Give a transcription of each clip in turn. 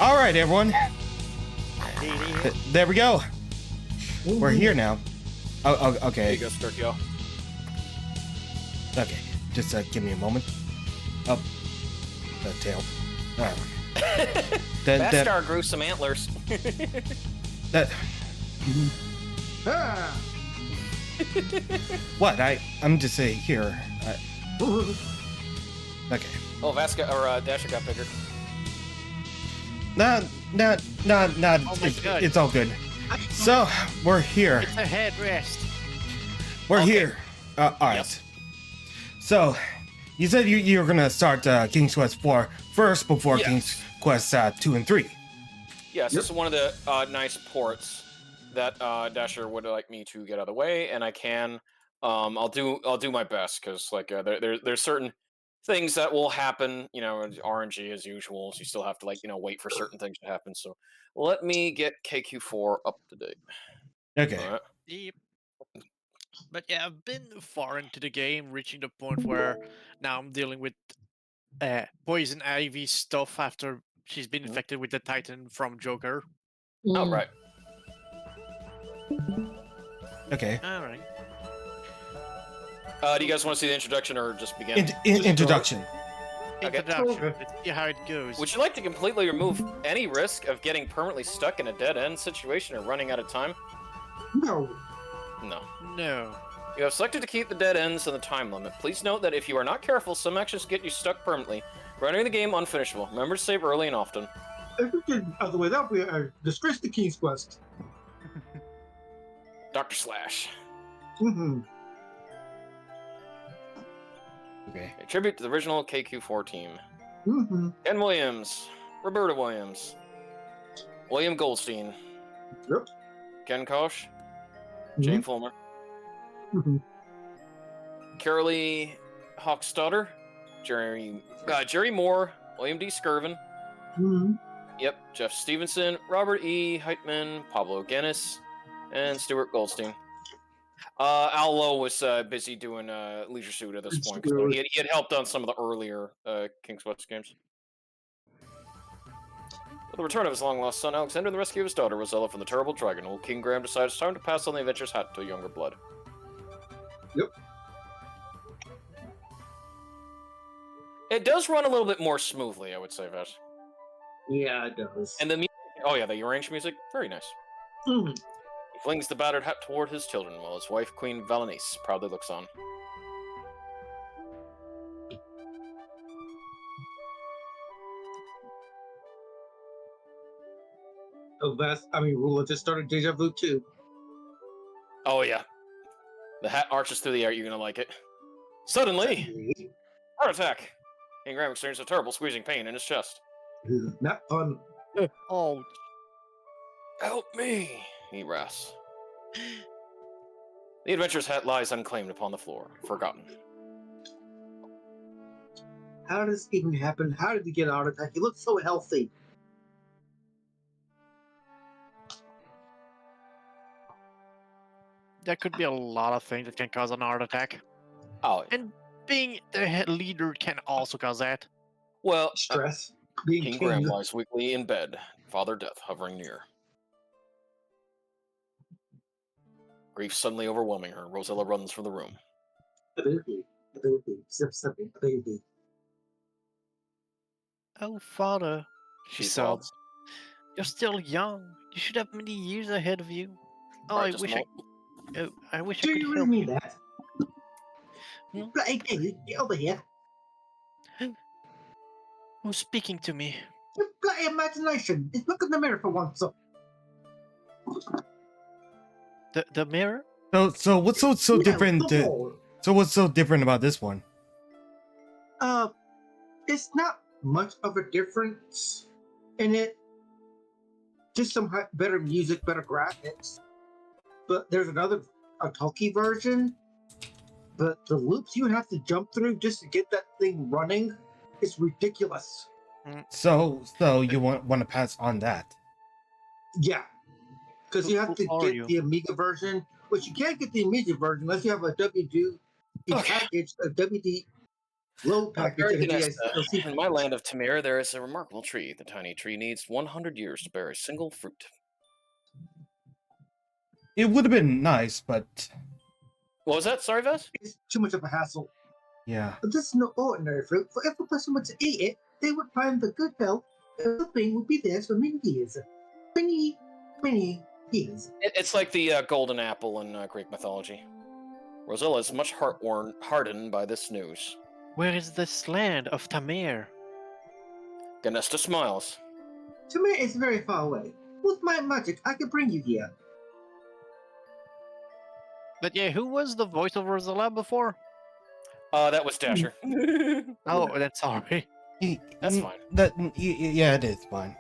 All right, everyone. There we go. We're here now. Oh, okay. There you go, Sturkio. Okay, just give me a moment. Up the tail. VaStar grew some antlers. That. What? I'm just saying here. Okay. Oh, Dasher got bigger. Not. Oh my God. It's all good. So we're here. It's a headrest. We're Okay. here. All right. Yep. So, you said you were gonna start King's Quest 4 first before Yes. King's Quest 2 and 3. Yes, this is one of the nice ports that Dasher would like me to get out of the way, and I can. I'll do my best because like there's certain things that will happen. You know, RNG as usual. So you still have to wait for certain things to happen. So let me get KQ4 up to date. Okay. All right. Yep. But yeah, I've been far into the game, reaching the point where now I'm dealing with Poison Ivy stuff after she's been infected with the Titan from Joker. All right. Okay. All right. Do you guys want to see the introduction or just begin? Introduction. Okay. Introduction. Let's see how it goes. Would you like to completely remove any risk of getting permanently stuck in a dead-end situation or running out of time? No. No. No. You have selected to keep the dead ends and the time limit. Please note that if you are not careful, some actions get you stuck permanently, rendering the game unfinishable. Remember to save early and often. If we could, the way that we disgrace the King's Quest. Dr. Slash. Mm-hmm. Okay. A tribute to the original KQ4 team. Mm-hmm. Ken Williams. Roberta Williams. William Goldstein. Yep. Ken Kosh. Jane Fulmer. Mm-hmm. Carolee Hochstadter. Jerry Moore. William D. Skirvin. Mm-hmm. Yep, Jeff Stevenson, Robert E. Heitman, Pablo Guinness, and Stuart Goldstein. Al Lowe was busy doing Leisure Suit at this point. So he had helped on some of the earlier King's Quest games. With the return of his long-lost son Alexander and the rescue of his daughter Rosella from the terrible dragon, old King Graham decides it's time to pass on the adventurer's hat to a younger blood. Yep. It does run a little bit more smoothly, I would say, Vash. Yeah, it does. And the music, oh yeah, the arranged music, very nice. Mm-hmm. He flings the battered hat toward his children, while his wife, Queen Valenice, proudly looks on. Rugal just started Deja Vu 2. Oh yeah. The hat arches through the air, you're gonna like it. Suddenly, heart attack! King Graham experienced a terrible squeezing pain in his chest. Not fun. Oh, Help me! He rasps. The adventurer's hat lies unclaimed upon the floor, forgotten. How did this even happen? How did he get a heart attack? He looks so healthy. there could be a lot of things that can cause an heart attack. Oh, And being the head leader can also cause that. well, Stress. Being King king. Graham lies weakly in bed, Father Death hovering near. Grief suddenly overwhelming her, Rosella runs from the room. Baby. Baby. Oh, father, She she sobs. sobs. You're still young. You should have many years ahead of you. Oh, Right, I just wish I wish Do I you could really help mean you. that? Hmm? Hey, get over here. Who's speaking to me? Your bloody imagination. Just look in the mirror for once. The mirror? So what's so different? So what's so different about this one? It's not much of a difference in it. Just some better music, better graphics. But there's another Talkie version. But the loops you have to jump through just to get that thing running is ridiculous. So you want to pass on that? Yeah, because you have to Who are get you? the Amiga version, which you can't get the Amiga version unless you have a WD Okay. package, a WD Load package to the DLC. In my land of Tamir, there is a remarkable tree. The tiny tree needs 100 years to bear a single fruit. It would have been nice, but What was that? Sorry, Vess? It's too much of a hassle. yeah. But this is no ordinary fruit. For every person were to eat it, they would find the good health and well-being would be theirs for many years. Many years. It's like the golden apple in Greek mythology. Rosella is much hardened by this news. Where is this land of Tamir? Ganesta smiles. Tamir is very far away. With my magic, I can bring you here. But yeah, who was the voice of Rosella before? That was Dasher. Oh, that's sorry. That's fine. Yeah, it is fine.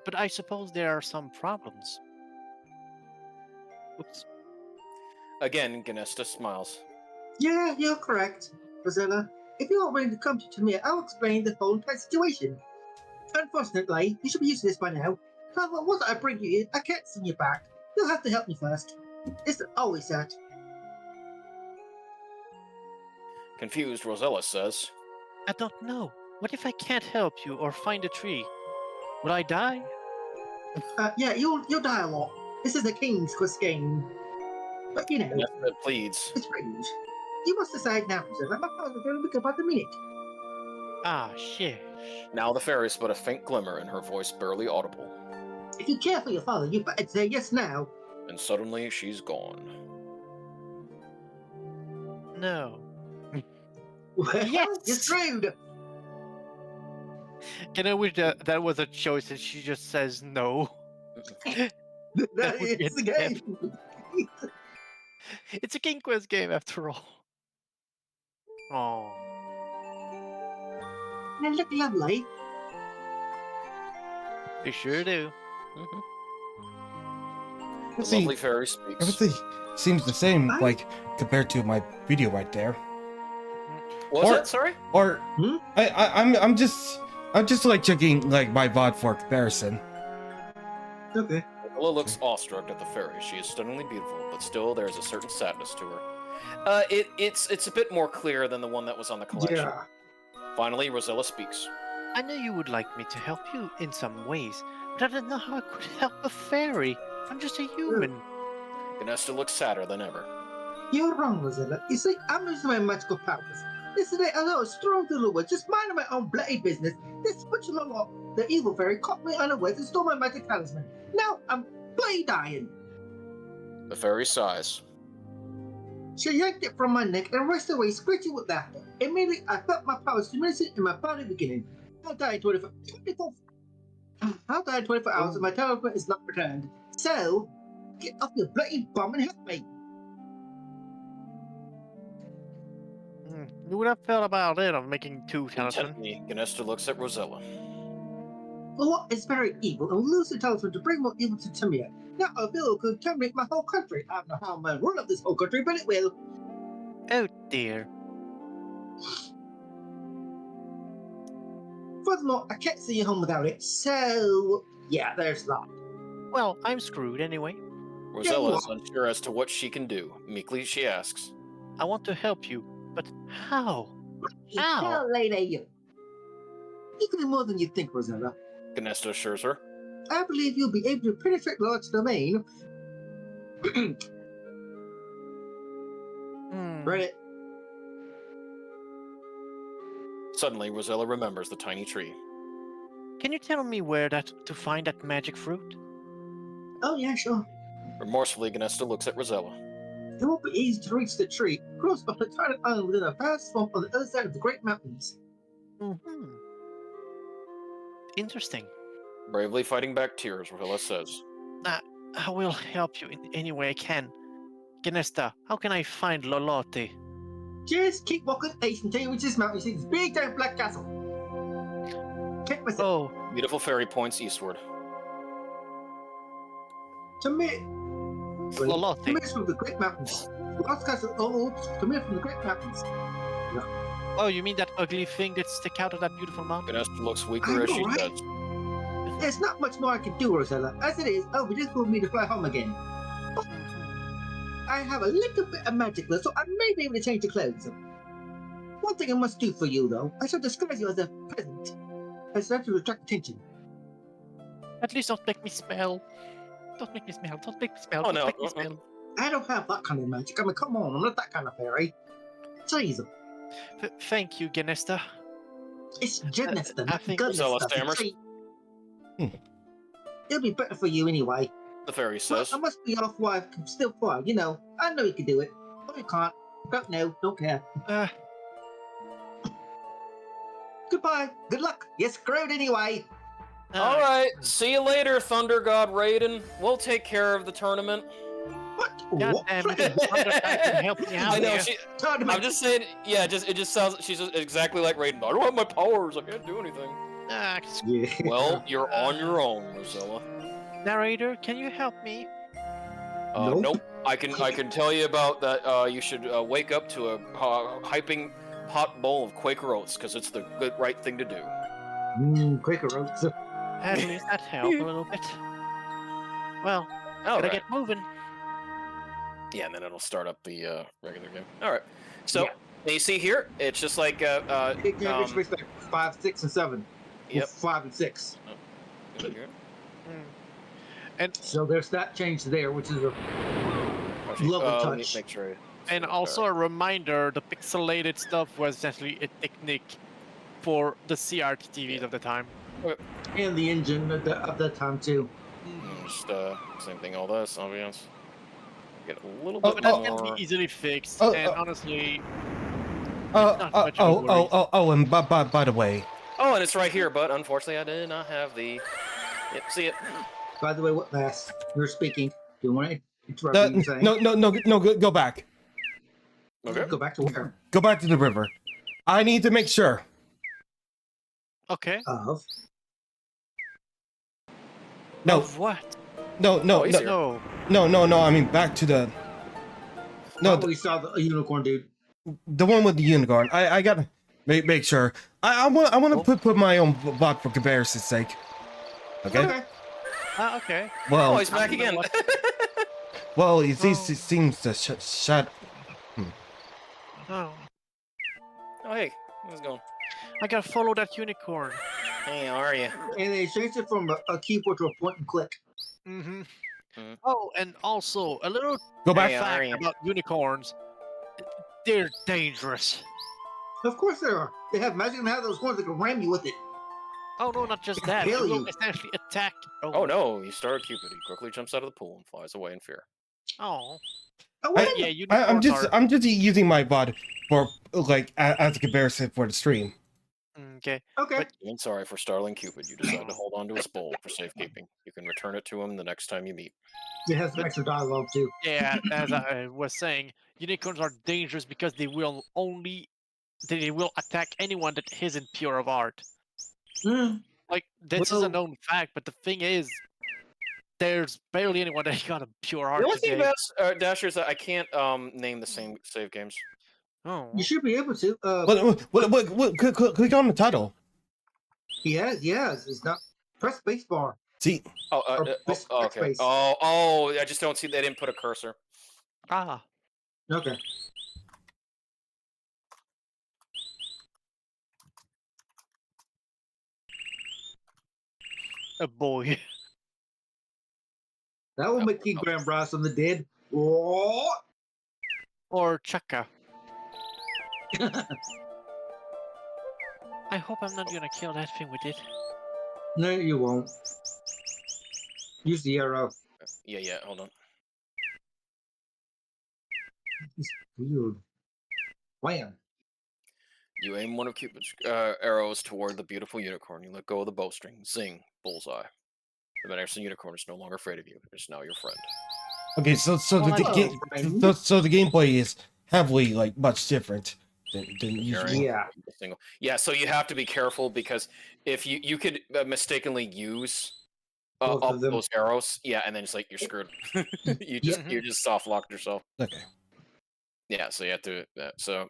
But I suppose there are some problems. Oops. Again, Ganesta smiles. Yeah, you're correct, Rosella. If you are willing to come to Tamir, I'll explain the whole entire situation. Unfortunately, you should be used to this by now. However, once I bring you in, I can't send you back. You'll have to help me first. It's always that. Confused, Rosella says. I don't know. What if I can't help you or find a tree? Will I die? Yeah, you'll die a lot. This is a King's Quest game. But you know, Ganesta pleads. it's strange. You must decide now, Rosella. My father's going to be about the minute. Ah, shit. Now the fairy split a faint glimmer and her voice barely audible. If you care for your father, you better say yes now. And suddenly she's gone. No. Well, Yes! you're screwed. Can I wish that was a choice and she just says no? That would be is the a game. It's a King Quest game after all. Oh. They look lovely. They sure do. The See, lovely fairy speaks. everything seems the same, like compared to my video right there. What was Or- that? Sorry? Or Hmm? I'm just like checking like my VOD for comparison. Okay. Rosella looks awestruck at the fairy. She is stunningly beautiful, but still there is a certain sadness to her. It's a bit more clear than the one that was on the collection. Yeah. Finally, Rosella speaks. I know you would like me to help you in some ways, but I didn't know how I could help a fairy. I'm just a human. Ganesta looks sadder than ever. You're wrong, Rosella. You see, I'm using my magical powers. Yesterday, I was strolling through the woods, just minding my own bloody business. This witch lot, the evil fairy, caught me unawares and stole my magic talisman. Now I'm bloody dying. The fairy sighs. She yanked it from my neck and raced away, screeching with laughter. Immediately, I felt my powers diminishing in my body beginning. I'll die in 24 hours and my talisman is not returned. So, get off your bloody bum and help me. You would have felt about it of making two talisman. Intently, Ganesta looks at Rosella. The lot is very evil and will lose the talisman to bring more evil to Tamir. Now a bill could terminate my whole country. I don't know how I'm going to run up this whole country, but it will. Oh dear. Furthermore, I can't see you home without it, so yeah, there's that. Well, I'm screwed anyway. Rosella is unsure as to what she can do. Meekly, she asks. I want to help you, but how? You Ow. tell lady you. You can do more than you think, Rosella. Ganesta assures her. I believe you'll be able to penetrate large domain. Right. Suddenly, Rosella remembers the tiny tree. Can you tell me where to find that magic fruit? Oh yeah, sure. Remorsefully, Ganesta looks at Rosella. It won't be easy to reach the tree. Cross a platonic island within a vast swamp on the other side of the Great Mountains. Mm-hmm. Interesting. Bravely fighting back tears, Rosella says. I will help you in any way I can. Ganesta, how can I find Lolote? Just keep walking east until you reach this mountain. You see this big giant black castle. Can't miss it. Oh, Beautiful fairy points eastward. Tamir. Lolote. Tamir's from the Great Mountains. Lost castle. Oh, Tamir from the Great Mountains. Oh, you mean that ugly thing that stick out of that beautiful mountain? Ganesta looks weaker as she Right? does. There's not much more I can do, Rosella. As it is, we just for me to fly home again. Mhm. I have a little bit of magic left, so I may be able to change the clothes. One thing I must do for you, though, I shall disguise you as a peasant. I start to attract attention. At least don't make me smell. Don't make me smell. Don't make me smell. Oh, Don't no, make me smell. I don't have that kind of magic. I mean, come on, I'm not that kind of fairy. Jeez, Thank you, Genesta. it's goodness, I not think goodness. Zella stuff. stammers. See, it'll be better for you anyway. The fairy Well, says. I must be off while I can still fly. You know, I know you can do it. But you can't. Don't know. Don't care. Goodbye. Good luck. You're screwed anyway. All right, see you later, Thunder God Raiden. We'll take care of the tournament. What? God What? damn it. Thunder can help me out I know. here. I'm just saying. Yeah, it just sounds. She's just exactly like Raiden. I don't have my powers. I can't do anything. Yeah. Well, you're on your own, Rosella. Narrator, can you help me? Nope. Nope. I can tell you about that. You should wake up to a hyping hot bowl of Quaker Oats because it's the good right thing to do. Quaker Oats. At least that helped a little bit. Well, All gotta right. get moving. Yeah, and then it'll start up the regular game. All right. So you see here, it's just like It can reach like 5, 6, and 7. Yep. Or 5 and 6. And So there's that change there, which is a lovely let me touch. make sure. And also a reminder, the pixelated stuff was essentially a technique for the CRT TVs of the time. And the engine of that time too. Just same thing. All this, I'll be honest. Get a little But bit that more. can be easily fixed, Oh, and oh. honestly, not much of a worry. And by the way, Oh, and it's right here, but unfortunately, I did not have the. Yep, see it. By the way, what last? You're speaking. Do you want to interrupt what you're saying? no, go back. Okay. Go back to where? Go back to the river. I need to make sure. Okay. Of. No, Of what? no, he's here. No. I mean, back to the. No, Oh, we saw the unicorn dude. the one with the unicorn. I gotta make sure. I want to put my own bot for comparison's sake. Okay. Okay. Well, Oh, he's back again. well, he seems to shut. Oh. Oh, hey, how's it going? I gotta follow that unicorn. Hey, how are you? And they changed it from a keyboard to a point and click. Mm-hmm. Mhm. Oh, and also a little Go back. Hey, how are fact you? about unicorns. They're dangerous. Of course they are. They have magic and have those horns that can ram you with it. Oh no, not just They can that. They kill will you. essentially attack. Oh no, you started Cupid. He quickly jumps out of the pool and flies away in fear. Oh. Oh, wait. Yeah, unicorns I'm are. just using my bot for like as a comparison for the stream. Okay. Okay. But- I'm sorry for startling Cupid. You decided to hold on to his bowl for safekeeping. You can return it to him the next time you meet. It has some extra dialogue too. Yeah, as I was saying, unicorns are dangerous because they will attack anyone that isn't pure of art. Mm. Like this is a Well- known fact, but the thing is, there's barely anyone that got a pure The art only thing today. about Dasher is that I can't name the same save games. Oh. You should be able to. Click on the title. He has. It's not. Press spacebar. See, Oh, Or okay. backspace. Oh, I just don't see. They didn't put a cursor. Ah. Okay. A boy. That will make King Grand Bros from the dead. Oh! Or Chaka. I hope I'm not gonna kill that thing with it. No, you won't. Use the arrow. Yeah. Hold on. It's weird. Wham. You aim one of Cupid's arrows toward the beautiful unicorn. You let go of the bowstring. Zing. Bullseye. The menacing unicorn is no longer afraid of you. It's now your friend. okay, so the gameplay is heavily like much different than usual. Yeah. Yeah, so you have to be careful because if you could mistakenly use Both of up them. those arrows, yeah, and then it's like you're screwed. you just soft locked yourself. Okay. Yeah, so you have to. So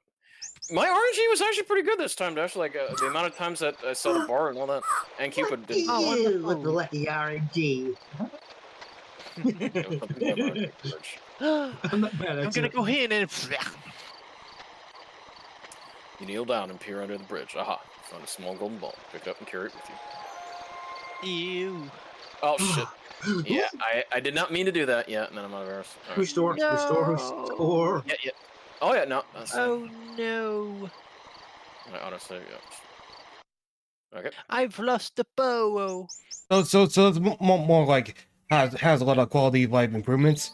my RNG was actually pretty good this time, Dash. Like the amount of times that I saw the bar and all that, and Cupid Lucky didn't. Oh, you with the wonderful. lucky RNG. I'm I'm not bad at gonna it. go in and. You kneel down and peer under the bridge. Aha! You found a small golden ball. Pick it up and carry it with you. Ew. Oh shit! Yeah, I did not mean to do that. Yeah, and then I'm out of arrows. All right. Restore, restore, restore. Yeah, yeah. Oh yeah, no. That's Oh no! I honestly, yeah. Okay. I've lost the bow. So it's more like has a lot of quality of life improvements.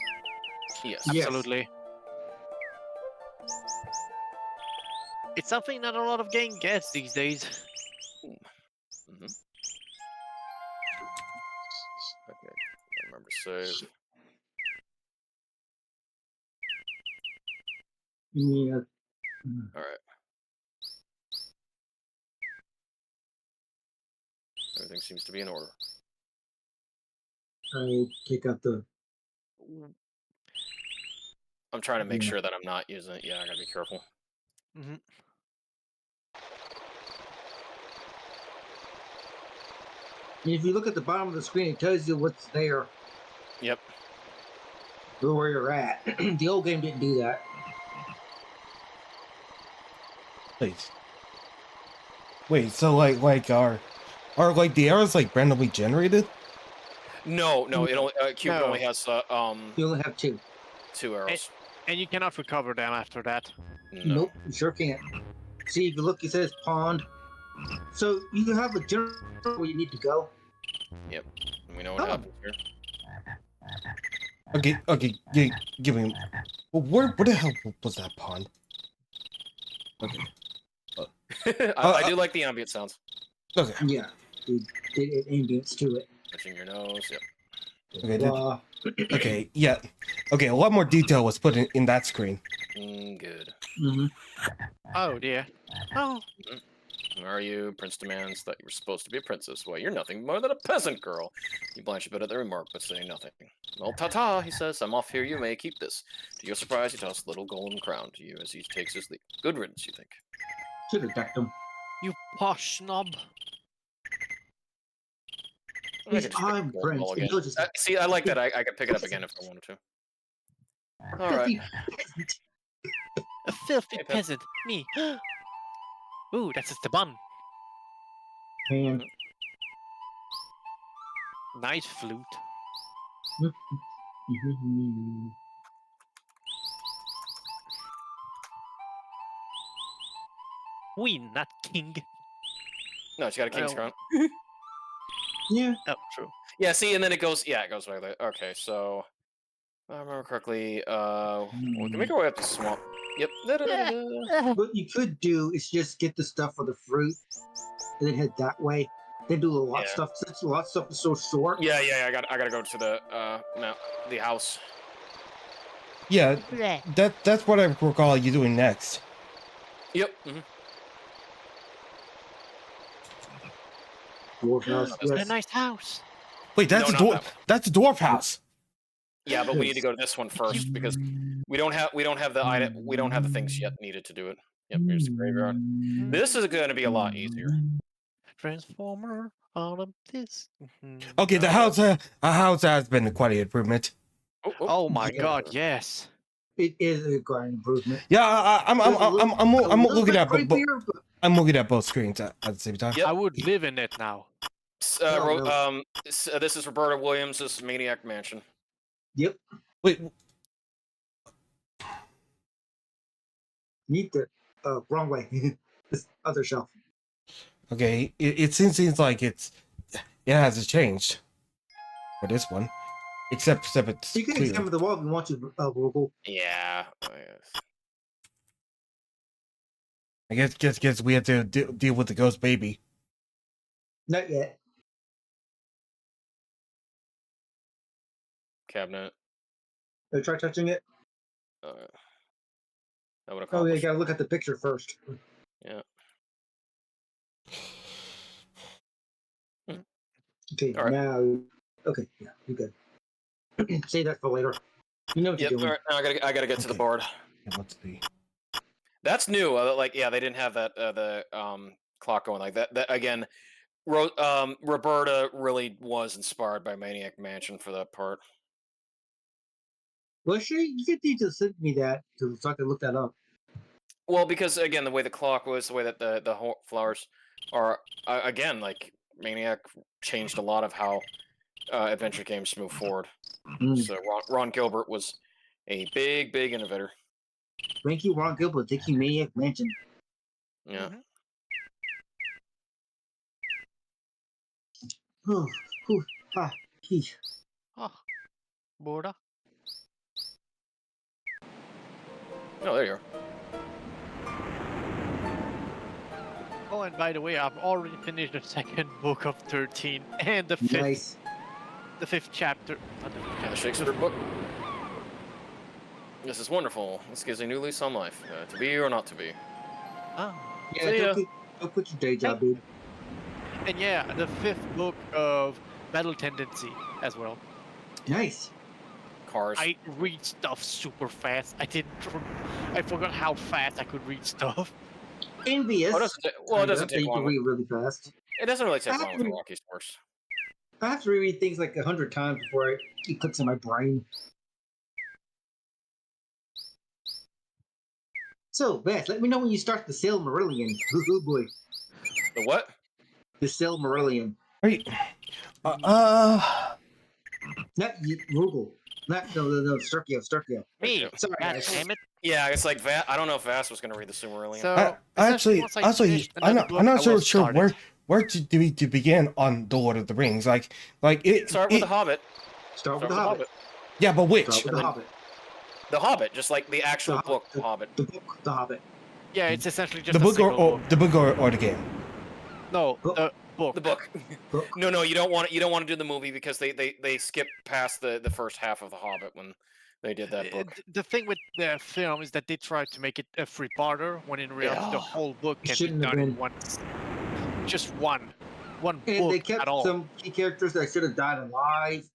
Yes. Yes. Absolutely. It's something that a lot of game gets these days. Mm-hmm. Okay. Remember save. Yeah. All right. Everything seems to be in order. I take out the. I'm trying to make Yeah. sure that I'm not using it. Yeah, I gotta be careful. Mm-hmm. If you look at the bottom of the screen, it tells you what's there, Yep. where you're at. The old game didn't do that. Please. Wait, so like are like the arrows like randomly generated? No, it only Cupid No. only has You only have two. 2 arrows. And you cannot recover them after that. No. Nope, you sure can't. See, if you look, it says pond. So you have a general where you need to go. Yep. And we know what Oh. happens here. Okay, give me. Well, where the hell was that pond? Okay. I do like the ambient sounds. Okay. Yeah, it ambience to it. Touching your nose. Yep. Okay. Blah. Okay. Yeah. Okay. A lot more detail was put in that screen. Good. Mm-hmm. Oh dear. Oh. Who are you? Prince demands that you were supposed to be a princess. Well, you're nothing more than a peasant girl. You blanch a bit at the remark, but say nothing. Well, ta-ta, he says. I'm off here. You may keep this. To your surprise, he tosses the little golden crown to you as he takes his leave. Good riddance, you think. Should have decked him. You posh snob. I could just pick the I'm golden Prince, ball and again. he'll just See, I like that. I could pick it up again if I wanted to. All right. filthy peasant. A filthy Hey, Pep. peasant. Me. Ooh, that's just the bun. Man. Nice flute. Queen, not king. No, she's got a king's Well- crown. Yeah. Oh, true. Yeah, see, and then it goes. Yeah, it goes like that. Okay, so if I remember correctly, we can make our way up the swamp. Yep. Da-da-da-da-da. What you could do is just get the stuff for the fruit and then head that way. Then do a lot of Yeah. stuff. Since a lot of stuff is so short. Yeah. I gotta go to the house. Yeah. That's what I recall you doing next. Yep. Mm-hmm. Dwarf house. That's A Yes. nice house. Wait, that's No, a not dwarf. that one. That's a dwarf house. Yeah, but we need to go to this one first because we don't have the item. We don't have the things yet needed to do it. Yep. Here's the graveyard. This is going to be a lot easier. Transformer, all of this. Okay, the house has been quite an improvement. Oh my Yeah. god, yes. It is a grand improvement. Yeah, I'm There's a little looking bit at creepier, but I'm looking at both screens at the same time. Yep. I would live in it now. This is Roberta Williams' Maniac Mansion. yep. Wait, Need the wrong way. This other shelf. okay, it seems like it hasn't changed for this one, except it's You can clear. examine the wall if you want to, Rugal. Yeah. I guess we have to deal with the ghost baby. Not yet. Cabinet. Try touching it. That would Oh, yeah, accomplish. you gotta look at the picture first. Yeah. Okay, All right. now. Okay, yeah, you're good. Save that for later. You know what Yep. you're All doing. right. Now I gotta get to the Okay. board. Let's see. That's new. They didn't have that the clock going like that. That again. Roberta really was inspired by Maniac Mansion for that part. Well, sure, you could need to send me that so I can look that up. Well, because again, the way the clock was, the way that the flowers are, again, like Maniac changed a lot of how adventure games move forward. So Ron Gilbert was a big innovator. Thank you, Ron Gilbert. Thank you, Maniac Mansion. Yeah. Oh, whew, he. Oh, border. Oh, there you are. Oh, and by the way, I've already finished the second book of 13 and the fifth, Nice. the fifth chapter. Not the fifth The chapter, Shakespeare book. This is wonderful. This gives a new lease on life. To be or not to be. Oh. Yeah, See ya. don't quit your day job, dude. And yeah, the fifth book of Battle Tendency as well. Nice. Cars. I read stuff super fast. I forgot how fast I could read stuff. Envious. Oh, it doesn't take You can long. read really fast. It doesn't really take I long with the haven't- Rocky Horse. I have to reread things like 100 times before it clicks in my brain. So, Beth, let me know when you start the Silmarillion. Oh boy, The what? the Silmarillion. Are you, Not Rugal. No, Starkio. Me, Sorry, God guys. damn it. Yeah, it's like I don't know if Vass was going to read the Silmarillion. So actually, once I actually, finish I'm another not book, I will sure start where it. do we to begin on the Lord of the Rings. Like it. Start with the Hobbit. Start with Start the Hobbit. Yeah, but which? Start with the then- Hobbit. The Hobbit, just like the actual The book Hobbit. Hobbit. The book, the Hobbit. Yeah, it's essentially just The a book single book. the book or the game? No, Book. the book. The book. Book. No, you don't want to do the movie because they skip past the first half of the Hobbit when they did that book. The thing with the film is that they tried to make it a three-parter, when in reality the Yeah. whole book can be Shouldn't have done in been. once. Just one And book they at kept all. some key characters that should have died alive,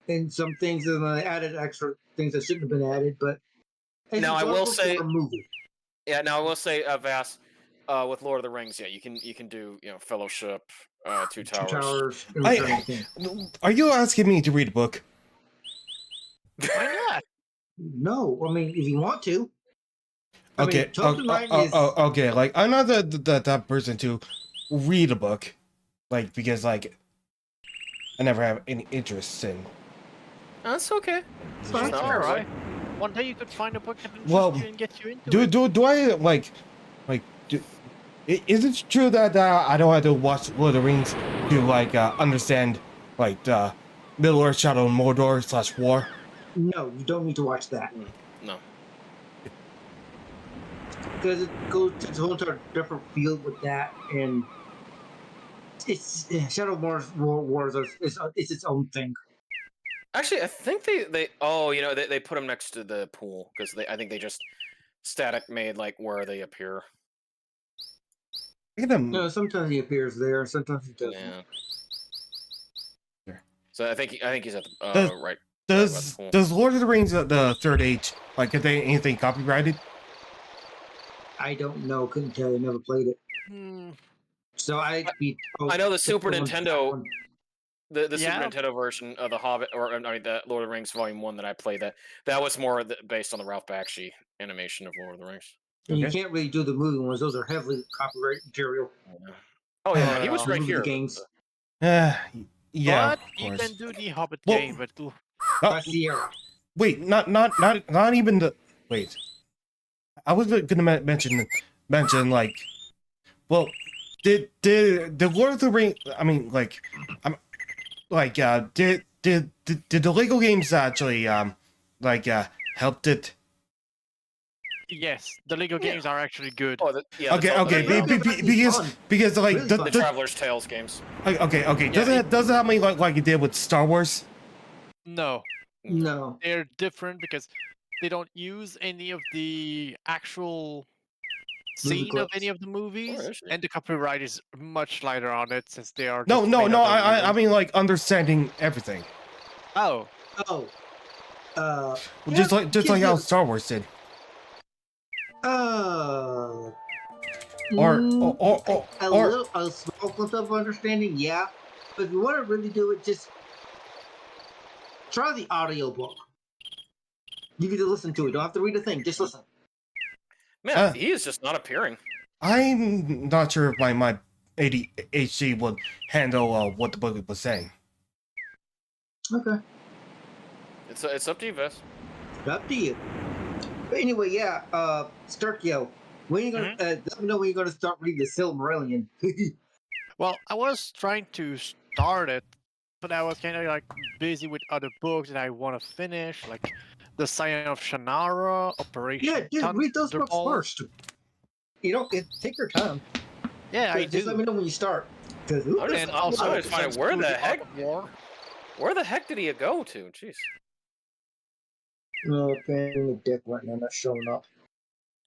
and some things, and they added extra things that shouldn't have been added. But it's Now, I will enjoyable say- for a movie. Yeah, now I will say, Vass, with Lord of the Rings, yeah, you can do Fellowship, Two Two Towers. Towers. And I- Return of the King. Are you asking me to read a book? Why not? No, I mean if you want to. I Okay. mean, Tolkien is. Okay. Like I'm not the type person to read a book, like because like I never have any interest in. That's okay. It's It's fine. not All hard, right. One day you could find a book that interests Well, you and get you into Do it. do I like is it true that I don't have to watch Lord of the Rings to like understand like the Middle Earth, Shadow and Mordor / War? No, you don't need to watch that No. because it goes to a whole entire different field with that, and it's Shadow Wars is it's its own thing. Actually, I think they put them next to the pool because I think they just static made like where they appear. Look at them. No, sometimes he appears there, sometimes he doesn't. Yeah. Sure. So I think he's at the Does- right. Does cool. does Lord of the Rings the Third Age like contain anything copyrighted? I don't know, couldn't tell you, never played it. Hmm. So I'd be. I know the Super Nintendo, the Yeah. Super Nintendo version of the Hobbit, or I mean the Lord of the Rings Volume 1 that I played, that was more based on the Ralph Bakshi animation of Lord of the Rings. And you Okay. can't really do the movie ones; those are heavily copyright material. Yeah. Oh yeah, he was The right movie here. games. Yeah. But Of you course. can do the Hobbit Well- game, but Oh, By Sierra. wait, not even the wait. I was gonna mention like, well, did the Lord of the Rings? I mean, like, did the Lego games actually helped it? yes, the Lego games are actually good. Oh, yeah. Okay, Lego games are actually fun. because like Really the, fun. the Traveler's Tales games. okay, Yeah, does it help me like it did with Star Wars? No, No. they're different because they don't use any of the actual Movie scene of clips. any of the movies, is she? and the copyright is much lighter on it since they are. No, just no, made no. out of I Lego. mean like understanding everything, Oh, Oh. just like how you- Star Wars did. Uh. Or mm, a or little, a small clip of understanding, yeah. But if you want to really do it, just try the audiobook. You get to listen to it. Don't have to read a thing. Just listen. Man, he is just not appearing. I'm not sure if my ADHD would handle what the book was saying. Okay. It's up to you, Vess. Up to you. But anyway, yeah, Starkio, when you gonna let me know when you're gonna start reading the Silmarillion. Well, I was trying to start it, but I was kind of like busy with other books that I want to finish, like The Scion of Shannara, Operation Yeah, dude, read those books Thunderbolt. first. You know, take your time. Yeah, I Just do. let me know when you start. I'm just, And I'm also, just finding since where through the the heck, Art of War. where the heck did he go to? Jeez. Okay, the dick right now, not showing up.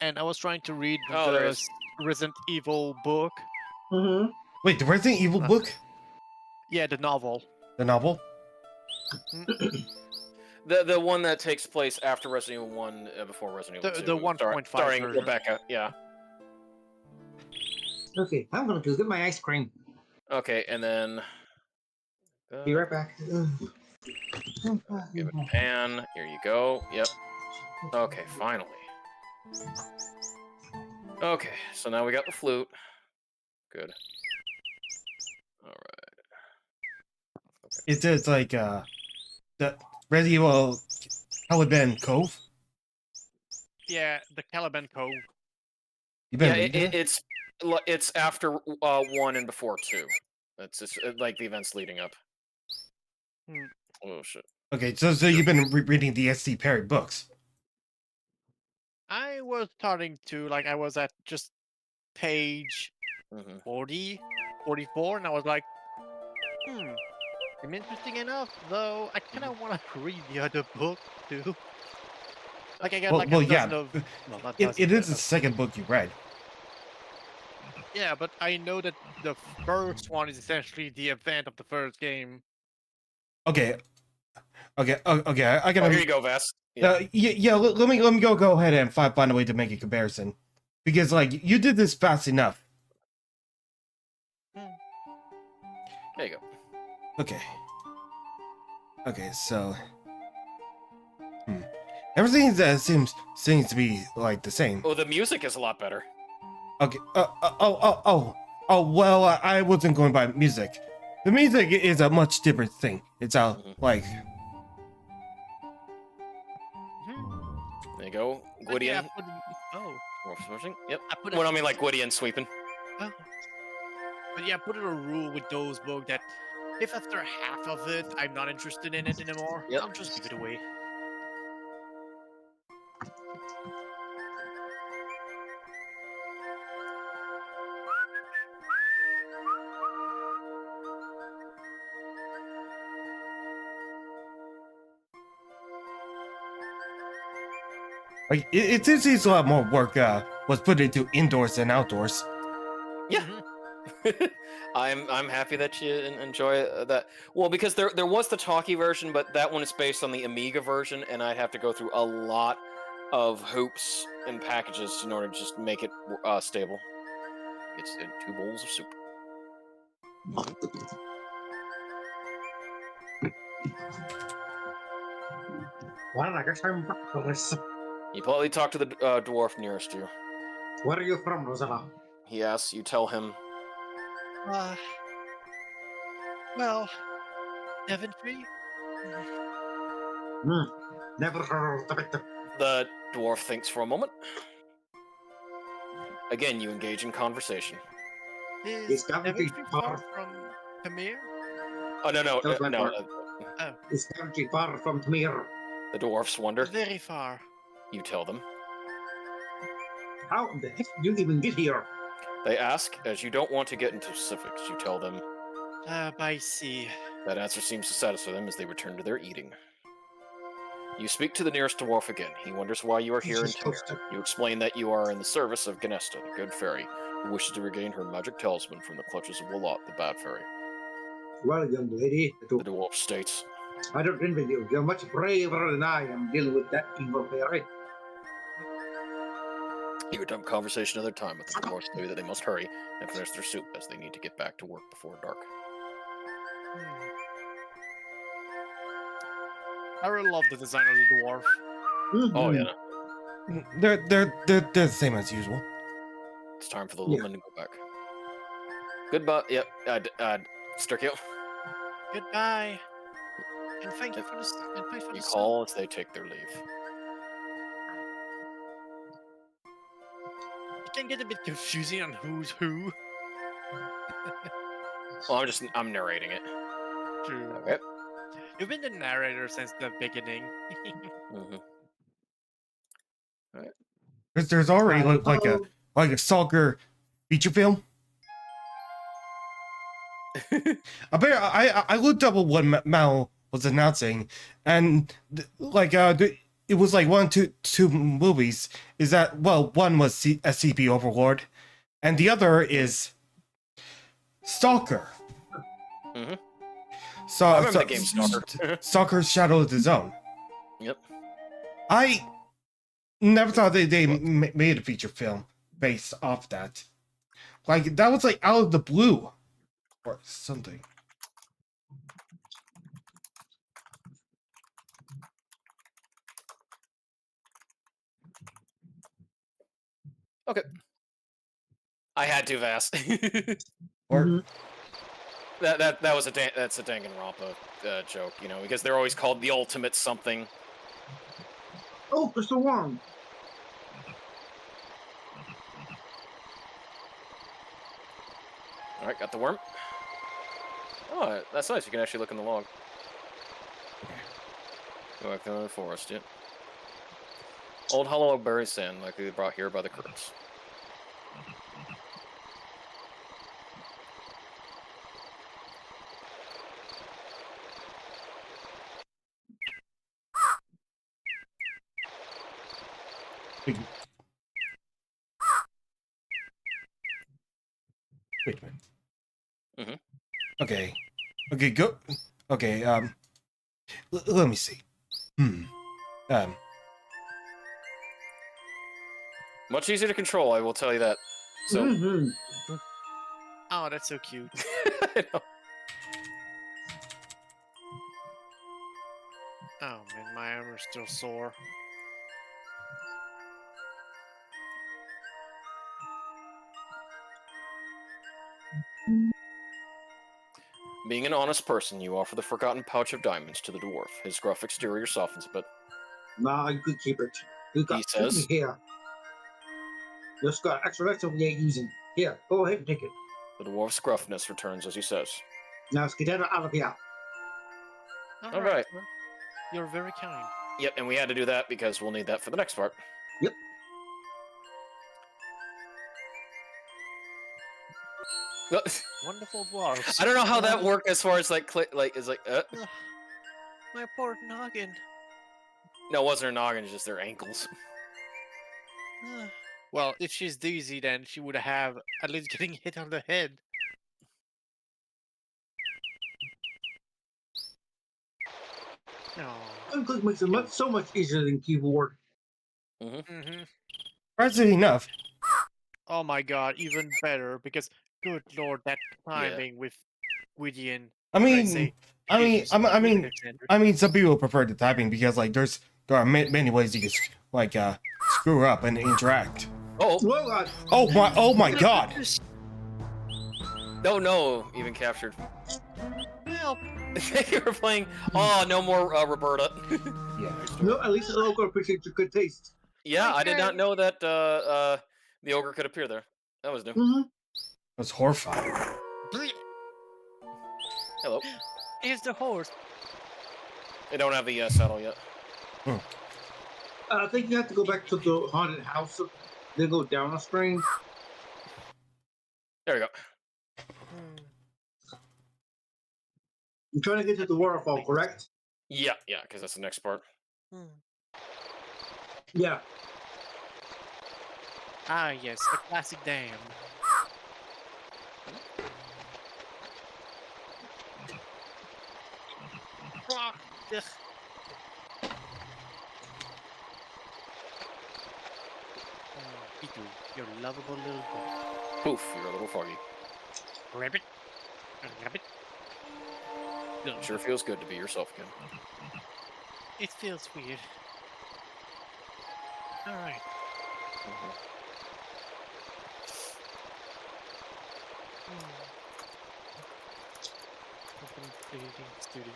And I was trying to read Oh, there the is. Resident Evil book. Mm-hmm. Wait, the Resident Evil book? Yeah, the novel. The novel? The one that takes place after Resident Evil 1, before Resident Evil 2. The 1.5 starring version. Rebecca, yeah. Okay, I'm gonna go get my ice cream. Okay, and then... Be right back. Give it a pan. Here you go. Yep. Okay, finally. Okay, so now we got the flute. Good. Alright. It's like the Resident Evil Caliban Cove. Yeah, the Caliban Cove. You been Yeah, reading it? it's after 1 and before 2. It's just like the events leading up. Oh shit. Okay, so you've been reading the S.C. Perry books. I was starting to, like, I was at just page Mm-hmm. 40, 44, and I was like, I'm interesting enough, though I kind of want to read the other book, too. Like, I got like a dozen of... Well, not dozen, It is the but, second book you read. yeah, but I know that the first one is essentially the event of the first game. Okay. I gotta... Oh, here you go, Vass. Yeah, let me go ahead and find a way to make a comparison. Because, like, you did this fast enough. There you go. Okay. Okay, so... Everything that seems to be, like, the same. Oh, the music is a lot better. Okay, well, I wasn't going by music. The music is a much different thing. It's like... There you go. Yeah, Gwydion. oh. Morph switching. Yep. I Well, I mean, like Gwydion sweeping. But yeah, put in a rule with those books that if after half of it I'm not interested in it anymore, Yep. I'll just give it away. Like, it seems a lot more work was put into indoors than outdoors. Yeah. I'm happy that you enjoy that. Well, because there was the talkie version, but that one is based on the Amiga version, and I'd have to go through a lot of hoops and packages in order to just make it stable. It's in 2 bowls of soup. Well, I guess I'm back for this. You politely talk to the dwarf nearest you. Where are you from, Rosella? He asks. You tell him. Well, Daventry? Never heard of it. The dwarf thinks for a moment. Again, you engage in conversation. Is Daventry Daventry far far from Pamir? Oh no. Is Daventry far from Tamir? The dwarfs wonder. Very far. You tell them. How in the heck did you even get here? They ask, as you don't want to get into specifics. You tell them. By sea. That answer seems to satisfy them as they return to their eating. You speak to the nearest dwarf again. He wonders why you are here in Tamir. You explain that you are in the service of Ganesta, the good fairy, who wishes to regain her magic talisman from the clutches of Walot, the bad fairy. Well, young lady, The dwarf states. I don't envy you. You're much braver than I am dealing with that evil fairy. You attempt conversation another time with the dwarfs tell you that they must hurry and finish their soup as they need to get back to work before dark. I really love the design of the dwarf. Oh yeah. They're the same as usual. It's time for the Yeah. Lumen to go back. Goodbye. Yep. Sturkio. Goodbye. And thank you for this. And thanks for You the call as they take their leave. It can get a bit confusing on who's who. Well, I'm narrating it. True. Okay. You've been the narrator since the beginning. Mm-hmm. There's already Right. like a soccer feature film. I looked up what Mal was announcing, and it was like two movies. Is that, well, one was SCP Overlord, and the other is Stalker. Mm-hmm. So I remember the game Stalker. Stalker Shadow of the Zone. Yep. I never thought they made a feature film based off that. Like, that was like out of the blue or something. Okay. I had to, Vass. Or Mhm. That was that's a Danganronpa joke, you know, because they're always called the ultimate something. Oh, Crystal Worm. All right, got the worm. Oh, that's nice. You can actually look in the log. Go back to the forest. Yep. Old hollow berry sand, likely brought here by the currents. wait a minute. Mm-hmm. Okay, go. Okay, let me see. Much easier to control, I will tell you that. So. Mhm. Oh, that's so cute. I know. Oh man, my arm is still sore. Being an honest person, you offer the forgotten pouch of diamonds to the dwarf. His gruff exterior softens a bit. Nah, you could keep it. You got He says- here. Just got extra we ain't using. Here, go ahead and take it. The dwarf's gruffness returns as he says, Now skedaddle out of here. All right. Sir. You're very kind. Yep, and we had to do that because we'll need that for the next part. Yep. Wonderful dwarves. I don't know how that worked as far as like it's like Ugh, my poor noggin. no, it wasn't her noggin, it's just their ankles. Well, if she's dizzy, then she would have at least getting hit on the head. No. Unclick makes it so much easier than keyboard. Mm-hmm. Surprisingly enough, Oh my god, even better because good lord, that timing with Gwydion. I mean, Tracy, I mean, Jesus, I mean, Alexander. I mean, some people prefer the typing because like there are many ways you can screw up and interact. Oh Well, Oh my god! no, even captured. Well, You were playing. Oh, no more Roberta. Yeah. no, at least the local appreciates your good taste. Yeah, I did Okay. not know that the ogre could appear there. That was new. Mm-hmm. That's horrifying. Hello. here's the horse. They don't have the saddle yet. I think you have to go back to the haunted house, then go down a string. There we go. You're trying to get to the waterfall, correct? Yeah, because that's the next part. Yeah. Ah, yes, a classic dam. Ugh. Pitu, your lovable little boy. Poof, you're a little foggy. Rabbit. Rabbit. It sure feels good to be yourself again. It feels weird. Alright. Open creating student.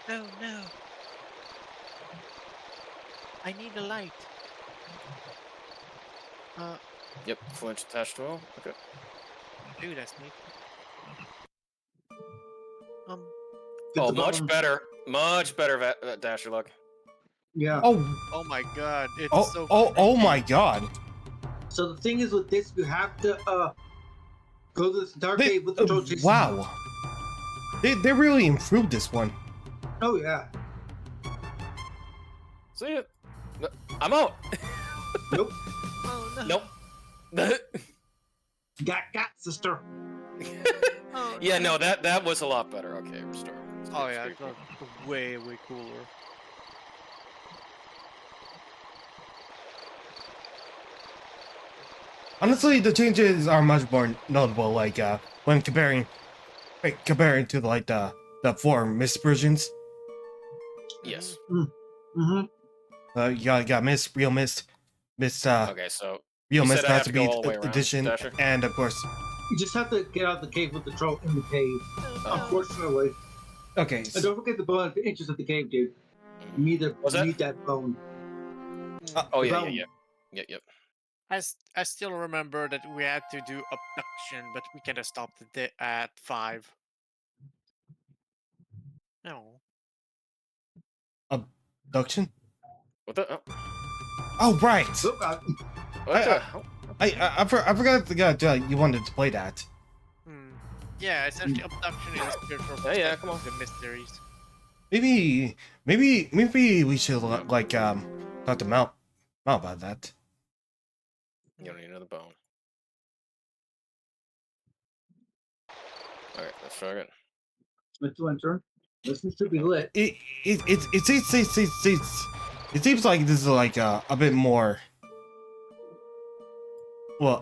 Oh no! I need a light. Yep, flinch attached well. Okay. Dude, that's me. Get Oh, the much button. better. Much better, Dasher luck. Yeah. Oh my god, it's so oh my freaking- god. So the thing is with this, you have to go to the dark They, cave with the troll chasing. wow. They really improved this one. Oh yeah. See ya. I'm out. Nope. Oh no. Nope. Got sister. Oh, Yeah, no, that was a lot better. Okay, restore. Oh yeah, it got way cooler. Honestly, the changes are much more notable, like when comparing to like the 4 mist versions. Yes. Mm-hmm. You got mist, real mist, Okay, so real you mist said I have has to to go be all the way around, edition, Dasher? and of course. You just have to get out of the cave with the troll in the cave. Unfortunately. Okay. And don't forget the bone inches of the cave, dude. You need, What's that? need that bone. Oh The yeah, bone. yep. I still remember that we had to do abduction, but we kind of stopped it at 5. No. Abduction? What the? Oh right. Look, What the hell? I forgot you wanted to play that. Yeah, essentially abduction is spiritual. Yeah, come on. The mysteries. Maybe we should like talk to Mal about that. You don't need another bone. Alright, let's try again. Let's one turn. This should be lit. It seems like this is like a bit more. Well,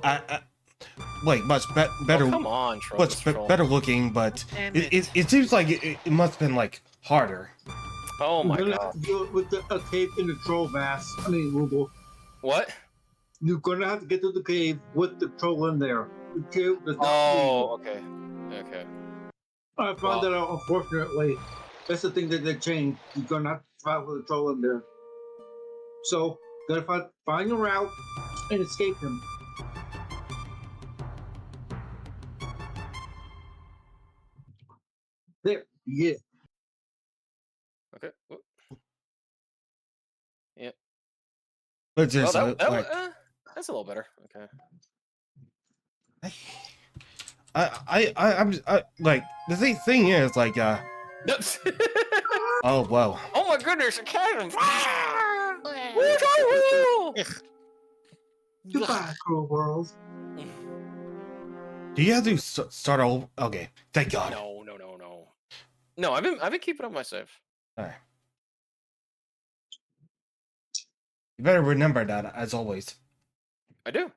like much better. Oh, come on, troll. Much better looking, but Damn it seems like it must have been like harder. Oh my You're gonna god. have to do it with a cave in the troll mass. I mean, Rugal. What? You're gonna have to get to the cave with the troll in there. The cave does not Oh, okay. Okay. I found that out, unfortunately. That's the thing that they changed. You're gonna have to fight with the troll in there. So, gotta find a route and escape him. There, yeah. Okay. Yeah. But Well, just like that's a little better. Okay. I'm like the thing is like oh wow. Oh my goodness, a cannon! Goodbye, cruel world. Do you have to start all? Okay, thank God. No. No, I've been keeping up my save. All right. You better remember that as always. I do.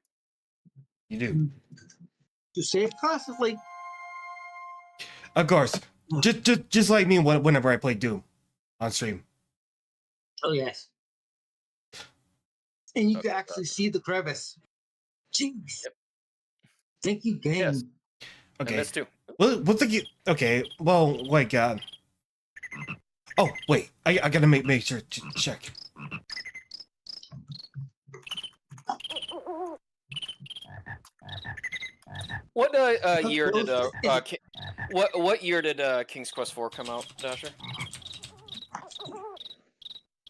You do. To save constantly. Of course. Just like me whenever I play Doom on stream. Oh, yes. And you Okay, can actually see the crevice. Jeez. Yep. Thank you, game. Yes. Okay. And this too. Well, what's the okay? Well, like oh wait, I gotta make sure to check. What year did what year did King's Quest 4 come out, Dasher?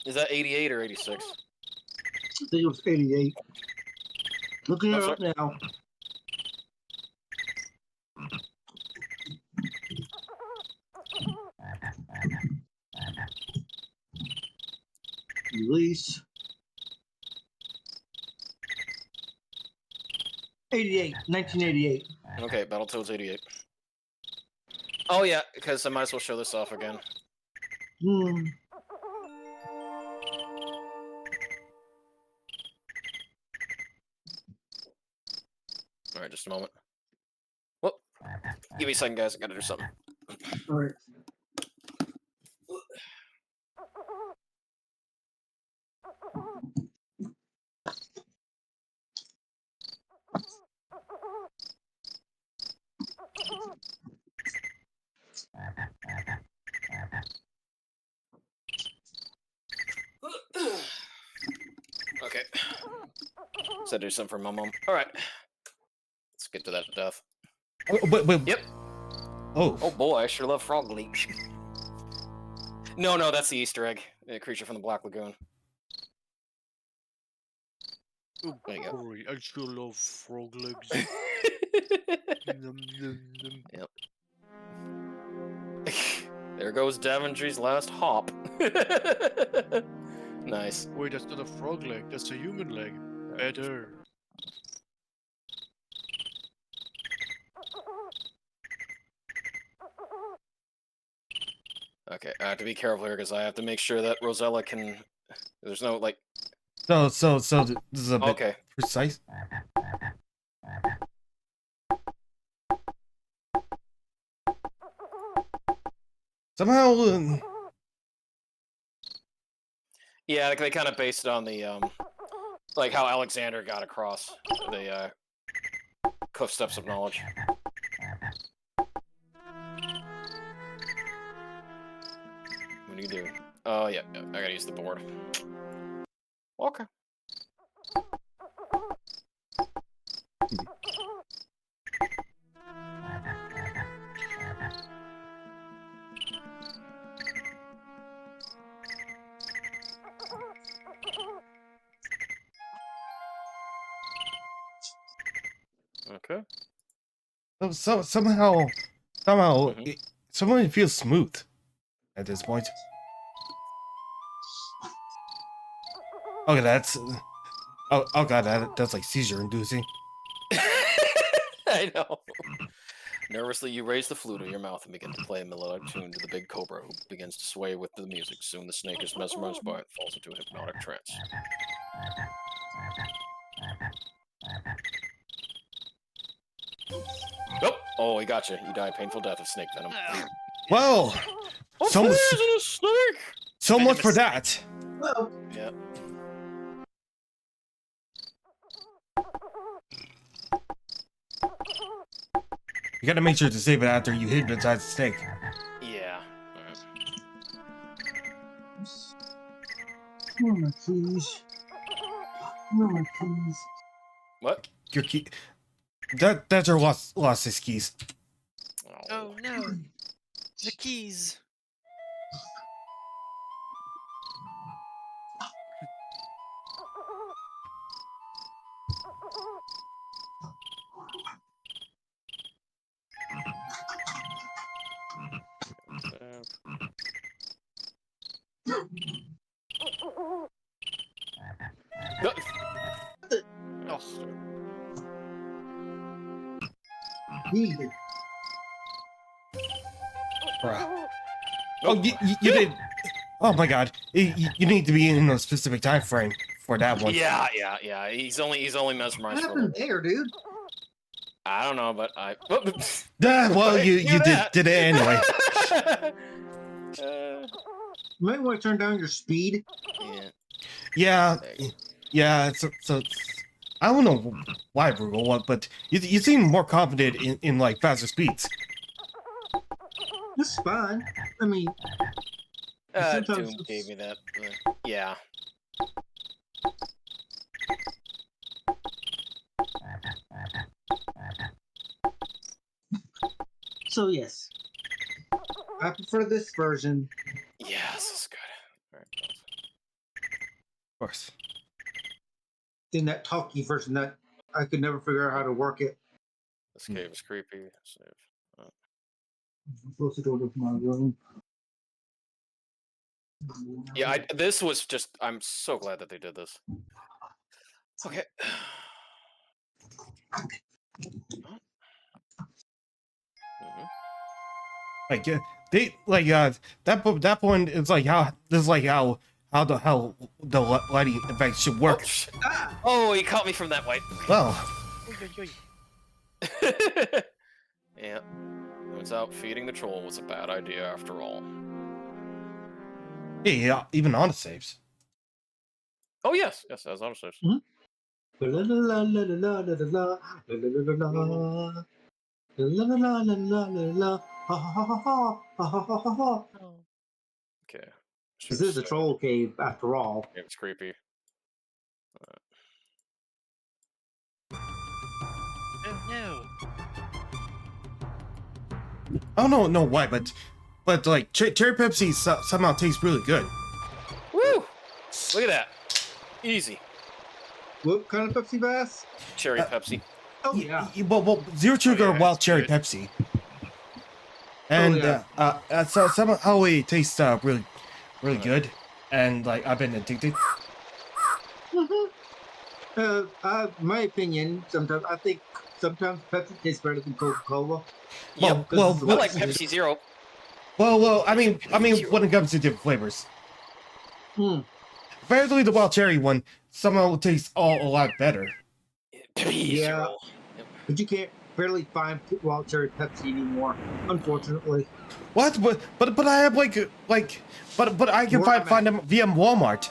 Is that 88 or 86? I think it was 88. Looking it Oh, up now. Release. 88, 1988. Okay, Battletoads 88. Oh yeah, because I might as well show this off again. Hmm. Alright, just a moment. Well, give me a second, guys. I gotta do something. All right. Said do something for my mom. All right. Let's get to that death. Oh, wait. Yep. Oh. Oh boy, I sure love frog leech. No, that's the Easter egg. A creature from the Black Lagoon. Oh, There you go. boy, I sure love frog legs. Num, num, num. Yep. There goes Daventry's last hop. Nice. Wait, that's not a frog leg. That's a human leg. Better. Okay, I have to be careful here because I have to make sure that Rosella can. There's no like. So this is a bit Okay. precise. Somehow, Yeah, they kind of based it on the like how Alexander got across the cliff steps of knowledge. What do you do? Oh yeah, I gotta use the board. Okay. Okay. somehow, Mhm. someone feels smooth at this point. Okay, that's. Oh god, that's like seizure inducing. I know. Nervously, you raise the flute of your mouth and begin to play a melodic tune to the big cobra, who begins to sway with the music. Soon the snake is mesmerized by it and falls into a hypnotic trance. Nope. Oh, he got you. You die a painful death of snake venom. Well, Oh, so there's a snake! so much for Venomous. that. Well, Yeah. You gotta make sure to save it after you hypnotize the snake. Yeah. no more keys. No more keys. What? Your key. That's your lost his keys. Oh no. The keys. No. Oh, Needed. Bruh. Nope. Oh, you did. Oh my god, you need to be in a specific time frame for that one. Yeah. He's only What mesmerized for a happened little. there, dude? I don't know, but I. Well, Right, you do that. did it anyway. You might want to turn down your speed. Yeah. Yeah. So I don't know why, Rugal, but you seem more confident in like faster speeds. That's fine. I mean, sometimes Doom gave me that. Yeah. so yes. I prefer this version. Yeah, this is good. All right. Of course. Than that talkie version that I could never figure out how to work it. This cave is creepy. Save. I'm supposed to go to my room. Yeah, this was just. I'm so glad that they did this. Okay. Like they like that point. It's like how this is like how the lighting effect should work. Oh, he caught me from that way. Well, Yeah. Turns out feeding the troll was a bad idea after all. yeah, even on the saves. Oh yes, as autosaves. La la la la la la la la la la la la ha ha ha ha ha ha ha ha. Okay. This is a troll cave after all. It's creepy. No. I don't know why, but like cherry Pepsi somehow tastes really good. Woo! Look at that. Easy. What kind of Pepsi Bass? Cherry Pepsi. Oh yeah. Well, zero sugar yeah, wild it's cherry good. Pepsi. And yeah. so somehow it tastes really good, and like I've been addicted. My opinion, sometimes I think sometimes Pepsi tastes better than Coca-Cola. Yep. Well, I like Pepsi Zero. Well, I mean, when it comes to different flavors, apparently the wild cherry one somehow tastes a lot better. Pepsi Yeah. Zero. But you can't barely find wild cherry Pepsi anymore, unfortunately. What? But I have but I can Where I'm find them via Walmart.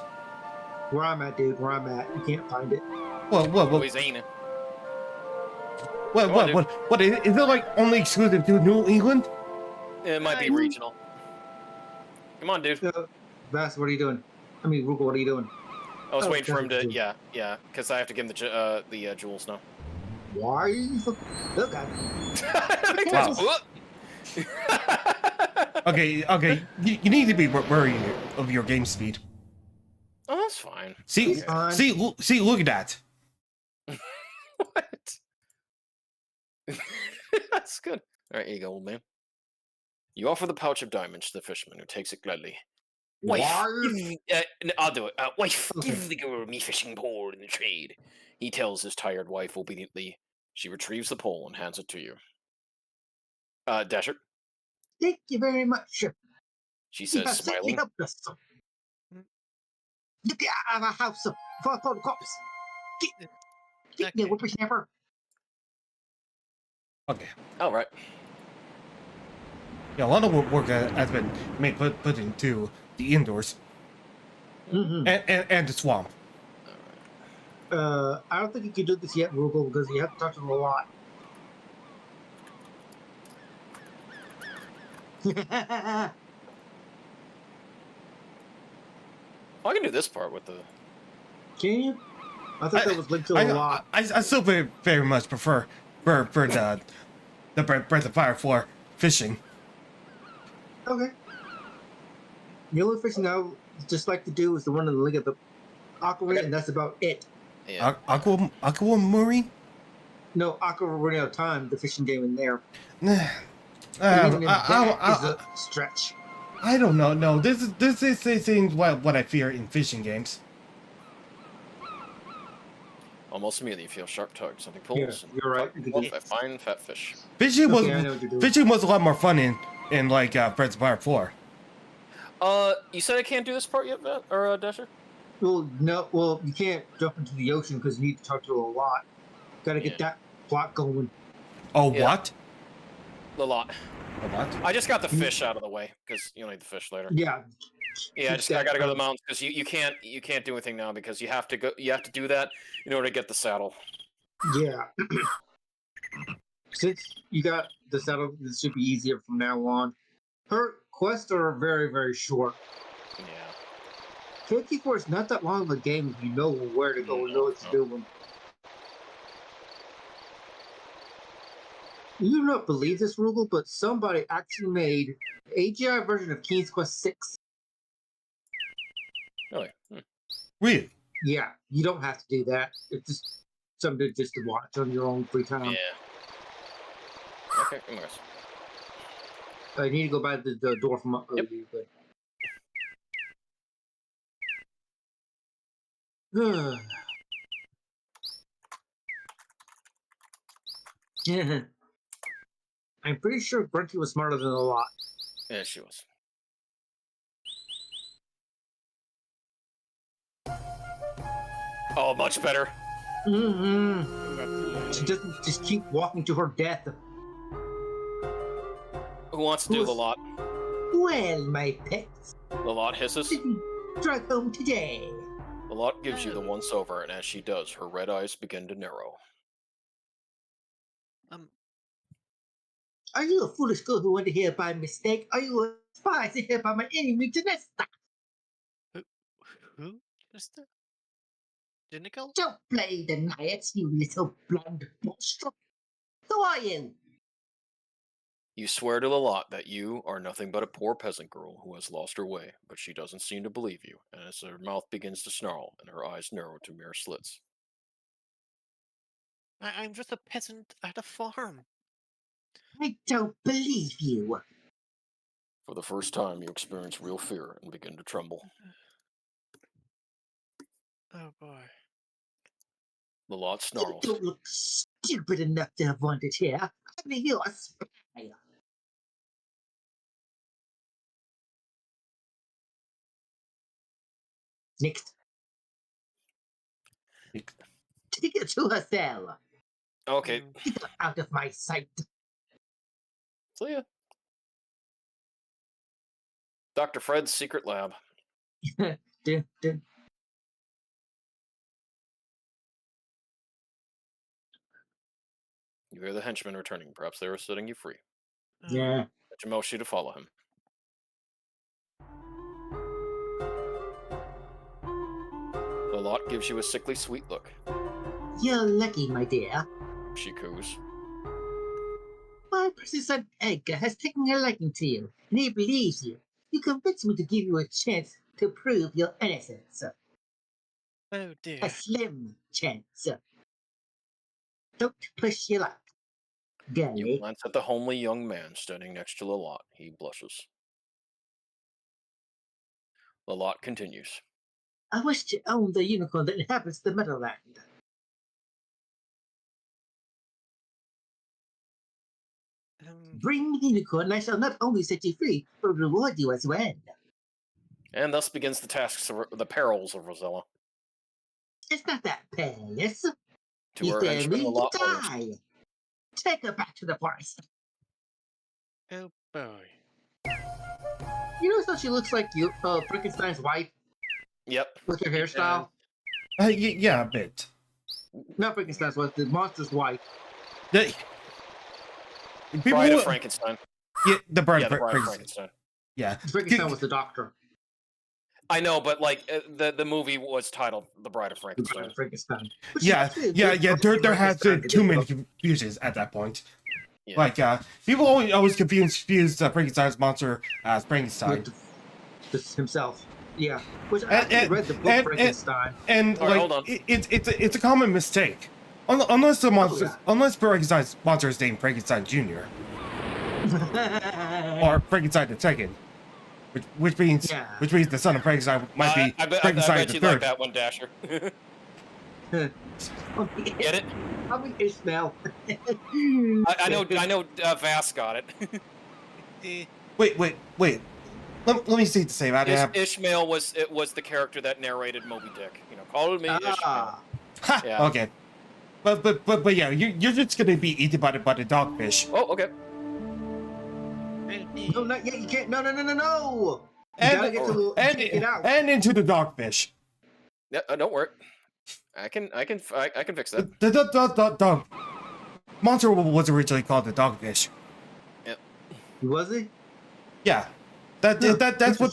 Where I'm at, dude, where I'm at, you can't find it. What? Louisiana. What? Is it like only exclusive to New England? It might be regional. Come on, dude. Vass, what are you doing? I mean, Rugal, what are you doing? I was waiting for him to, dude. yeah, because I have to give him the jewels now. Why are you so... Oh, God. Okay. You need to be worried of your game speed. Oh, that's fine. See, look at that. What? That's good. All right, here you go, old man. You offer the pouch of diamonds to the fisherman, who takes it gladly. Wife, I'll do it. Wife, give the girl me fishing pole in the trade. He tells his tired wife obediently. She retrieves the pole and hands it to you. Dasher. Thank you very much. She says, smiling. Get out of our house before I call the cops. Get me, whippersnapper. Okay. All right. Yeah, a lot of work has been put into the indoors and the swamp. I don't think you can do this yet, Rugal, because you have to touch them a lot. I can do this part with the. Can you? I thought that was linked to a lot. I still very much prefer the Breath of Fire for fishing. Okay. The only fishing I would just like to do is the one in the link of the aquamarine, and that's about it. Yeah. Aquamarine? No, Aquamarine running out of time, the fishing game in there. Even is a stretch. I don't know. No, this is what I fear in fishing games. Almost immediately you feel sharp tug. Something pulls. Yeah, you're right. A fine fat fish. Fishing was a lot more fun in like Breath of Fire 4. You said I can't do this part yet, Matt, or Dasher? Well, no. Well, you can't jump into the ocean because you need to talk to a lot. Gotta get that plot going. Oh, yeah. What? A lot. A what? I just got the fish out of the way because you'll need the fish later. Yeah. Yeah, I gotta go to the mountains because you can't do anything now because you have to do that in order to get the saddle. Yeah. Since you got the saddle, this should be easier from now on. Her quests are very, very short. Yeah. KQ4 is not that long of a game if you know where to go and know what you're doing. You do not believe this, Rugal, but somebody actually made an AGI version of King's Quest 6. Really? Really? Yeah, you don't have to do that. It's just something just to watch on your own free time. Yeah. Okay, anyways. I need to go by the door from up earlier, but... I'm pretty sure Grunty was smarter than a lot. Yeah, she was. Oh, much better. She doesn't just keep walking to her death. Who wants to do the lot? Well, my pets. The lot hisses. Drive home today. The lot gives you the once over, and as she does, her red eyes begin to narrow. Are you a foolish girl who went here by mistake? Are you a spy sent here by my enemy, Janesta? Who? Janesta? Janical? Don't play the Naiads, you little blonde monster. Who are you? You swear to the lot that you are nothing but a poor peasant girl who has lost her way, but she doesn't seem to believe you, and as her mouth begins to snarl and her eyes narrow to mere slits. I'm just a peasant at a farm. I don't believe you. For the first time, you experience real fear and begin to tremble. Oh boy. The lot You snarls. don't look stupid enough to have wanted here. I mean, you're a spy. Next, take her to her cell. Okay, Get her out of my sight. see ya. Dr. Fred's secret lab. Dun, dun. You hear the henchmen returning. Perhaps they were setting you free. Yeah. It motions you to follow him. The lot gives you a sickly sweet look. You're lucky, my dear. She coos. My precious son Edgar has taken a liking to you, and he believes you. You convinced me to give you a chance to prove your innocence. Oh A dear. slim chance. Don't push your luck, You girlie. glance at the homely young man standing next to the lot. He blushes. The lot continues. I wish to own the unicorn that inhabits the Meadowland. Bring me the unicorn, and I shall not only set you free, but reward you as well. And thus begins the perils of Rosella. It's not that perilous. To You her dare henchmen, me, the you lot mutters. die. Take her back to the forest. Oh boy. You know how she looks like you, Frankenstein's wife Yep. with her hairstyle? Yeah, a bit. Not Frankenstein's wife, the monster's wife. The, people, Bride of Frankenstein. yeah, the bride Yeah, of the Bride of Frankenstein. Frankenstein. Yeah, Frankenstein was the doctor. I know, but like the movie was titled "The Bride of The Bride Frankenstein." of Frankenstein. Which is yeah, actually a yeah, good yeah. book, There has been Frankenstein, too good many book. confusions at that point. Yeah. Like, people always confuse Frankenstein's monster as Frankenstein. With himself. Yeah. Which I actually read the book Frankenstein. And All right, hold on. it's a common mistake. Unless the monster, unless Frankenstein's monster is named Frankenstein Jr. or Frankenstein the Second, which means the son of Frankenstein might be I Frankenstein bet the you Third. like that one, Dasher. Get it? I'll be Ishmael. I know. Vass got it. Wait. Let me see the same. Ishmael was the character that narrated Moby Dick. You know, call me Ishmael. Ah. Ha, Yeah. okay. But yeah, you're just gonna be eaten by the dogfish. Oh, okay. No, not yet. You can't. No. You gotta get to get out. And into the dogfish. Yeah, don't worry. I can fix that. The dog monster was originally called the dogfish. Yep. Was he? Yeah. That's what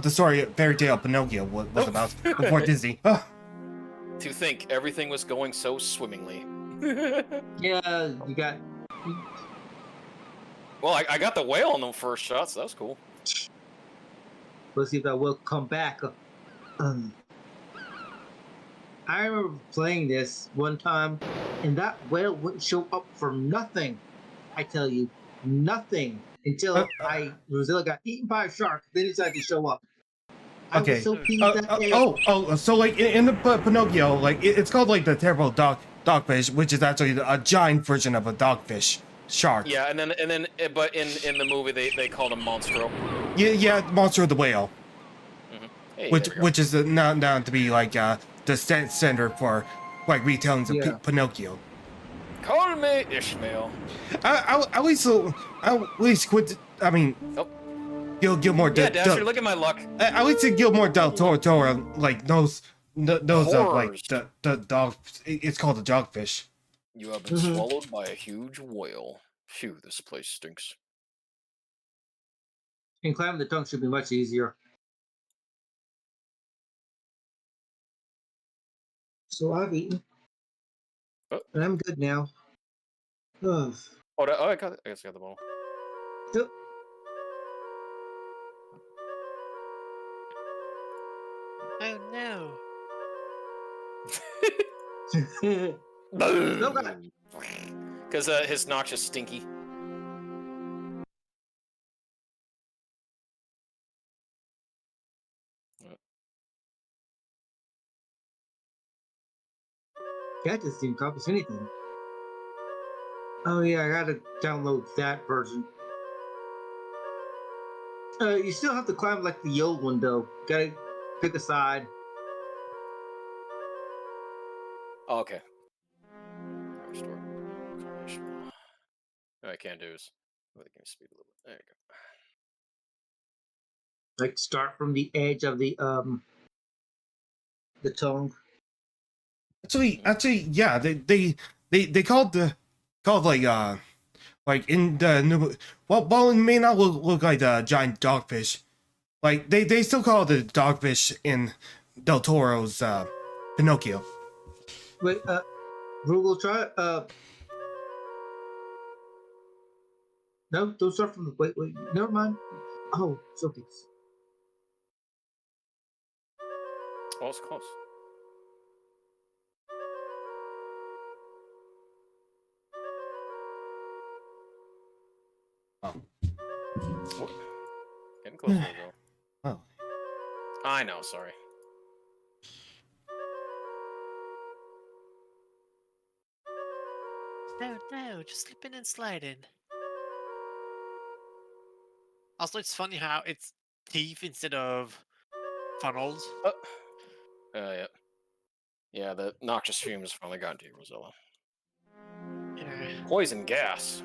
the story of Fairy Tale Pinocchio was about before Disney. To think everything was going so swimmingly. Yeah, you got. Well, I got the whale on the first shot, so that was cool. Let's see if that will come back. I remember playing this one time, and that whale wouldn't show up for nothing. I tell you, nothing until Rosella got eaten by a shark. Then he decided to show up. I was so pleased that day. So like in the Pinocchio, like it's called like the terrible dogfish, which is actually a giant version of a dogfish shark. Yeah, and then but in the movie they called him Monstro. Yeah, Monster of the Whale. Mm-hmm. Hey, which is now to be like the standard for like retellings of Pinocchio. Call me Ishmael. At least quit. I mean, Gilmore. Yeah, Dasher, look at my luck. At least Gilmore del Toro like knows like the dog. It's called the dogfish. You have been swallowed by a huge whale. Phew, this place stinks. And climbing the tongue should be much easier. So I've eaten. Oh. And I'm good now. Ugh. I guess I got the ball. Still- Oh no. No, God. Because his noxious stinky. That just didn't accomplish anything. Oh yeah, I gotta download that version. You still have to climb like the old one though. Gotta pick a side. Oh, okay. Restore. I can't do is. Give me speed a little bit. There you go. Like start from the edge of the tongue. Actually, yeah. They called like in the new. Well, while it may not look like the giant dogfish, like they still call it the dogfish in Del Toro's Pinocchio. Wait, Rugal, try it. No, don't start from the. Wait, never mind. Oh, it's okay. Oh, it's close. Oh. What? Getting closer, girl. Oh. I know, sorry. No, just slipping and sliding. Also, it's funny how it's teeth instead of funnels. Yeah. Yeah, the noxious fumes finally got to you, Rosella. Yeah. Poison gas.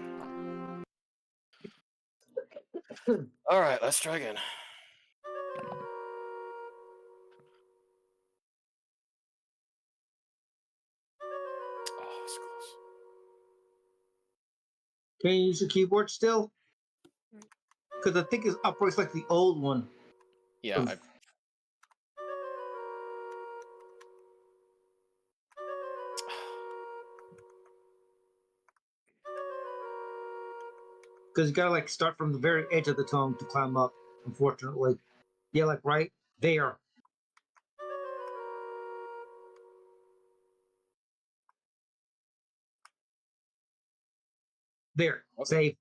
Alright, let's try again. Oh, it's close. Can you use your keyboard still? Because I think it's operates like the old one. Yeah, Oof. Because you gotta like start from the very edge of the tongue to climb up. Unfortunately, yeah, like right there. There, Okay. save.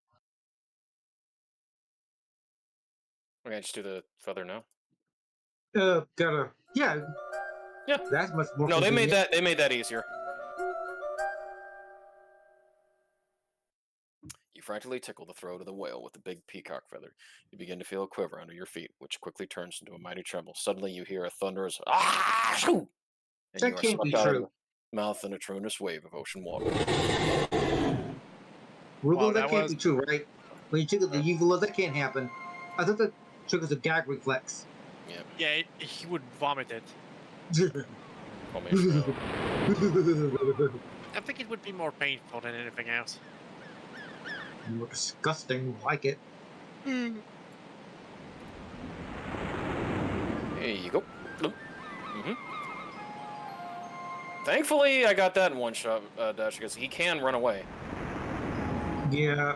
Okay, just do the feather now. Gotta, yeah, Yeah. that's much more. No, convenient. they made that easier. You frantically tickle the throat of the whale with the big peacock feather. You begin to feel a quiver under your feet, which quickly turns into a mighty tremble. Suddenly, you hear a thunderous ah, shoo! And That you are can't be swept out of true. the mouth in a tremendous wave of ocean water. Rugal, Wow, that that can't was- be true, right? When you trigger the uvula, that can't happen. I thought that triggers a gag reflex. Yeah, he would vomit it. Formation. I think it would be more painful than anything else. You're disgusting, like it. There you go. Mm-hmm. Thankfully, I got that in one shot, Dash, because he can run away. Yeah. Yeah,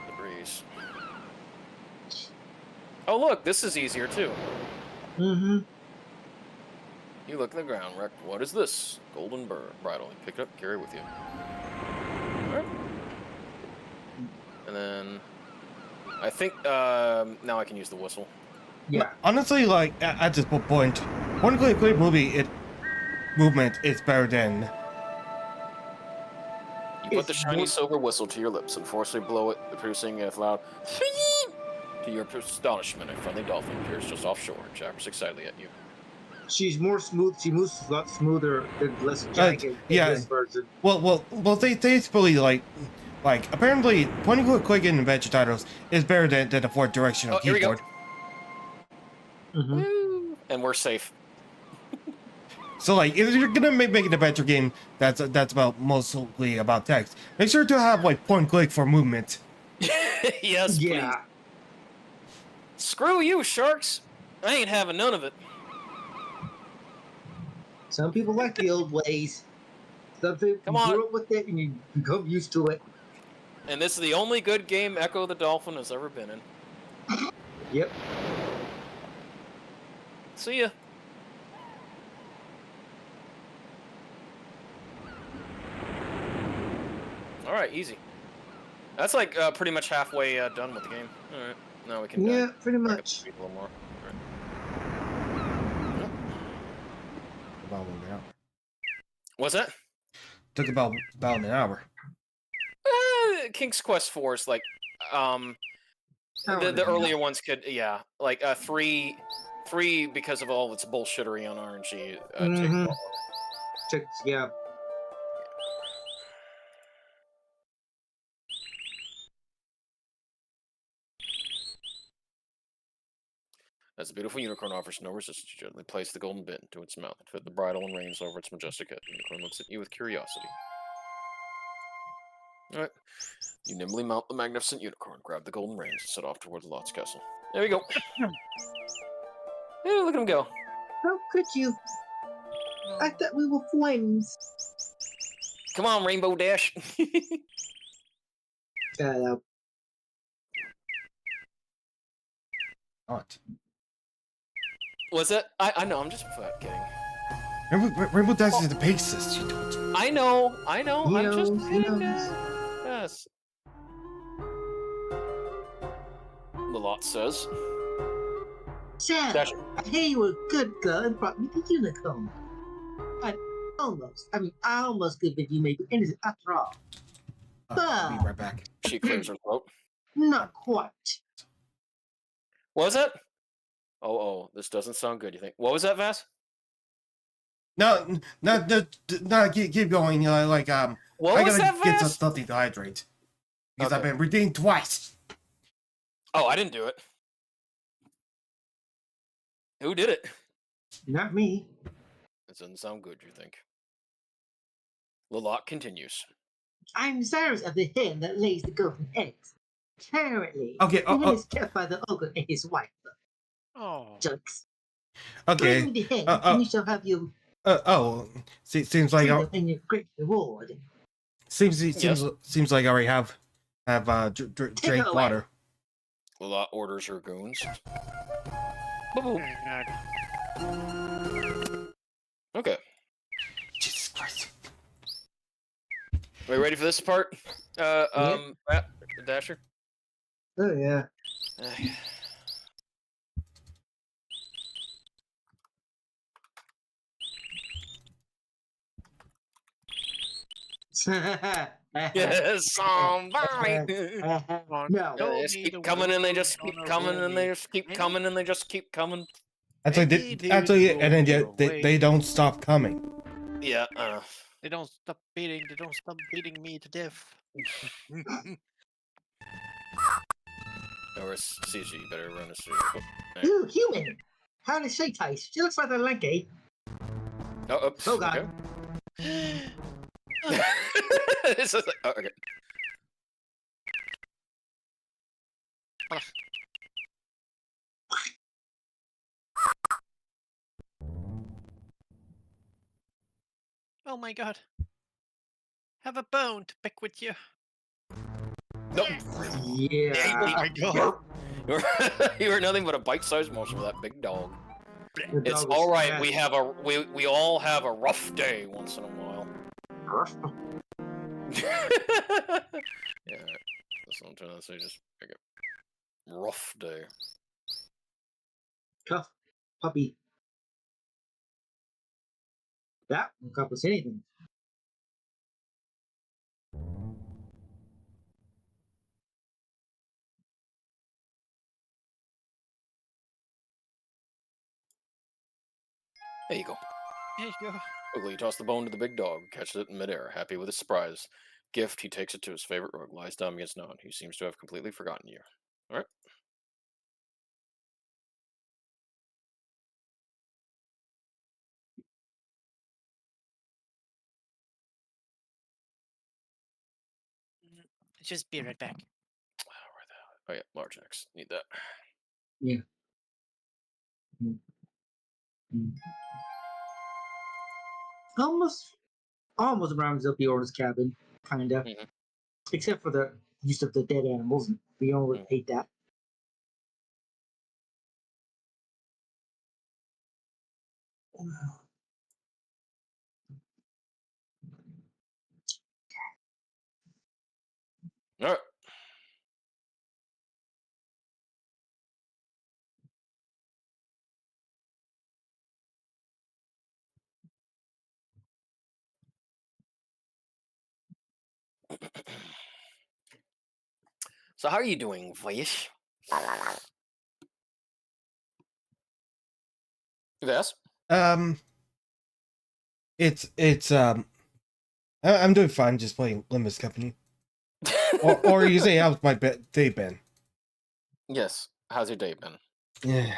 the breeze. Oh, look, this is easier, too. Mm-hmm. You look at the ground, wrecked. What is this? Golden bridle. You pick it up, carry it with you. Alright. And then... I think, now I can use the whistle. Yeah. Honestly, like at this point, one quick movement is better than. You put It's the shiny more- silver whistle to your lips and forcibly blow it, producing a loud... To your astonishment, a friendly dolphin appears just offshore and jabbers excitedly at you. She's more smooth. She moves a lot smoother than less jagged in this version. Well, they basically like apparently pointing quick in adventure titles is better than the fourth directional Here we go. keyboard. Mm-hmm. And we're safe. So like, if you're gonna make an adventure game that's about mostly about text, make sure to have like point click for movement. Yes, please. Yeah. Screw you, sharks! I ain't having none of it. Some people like the old ways. Some people Come on. grew up with it and you become used to it. And this is the only good game Echo the Dolphin has ever been in. Yep. See ya. All right, easy. That's like pretty much halfway done with the game. All right, now we can. Yeah, pretty back up much. speed a little more. About 1 hour. What's that? Took about an hour. King's Quest 4 is like, the Yeah. earlier ones could, yeah, like 3 because of all its bullshittery on RNG. Mhm. Yeah. As the beautiful unicorn offers no resistance, you gently place the golden bit into its mouth, fit the bridle and reins over its majestic head. The unicorn looks at you with curiosity. All right. You nimbly mount the magnificent unicorn, grab the golden reins, and set off towards Lot's castle. There we go. Hey, look at him go. How could you? I thought we were friends. Come on, Rainbow Dash. Shut up. Not. What's that? I know, I'm just kidding. Rainbow Dash is the basis, you don't. I know, He I'm just knows, he kidding. knows. Yes. The Lot says. Sam, Dash. I hear you were a good girl and brought me the unicorn. I almost convinced you may be innocent after all. I'll be right back. She clears her throat. Not quite. What was that? Oh, this doesn't sound good, you think? What was that, Vass? No, keep going. What I was gotta that, get Vass? something to hydrate. Because I've Okay. been redeemed twice. Oh, I didn't do it. Who did it? Not me. That doesn't sound good, you think? Lalot continues. I'm Cyrus of the hen that lays the golden eggs. Apparently, Okay, the hen is kept by the ogre and his wife. Oh. Jokes. Okay. Bring me the hen, and you shall have your Seems like freedom and your great reward. seems Yes. seems like I already have drank away. water. Lalot orders her goons. Oh my God. Okay. Jesus Christ. Are you ready for this part? Dasher? Oh yeah. Yes, somebody. No. They just keep coming and they just keep coming and they just keep coming and they just keep coming. Actually, and then they don't stop coming. Yeah, They don't stop beating. They don't stop beating me to death. or CG, you better run this through. Ooh, human. How does she taste? She looks rather lanky. Oh, Oh god. Okay. It's just like, oh, okay. Oh my God. Have a bone to pick with you. Nope. Yeah. Oh my God. You are nothing but a bite-sized morsel for that big dog. The It's dog is all right. fast. We all have a rough day once in a while. Yeah. That's what I'm trying to say. Just like a rough day. Tough puppy. That won't accomplish anything. There you go. There you go. Quickly, you toss the bone to the big dog, catches it in midair, happy with his surprise. Gift, he takes it to his favorite rug, lies down against none. He seems to have completely forgotten you. Alright. Just be right back. Where the hell? Oh yeah, large X. Need that. Yeah. Mm. Almost rounds up the owner's cabin, kinda. Mhm. Except for the use of the dead animals. We don't really hate that. All right. So how are you doing, Vish? Yes. I'm doing fine just playing Limits Company. Or you say how's my day been? Yes. How's your day been? Yeah.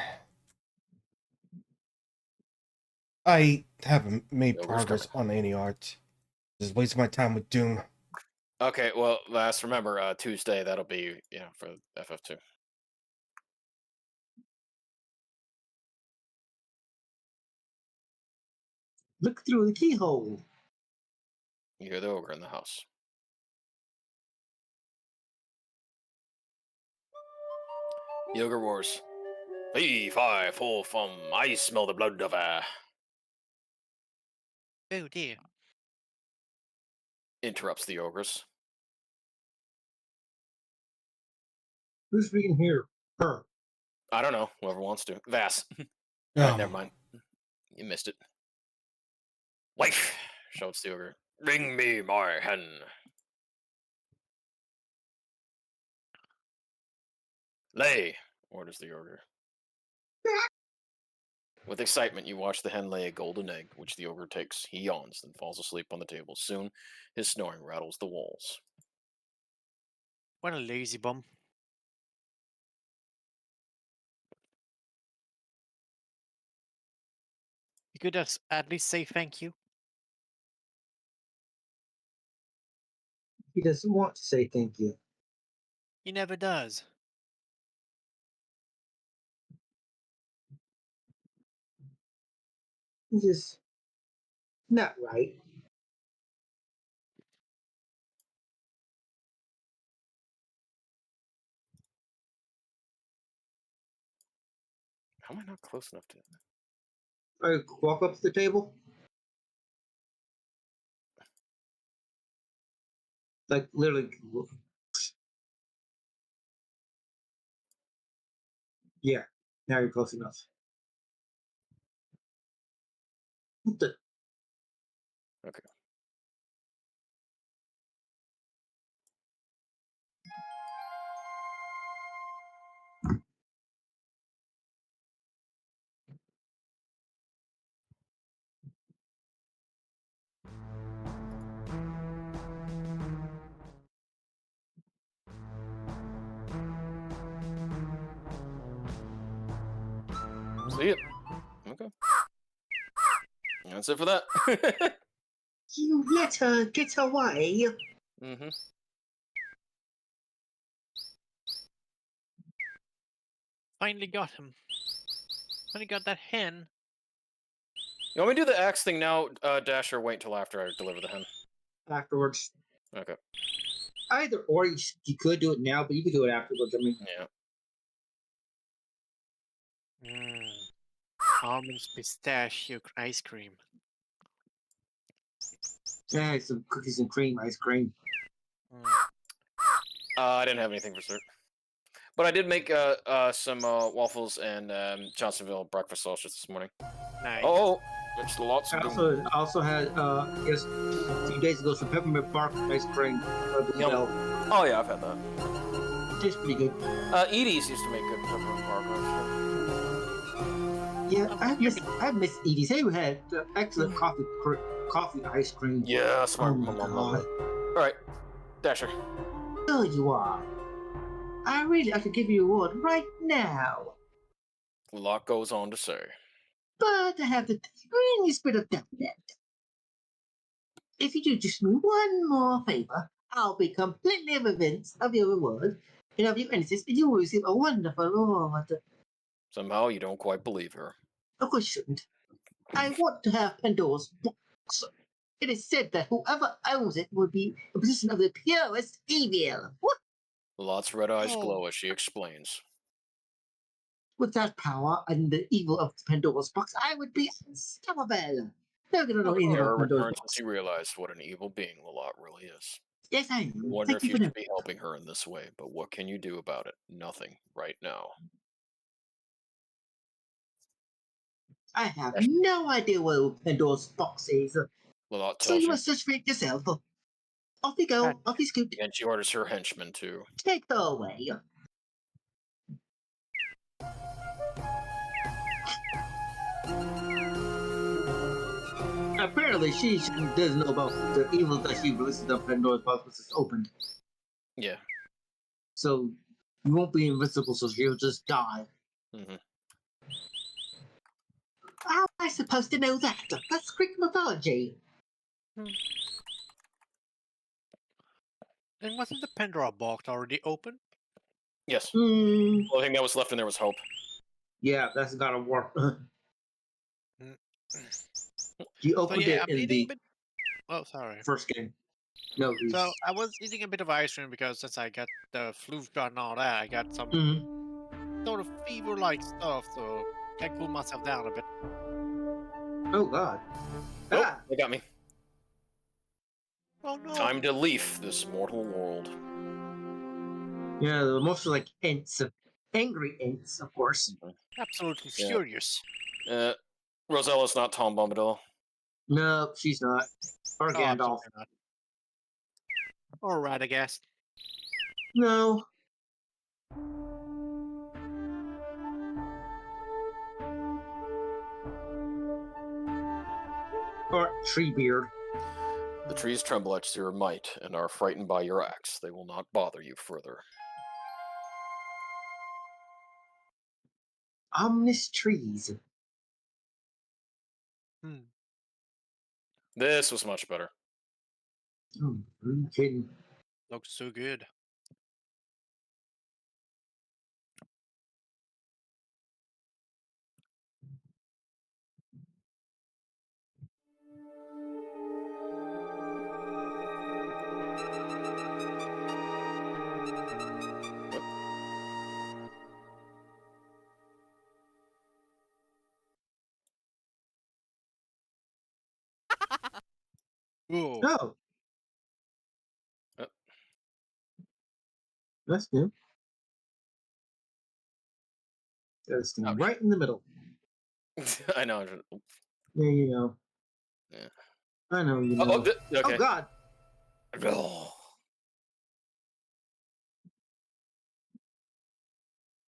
I haven't made Ogre's progress coming. on any art. Just wasting my time with Doom. Okay, well, last remember Tuesday. That'll be for FF2. Look through the keyhole. You hear the ogre in the house. The ogre roars. 3, 5, 4 from. I smell the blood of Oh dear. interrupts the ogres. Who's speaking here? Her. I don't know. Whoever wants to. Vass. Oh, Never mind. You missed it. Wife, shouts the ogre. Bring me my hen. Lay, orders the ogre. With excitement, you watch the hen lay a golden egg, which the ogre takes. He yawns, then falls asleep on the table. Soon, his snoring rattles the walls. What a lazy bum. You could at least say thank you. He doesn't want to say thank you. He never does. He's just not right. How am I not close enough to? I walk up to the table. Like literally. Yeah. Now you're close enough. What the? Okay. See it. Okay. That's it for that. You let her get away. Mm-hmm. Finally got him. Finally got that hen. You want me to do the axe thing now, Dash, or wait until after I deliver the hen? Afterwards. Okay. Either or, you could do it now, but you could do it afterwards. I mean, Yeah. Almonds pistachio ice cream. yeah, some cookies and cream ice cream. I didn't have anything for cert. But I did make some waffles and Johnsonville breakfast sausage this morning. Nice. Oh, it's lots I of also had just a few days ago some peppermint bark ice cream. Yum. Oh yeah, I've had that. Tastes pretty good. Edie's used to make good peppermint bark ice Yeah, I miss Edie's. They had excellent coffee ice cream. Yeah, smart. Oh my My mom God. loved it. All right, Dasher. There you are. I could give you a award right now. A lot goes on to say. But I have the tiniest bit of doubt left. If you do just me one more favor, I'll be completely convinced of your reward and of your innocence, and you will receive a wonderful reward. Somehow you don't quite believe her. Of course you shouldn't. I want to have Pandora's box. It is said that whoever owns it will be a position of the purest evil. What? Lot's red eyes Oh. glow as she explains. With that power and the evil of Pandora's box, I would be unstoppable. They're gonna know anything Terror about Pandora's returns when box. she realized what an evil being Lalot really is. Yes, I I am. wonder Thank if you you for should that. be helping her in this way, but what can you do about it? Nothing right now. I have no idea what Pandora's box is, Lalot so tells you you, must search for it yourself. Off you go. Off you scoot. and she orders her henchmen to. Take her away. Apparently, she doesn't know about the evil that she listed up Pandora's box was just opened. Yeah. So you won't be invincible, so she'll just die. Hmm. How am I supposed to know that? That's Greek mythology. And wasn't the Pandora box already open? Yes. Hmm. The only thing that was left in there was hope. Yeah, that's gotta work. Mm. You So opened yeah, it I'm in eating the a bit. Oh, sorry. first game. No, So I was eating a bit of ice cream because since I got the flu shot and all that, I got some sort of fever-like stuff, so can't cool myself down a bit. Oh God. Oh, Ah. they got me. Oh no! Time to leave this mortal world. Yeah, the most like ants, angry ants, of course. Absolutely Yeah. furious. Rosella's not Tom Bombadil. No, she's not. Or Oh, Gandalf. absolutely not. All right, I guess. No. Or Treebeard. The trees tremble at your might and are frightened by your axe. They will not bother you further. Ominous trees. Hmm. This was much better. Oh, are you kidding? Looks so good. Ooh. Oh, Uh. that's new. That's Ouch. right in the middle. I know. There you go. Yeah. I know you know. Oh, okay. Oh God. Oh.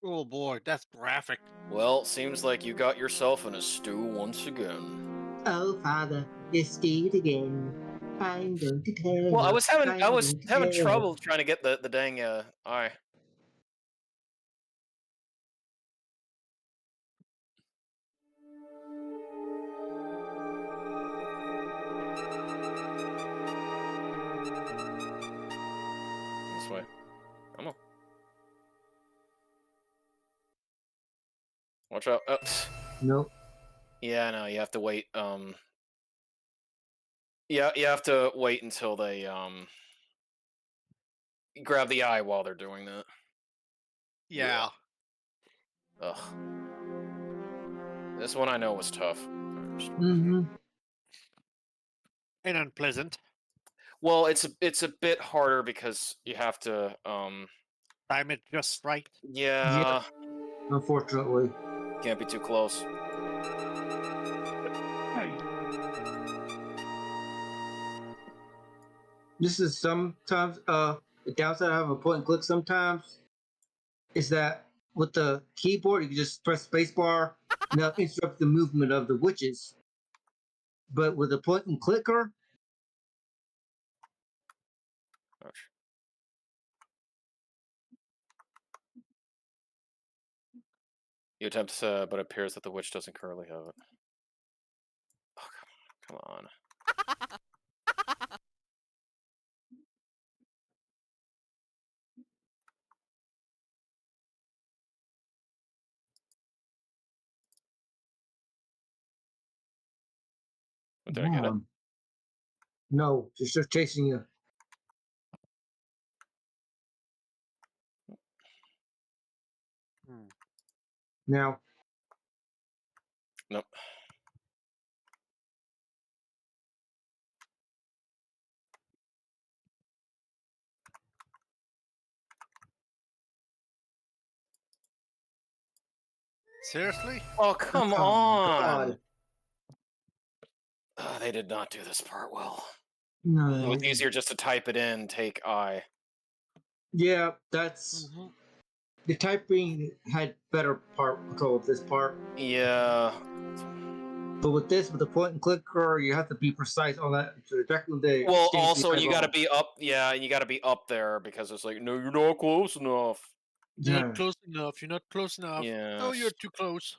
Oh boy, that's graphic. Well, seems like you got yourself in a stew once again. Oh Father, it's Steve again. I'm going to tell Well, I you. was having I'm going to tell you. trouble trying to get the dang eye. This way. Come on. Watch out. Nope. Yeah, no, you have to wait. Yeah, you have to wait until they grab the eye while they're doing that. Yeah. Ugh. This one I know was tough. Mm-hmm. And unpleasant. Well, it's a bit harder because you have to Time it just right. yeah, Unfortunately. can't be too close. This is sometimes the downside of a point and click sometimes is that with the keyboard you can just press spacebar and that'll interrupt the movement of the witches. But with a point and clicker, Ouch. You attempt, but it appears that the witch doesn't currently have it. Oh, come on. Did I get it? No, she's just chasing you. Now, Nope. Seriously? Oh, come oh, on! God. They did not do this part well. It No. was easier just to type it in, take I. Yeah, that's the typing had better part control of this part. Yeah. But with this, with the point and clicker, you have to be precise on that. So directly they Well, change also, the you gotta eyeball. be up, yeah, and you gotta be up there, because it's like, no, you're not close enough. You're Yeah. not close enough. You're not close enough. Oh, Yes. you're too close.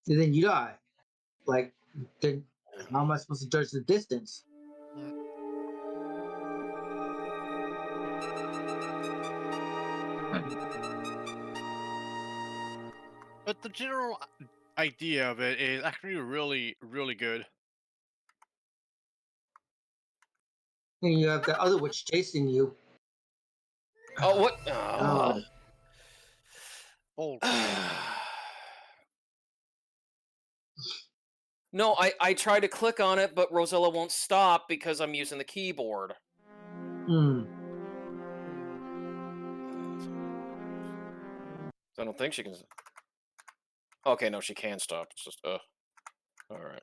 And then you die. Like, then how am I supposed to judge the distance? But the general idea of it is actually really, really good. And you have the other witch chasing you. Oh, what? God. Oh, No, I tried to click on it, but Rosella won't stop because I'm using the keyboard. Hmm. I don't think she can. Okay, no, she can stop. It's just, alright.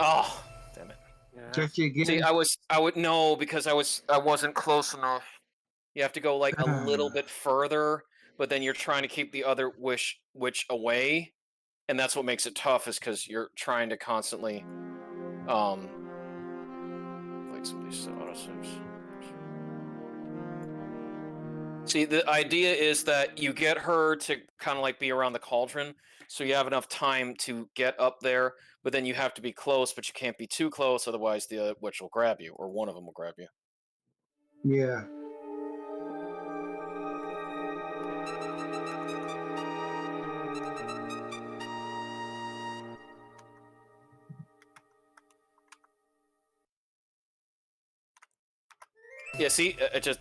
Oh, damn it. yeah. Judge you again. See, I would no, because I wasn't close enough. You have to go like a little bit further, but then you're trying to keep the other witch away, and that's what makes it tough. Is because you're trying to constantly, like some of these autosaves. See, the idea is that you get her to kind of like be around the cauldron, so you have enough time to get up there, but then you have to be close, but you can't be too close, otherwise the witch will grab you, or one of them will grab you. Yeah. Yeah, see, it just...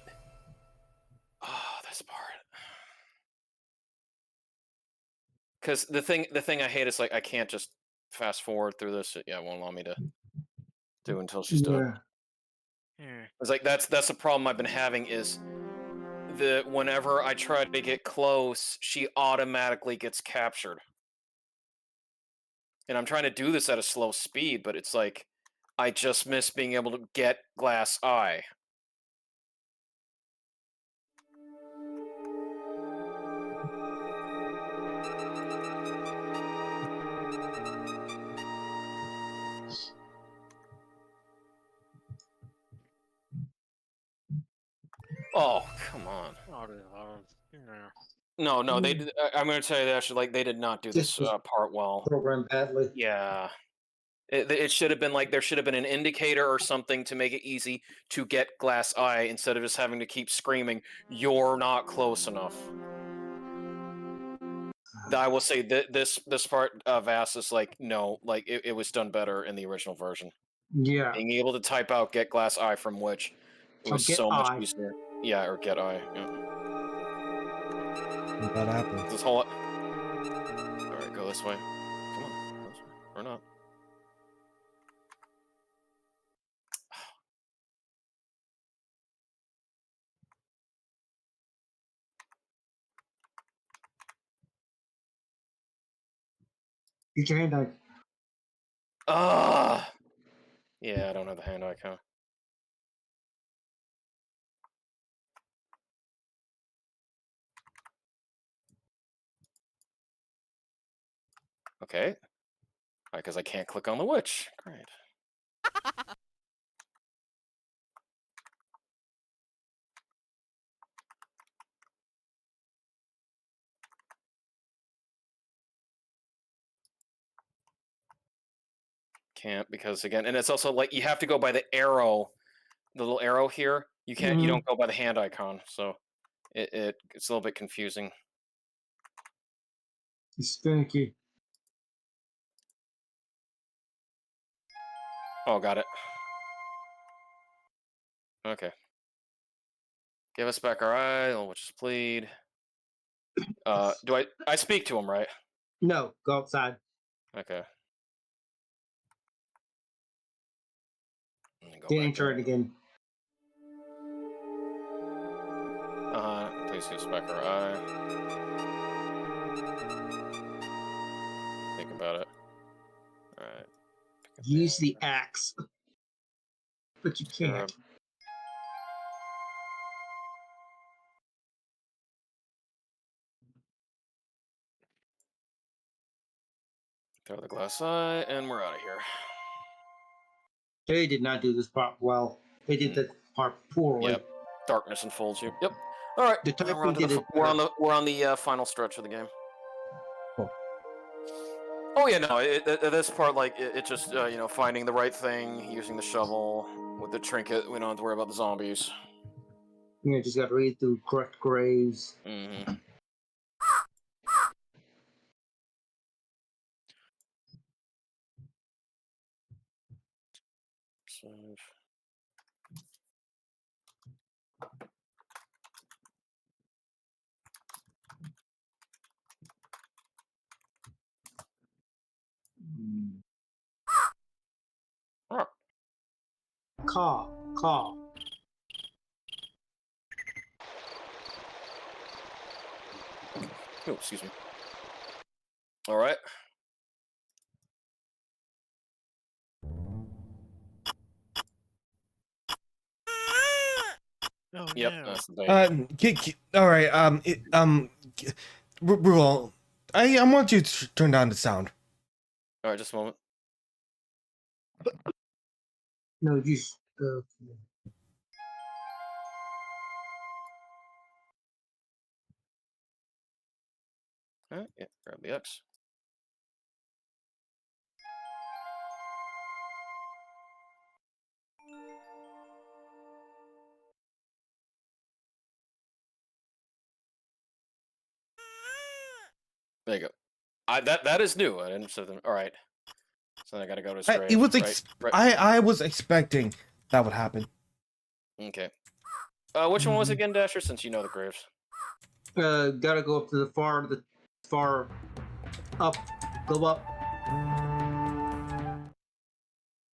Oh, this part. Because the thing I hate is, like, I can't just fast forward through this. Yeah, it won't allow me to do until she's done. Yeah. Yeah. It's like, that's the problem I've been having is... whenever I try to get close, she automatically gets captured. And I'm trying to do this at a slow speed, but it's like, I just miss being able to get glass eye. Oh, come on. Yeah. No, they did, I'm going to tell you that, actually, like, they did not do This this was part well. programmed badly. Yeah. It should have been like, there should have been an indicator or something to make it easy to get glass eye instead of just having to keep screaming, "You're not close enough." I will say that this part of VAS is like, no, like it was done better in the original version. Yeah. Being able to type out "get glass eye" from which it Or was get so much eye. easier. Yeah, or "get eye." Yeah. What happened? This whole. All right, go this way. Come on, go this way. Or not. Get your hand on. Ah. Yeah, I don't have the hand icon. Okay. Because I can't click on the witch. Great. Can't because again, and it's also like you have to go by the arrow, the little arrow here. You can't. You don't go by the hand icon, so it's a little bit confusing. It's stinky. Oh, got it. Okay. Give us back our eye. Oh, which is plead. Do I speak to him, right? No, go outside. Okay. Go Then back enter it there. again. Please give us back our eye. Think about it. All right. Use the axe. But you can't. Throw the glass eye, and we're out of here. They did not do this part well. They did this part poorly. Yep. Darkness enfolds you. Yep. All right. The We're on, typing did it we're on better. the we're on the final stretch of the game. Cool. Oh yeah, no. This part, like, it just finding the right thing, using the shovel with the trinket. We don't have to worry about the zombies. You just got to read through correct graves. Mm-hmm. Save. Oh. Caw. Oh, excuse me. All right. Oh Yep. no. That's the bait. All right. Rugal, I want you to turn down the sound. All right. Just a moment. No, just. All right. Yeah. Grab the X. There you go. That is new. I didn't. All right. So I gotta go to his grave. It was right. I was expecting that would happen. Okay. Which one was it again, Dasher? Since you know the graves. Gotta go up to the far up. Go up.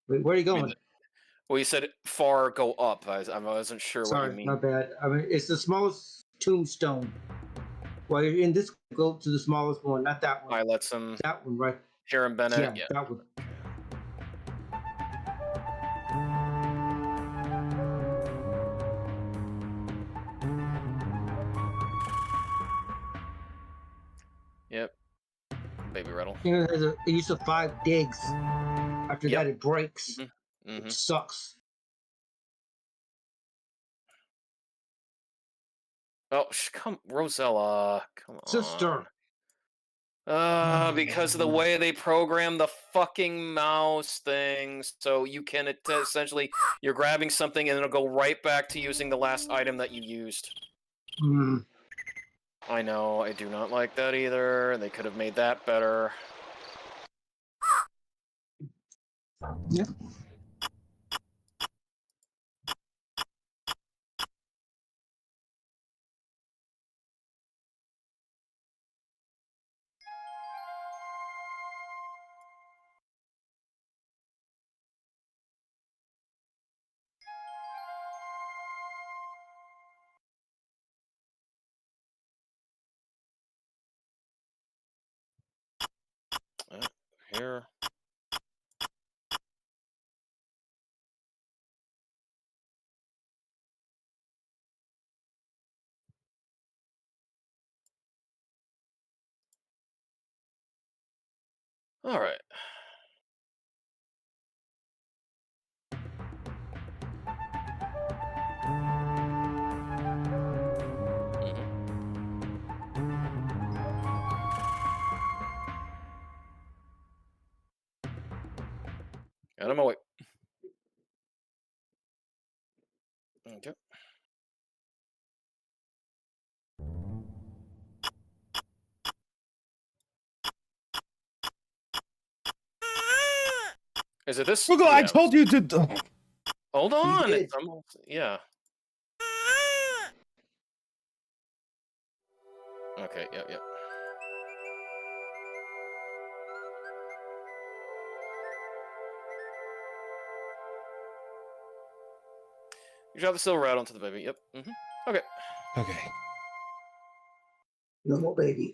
Wait, where are you going? Well, you said far go up. I wasn't sure what you Sorry, mean. my bad. I mean, it's the smallest tombstone. Well, you're in this, go to the smallest one, not that one. Highlight some. That one, right? Hiram Bennett. Yeah, that one. Yep. Baby rattle. You know, it used to 5 digs. After that, it breaks. Mm-hmm. It sucks. Oh, come, Rosella. Come on. Sister. Because of the way they program the fucking mouse things, so you can essentially you're grabbing something and it'll go right back to using the last item that you used. I know, I do not like that either. They could have made that better. Yeah. Here. All right. Get him away. Okay. Is it this? Rugal, I Yeah. told you to. Hold on. did. It's almost, yeah. Okay, yep. You drop the silver right onto the baby. Yep. Okay. Okay. No more baby.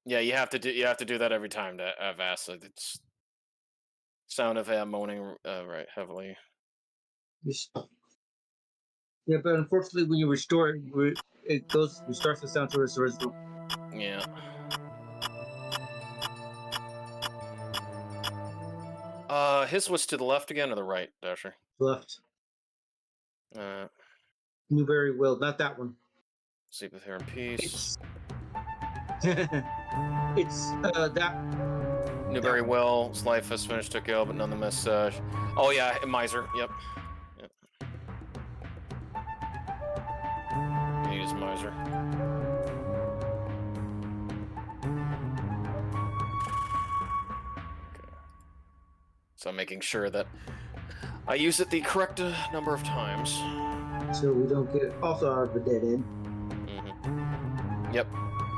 Yeah, you have to do that every time to VAS. It's sound of moaning right heavily. Yeah, but unfortunately, when you restore it, restarts the sound to its original. Yeah. His was to the left again or the right, Dasher? Left. Uh, Newberry Will, not that one. sleep with her in peace. It's that. Newberry Will's life has finished, took ill, but nonetheless. Oh yeah, Miser. Yep. You need his Miser. Okay. So I'm making sure that I use it the correct number of times. So we don't get also out of the dead end. Yep.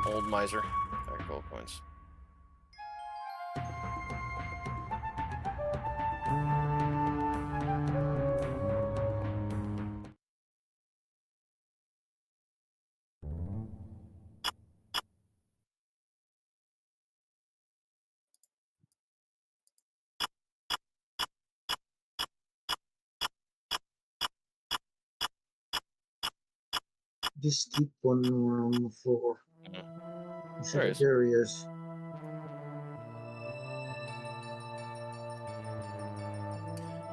Old Miser. Gold coins. Just keep one more on the floor. There There he is.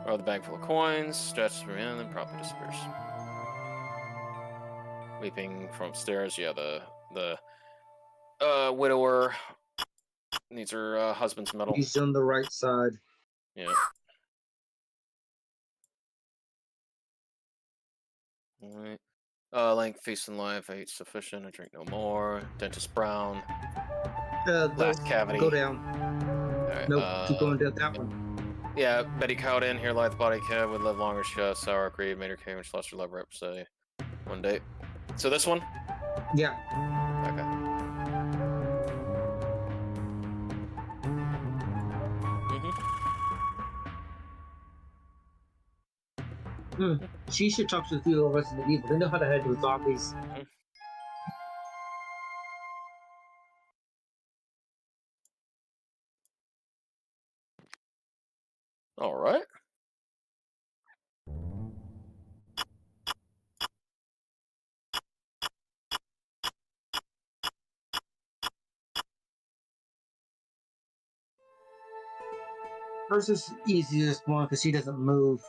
Or the bag full of coins, stretch from in, then promptly disappears. Leaping from upstairs, yeah, the widower needs her husband's medal. He's on the right side. Yeah. Alright. Length, feast and life, I eat sufficient, I drink no more. Dentist Brown. Last cavity. Go down. Alright, Nope, keep going down that one. Yeah, Betty Cowden, here lieth body cab, would live longer, she has sour cream, made her came, and she lost her love rep, say one day. So this one? Yeah. Okay. She should talk to the few of us in the evil. They know how to handle zombies. All right. Hers is the easiest one because she doesn't move.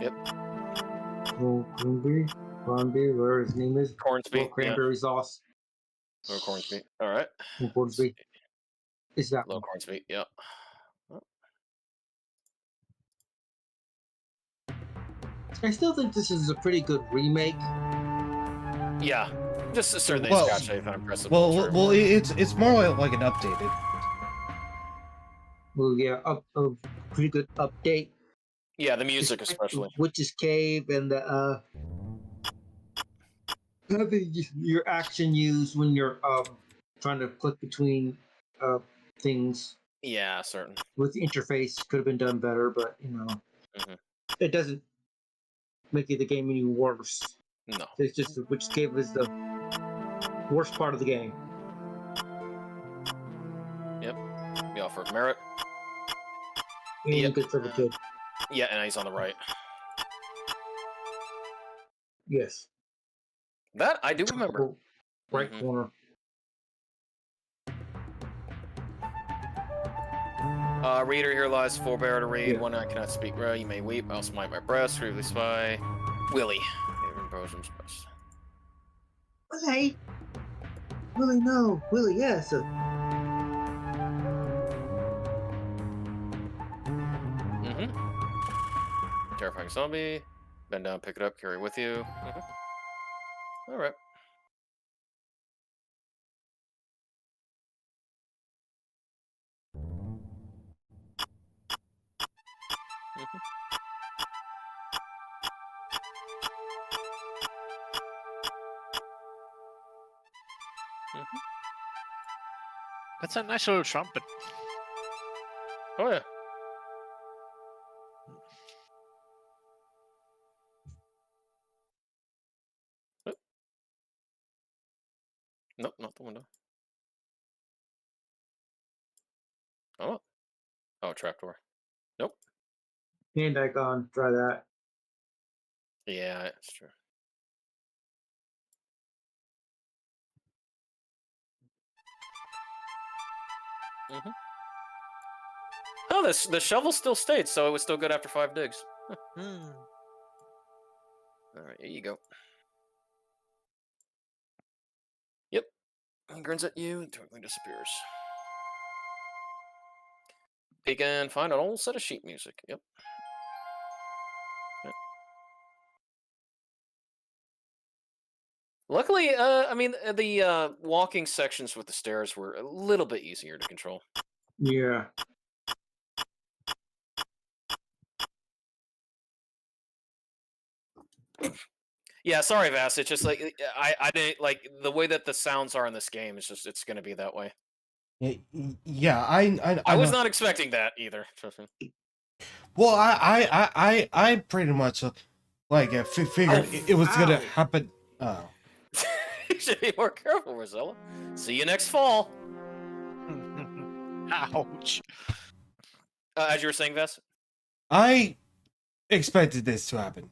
Yep. Oh, Cornby, whatever his name is. Cornsby. Cranberry sauce. Or Cornsby. All right. Cornsby. Is that Low one? Cornsby. Yep. I still think this is a pretty good remake. Yeah. Just certainly Well, Scotch I found impressive. Well, it's more like an updated. Well, yeah, a pretty good update. Yeah, the music especially. Witch's Cave and the having your action used when you're trying to click between things. Yeah, certain. With the interface could have been done better, but you know, it doesn't make the game any worse. No. It's just Witch's Cave is the worst part of the game. Yep. We offer merit. And Yep. good for the kid. Yeah, and he's on the right. Yes. That I do remember. Right corner. Reader here lies, forbear to read. Yeah. One I cannot speak. You may weep. I'll smite my breast. Really spy. Willie. Hey, Willie, no, Willie, yes. Terrifying zombie. Bend down, pick it up, carry it with you. All right. That's a nice little trumpet. Oh yeah. Nope, not the window. Oh. Oh, trapdoor. Nope. Hand icon, try that. Yeah, it's true. Oh, the shovel still stayed, so it was still good after 5 digs. All right, here you go. Yep. He grins at you and totally disappears. He can find an old set of sheet music. Yep. Luckily, I mean, the walking sections with the stairs were a little bit easier to control. Yeah. Yeah, sorry, Vass. It's just like I didn't like the way that the sounds are in this game. It's going to be that way. Yeah, I was not expecting that either. Well, I pretty much figured it was gonna happen. Oh. You should be more careful, Rosella. See you next fall. Ouch. As you were saying, Vess? I expected this to happen.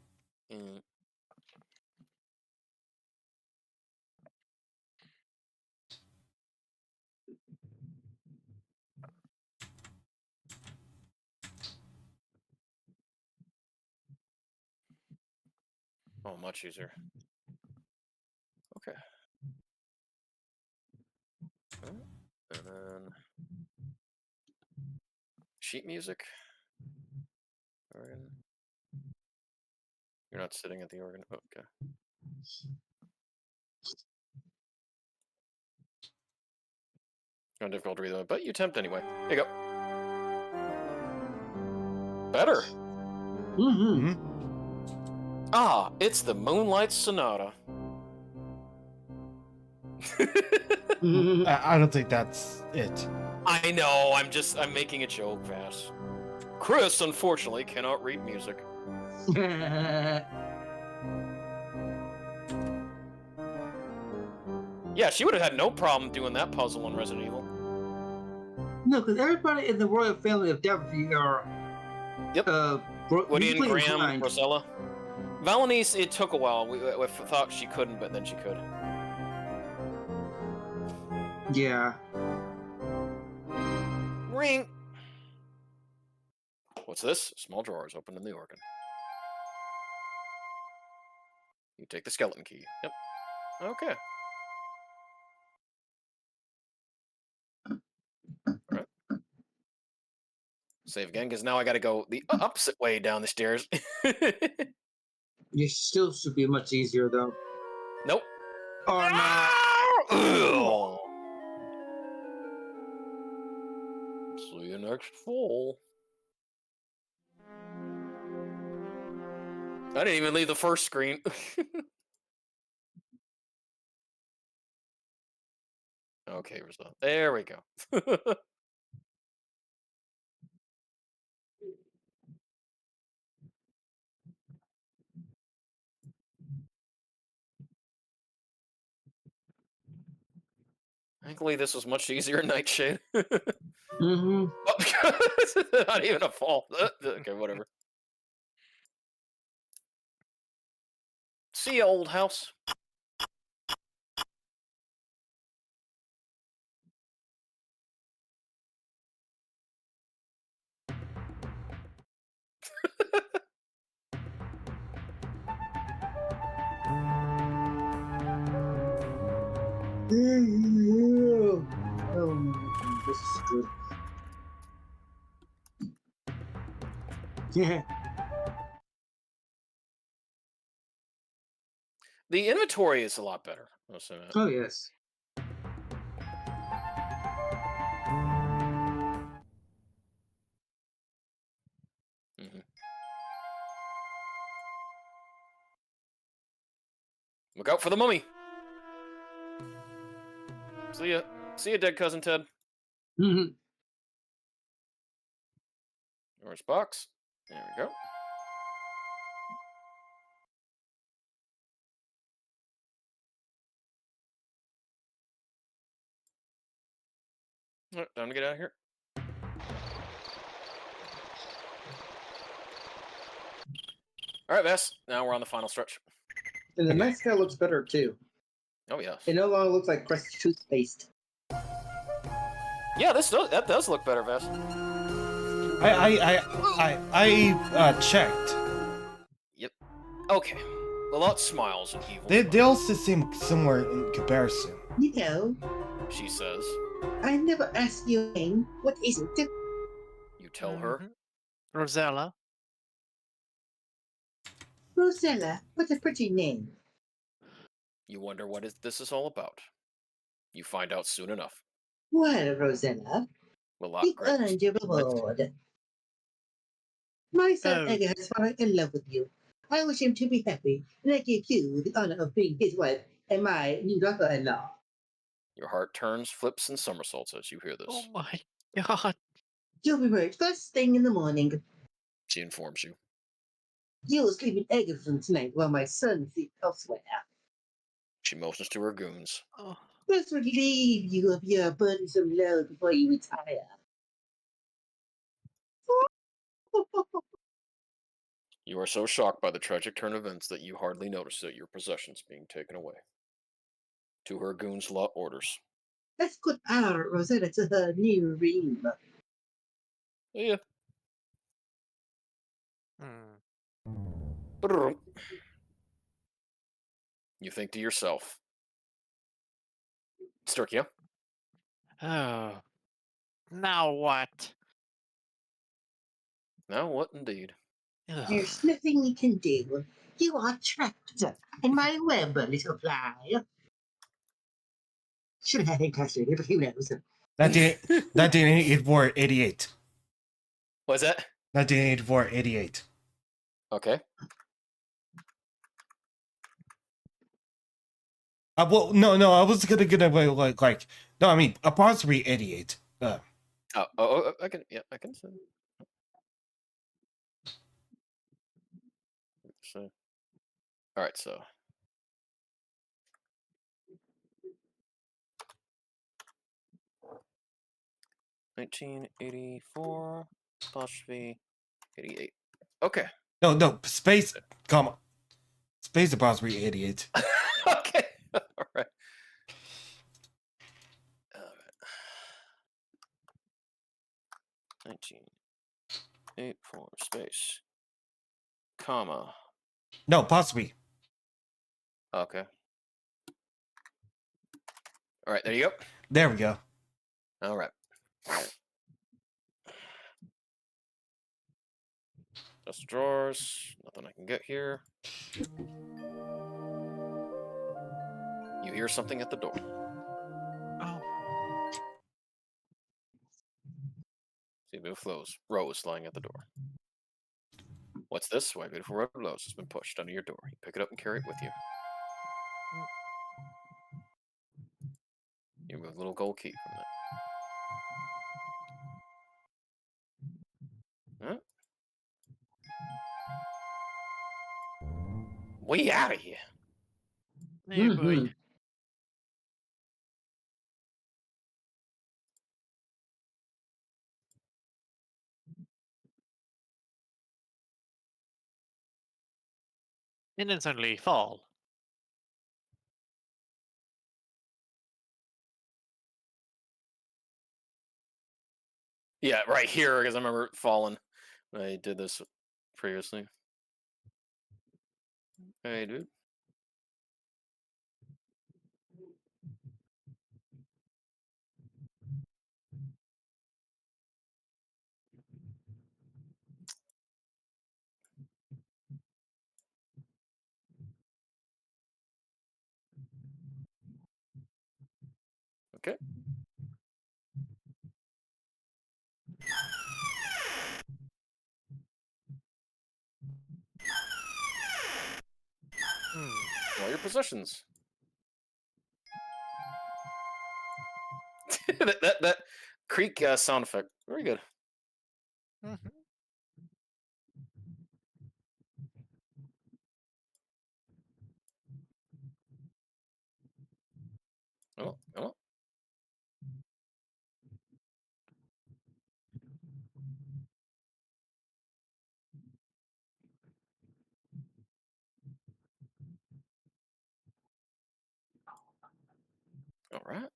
Oh, much easier. Okay. And then sheet music. Organ. You're not sitting at the organ. Oh, okay. Kind of difficult to read, but you attempt anyway. Here you go. Better. Ah, it's the Moonlight Sonata. I don't think that's it. I know. I'm making a joke, Vass. Chris, unfortunately, cannot read music. Yeah, she would have had no problem doing that puzzle in Resident Evil. No, because everybody in the royal family of Daventry are. Yep. Woody and Graham, blind. Rosella. Valenice, it took a while. We thought she couldn't, but then she could. Yeah. Ring. What's this? Small drawers open in the organ. You take the skeleton key. Yep. Okay. Alright. Save again, because now I gotta go the opposite way down the stairs. It still should be much easier, though. Nope. Or not. See you next fall. I didn't even leave the first screen. Okay, result. There we go. Thankfully, this was much easier in Nightshade. Mm-hmm. Not even a fall. Okay, whatever. See ya, old house. Oh, this is good. Yeah. The inventory is a lot better. I'll say that. Oh yes. Look out for the mummy. See ya. See ya, dead cousin Ted. Mhm. Orange box. There we go. All right, time to get out of here. All right, Vess. Now we're on the final stretch. And the night sky looks better too. Oh yeah. It no longer looks like crushed toothpaste. Yeah, that does look better, Vess. I checked. Yep. Okay. A lot smiles and evil. They also seem similar in comparison. You know, She says. I never asked you a name. What is it? You tell her. Mhm. Rosella. Rosella. What a pretty name. You wonder what this is all about. You find out soon enough. Well, Rosella, Well, you've great. earned your reward. My son Oh. Edgar has fallen in love with you. I wish him to be happy, and I give you the honor of being his wife and my new daughter-in-law. Your heart turns, flips, and somersaults as you hear this. Oh my god. You'll be married first thing in the morning. She informs you. You'll sleep in Edgar's room tonight while my son sleeps elsewhere. She motions to her goons. Oh. This would relieve you of your burdensome load before you retire. You are so shocked by the tragic turn of events that you hardly notice that your possessions being taken away. To her goons, law orders. Let's put our Rosetta to her new room. Yeah. Hmm. You think to yourself. Sturkia. Oh. Now what? Now what indeed? Ugh. There's nothing we can do. You are trapped in my web, little fly. Should have had him castrated, but who knows? 1984, 88. What's that? 1984, 88. Okay. Well, no, I was gonna get away like no, I mean approximately 88. I can say. So, all right, so 1984 apostrophe 88. Okay. No, space, comma, space approximately 88. Okay. All right. 1984 space comma. No, possibly. Okay. All right, there you go. There we go. All right. Just drawers. Nothing I can get here. You hear something at the door. Oh. See beautiful rose lying at the door. What's this? Why beautiful red rose has been pushed under your door. You pick it up and carry it with you. You remove a little gold key from that. Huh? Way out of here. Hey, boy. And then suddenly fall. Yeah, right here, because I remember falling when I did this previously. Hey, dude. Okay. All your possessions. that creak sound effect. Very good. Oh. All right.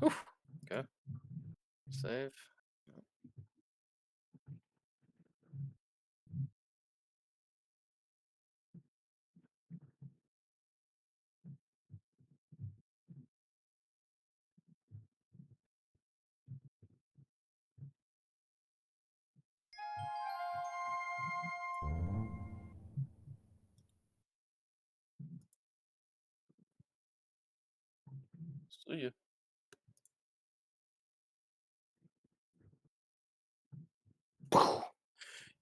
Oof. Okay. Save. See you.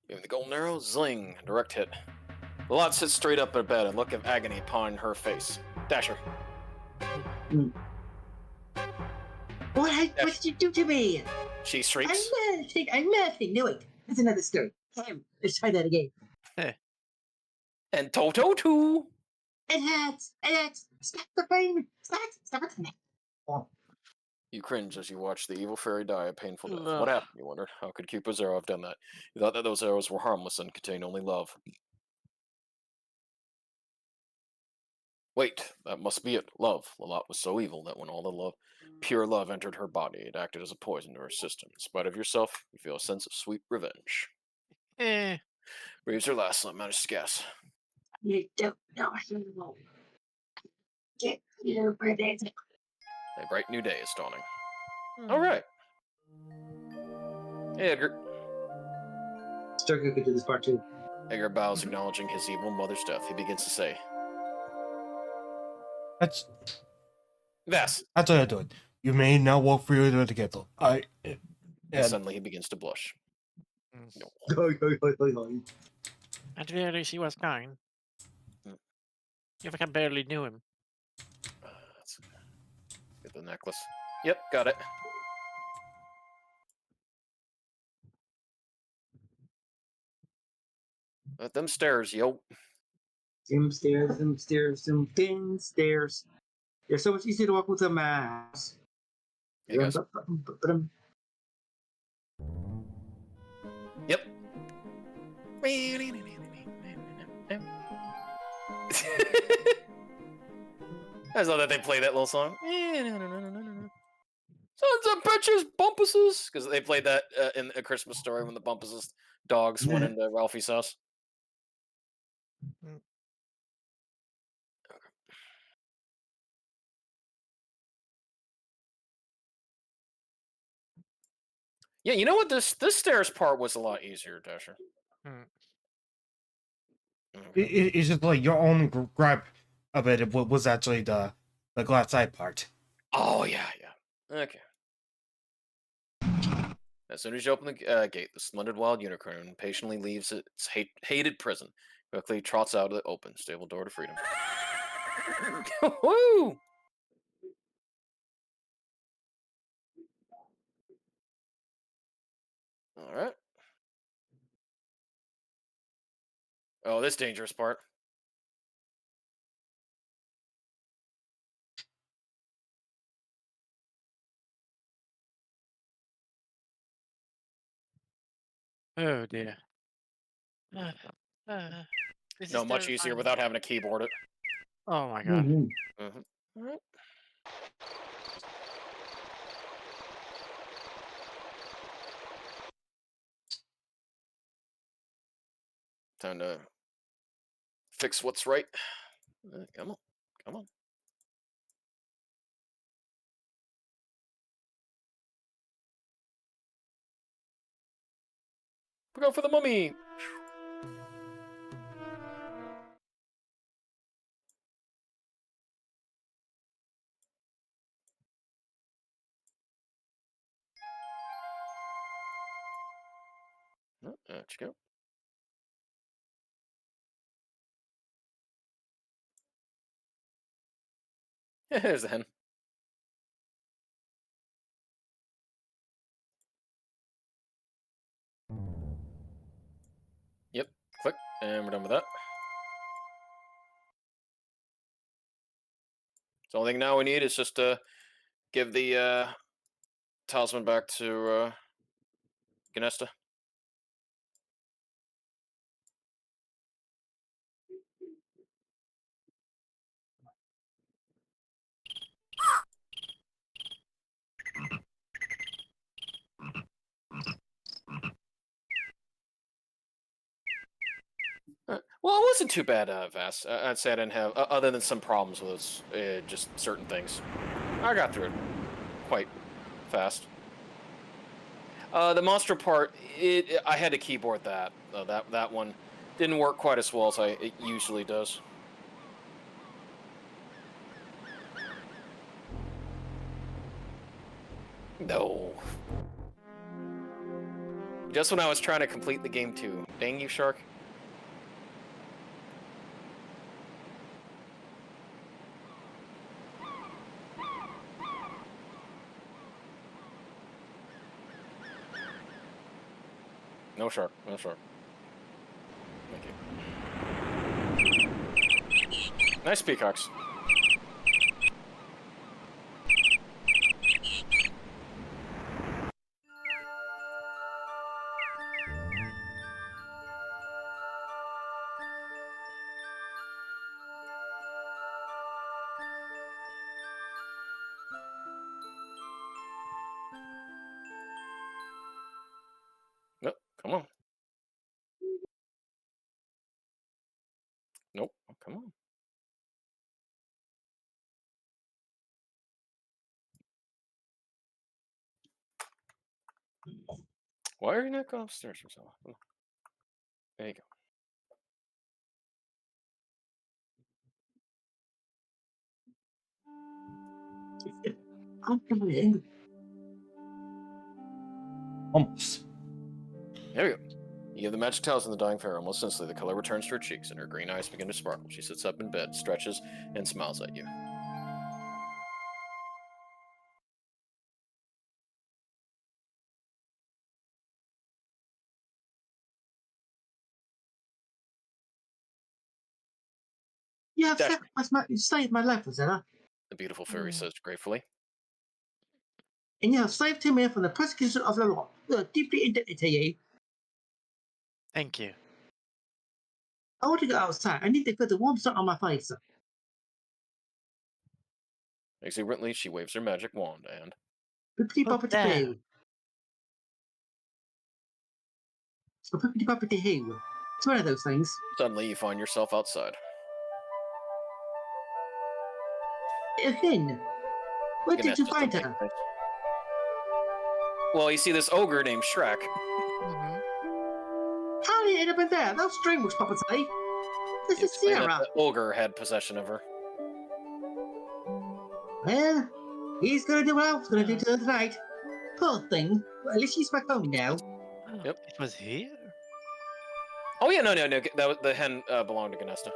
Give the golden arrow, zing, direct hit. The lot sits straight up in bed, a look of agony upon her face. Dasher. What did you do to me? She shrieks. I'm nothing. No, wait. That's another story. Let's try that again. And Toto too. And that's stop the pain. Stop it. Oh, You cringe as you watch the evil fairy die a painful death. Ugh. What happened, you wondered? How could Cupid's arrow have done that? You thought that those arrows were harmless and contained only love. Wait, that must be it. Love. Lalot was so evil that when all the love, pure love entered her body, it acted as a poison to her system. In spite of yourself, you feel a sense of sweet revenge. Breathes her last, let manage to guess. you don't know. Get your birthday. A bright new day is dawning. All right. Hey, Edgar. Starker could do this part too. Edgar bows, acknowledging his evil mother's death. He begins to say, That's Vas. what I do. You may now walk freely together. And And suddenly he begins to blush. At very least he was kind. Mm. If I barely knew him. Let's get the necklace. Yep, got it. Let them stairs, yo. Them stairs, them thin stairs. They're so much easier to walk with a mask. Hey, guys. Yep. I just love that they play that little song. Sons of bitches, bumpuses, because they played that in A Christmas Story when the bumpuses dogs went into Ralphie's house. Yeah, you know what? This stairs part was a lot easier, Dasher. it's just like your only gripe of it was actually the glass side part. Oh yeah. Okay. As soon as you open the gate, the splendid wild unicorn patiently leaves its hated prison. Quickly trots out of the open, stable door to freedom. Woo! All right. Oh, this dangerous part. Oh dear. This No, is much easier terrifying. without having to keyboard it. Oh my god. Mm-hmm. All right. Time to fix what's right. Come on. Go for the mummy! Oh, there you go. Yeah, there's the hen. Yep, click, and we're done with that. So the only thing now we need is just to give the talisman back to Ganesta. Well, it wasn't too bad, Vas. I'd say I didn't have, other than some problems with just certain things. I got through it quite fast. The monster part, I had to keyboard that. That one didn't work quite as well as it usually does. No. Just when I was trying to complete the game too. Dang you, Shark. No Shark. No Shark. Thank you. Nice peacocks. Nope, come on. Nope, come on. Why are you not going upstairs for so long? There you go. I'm coming. Almost. There we go. You give the magic talisman to the dying pharaoh. Almost instantly, the color returns to her cheeks, and her green eyes begin to sparkle. She sits up in bed, stretches, and smiles at you. You have Dasher. you saved my life, Rosella. The beautiful fairy says gratefully. And you have saved me from the persecution of the law. We are deeply indebted to you. Thank you. I want to go outside. I need to put the warm sun on my face. Exuberantly, she waves her magic wand, and Pippity Oh, boppity damn. poo. So pippity boppity who. It's one of those things. suddenly you find yourself outside. A hen. Where did you Ganesta's find the her? main- Well, you see this ogre named Shrek. Mm-hmm. How did it end up in there? That's strange, Papa say. This is Explained that Sierra. the ogre had possession of her. Well, he's gonna do what I was gonna do to her tonight. Poor thing. Well, at least she's back home now. Yep. It was here. Oh yeah, no. That was, the hen belonged to Ganesta.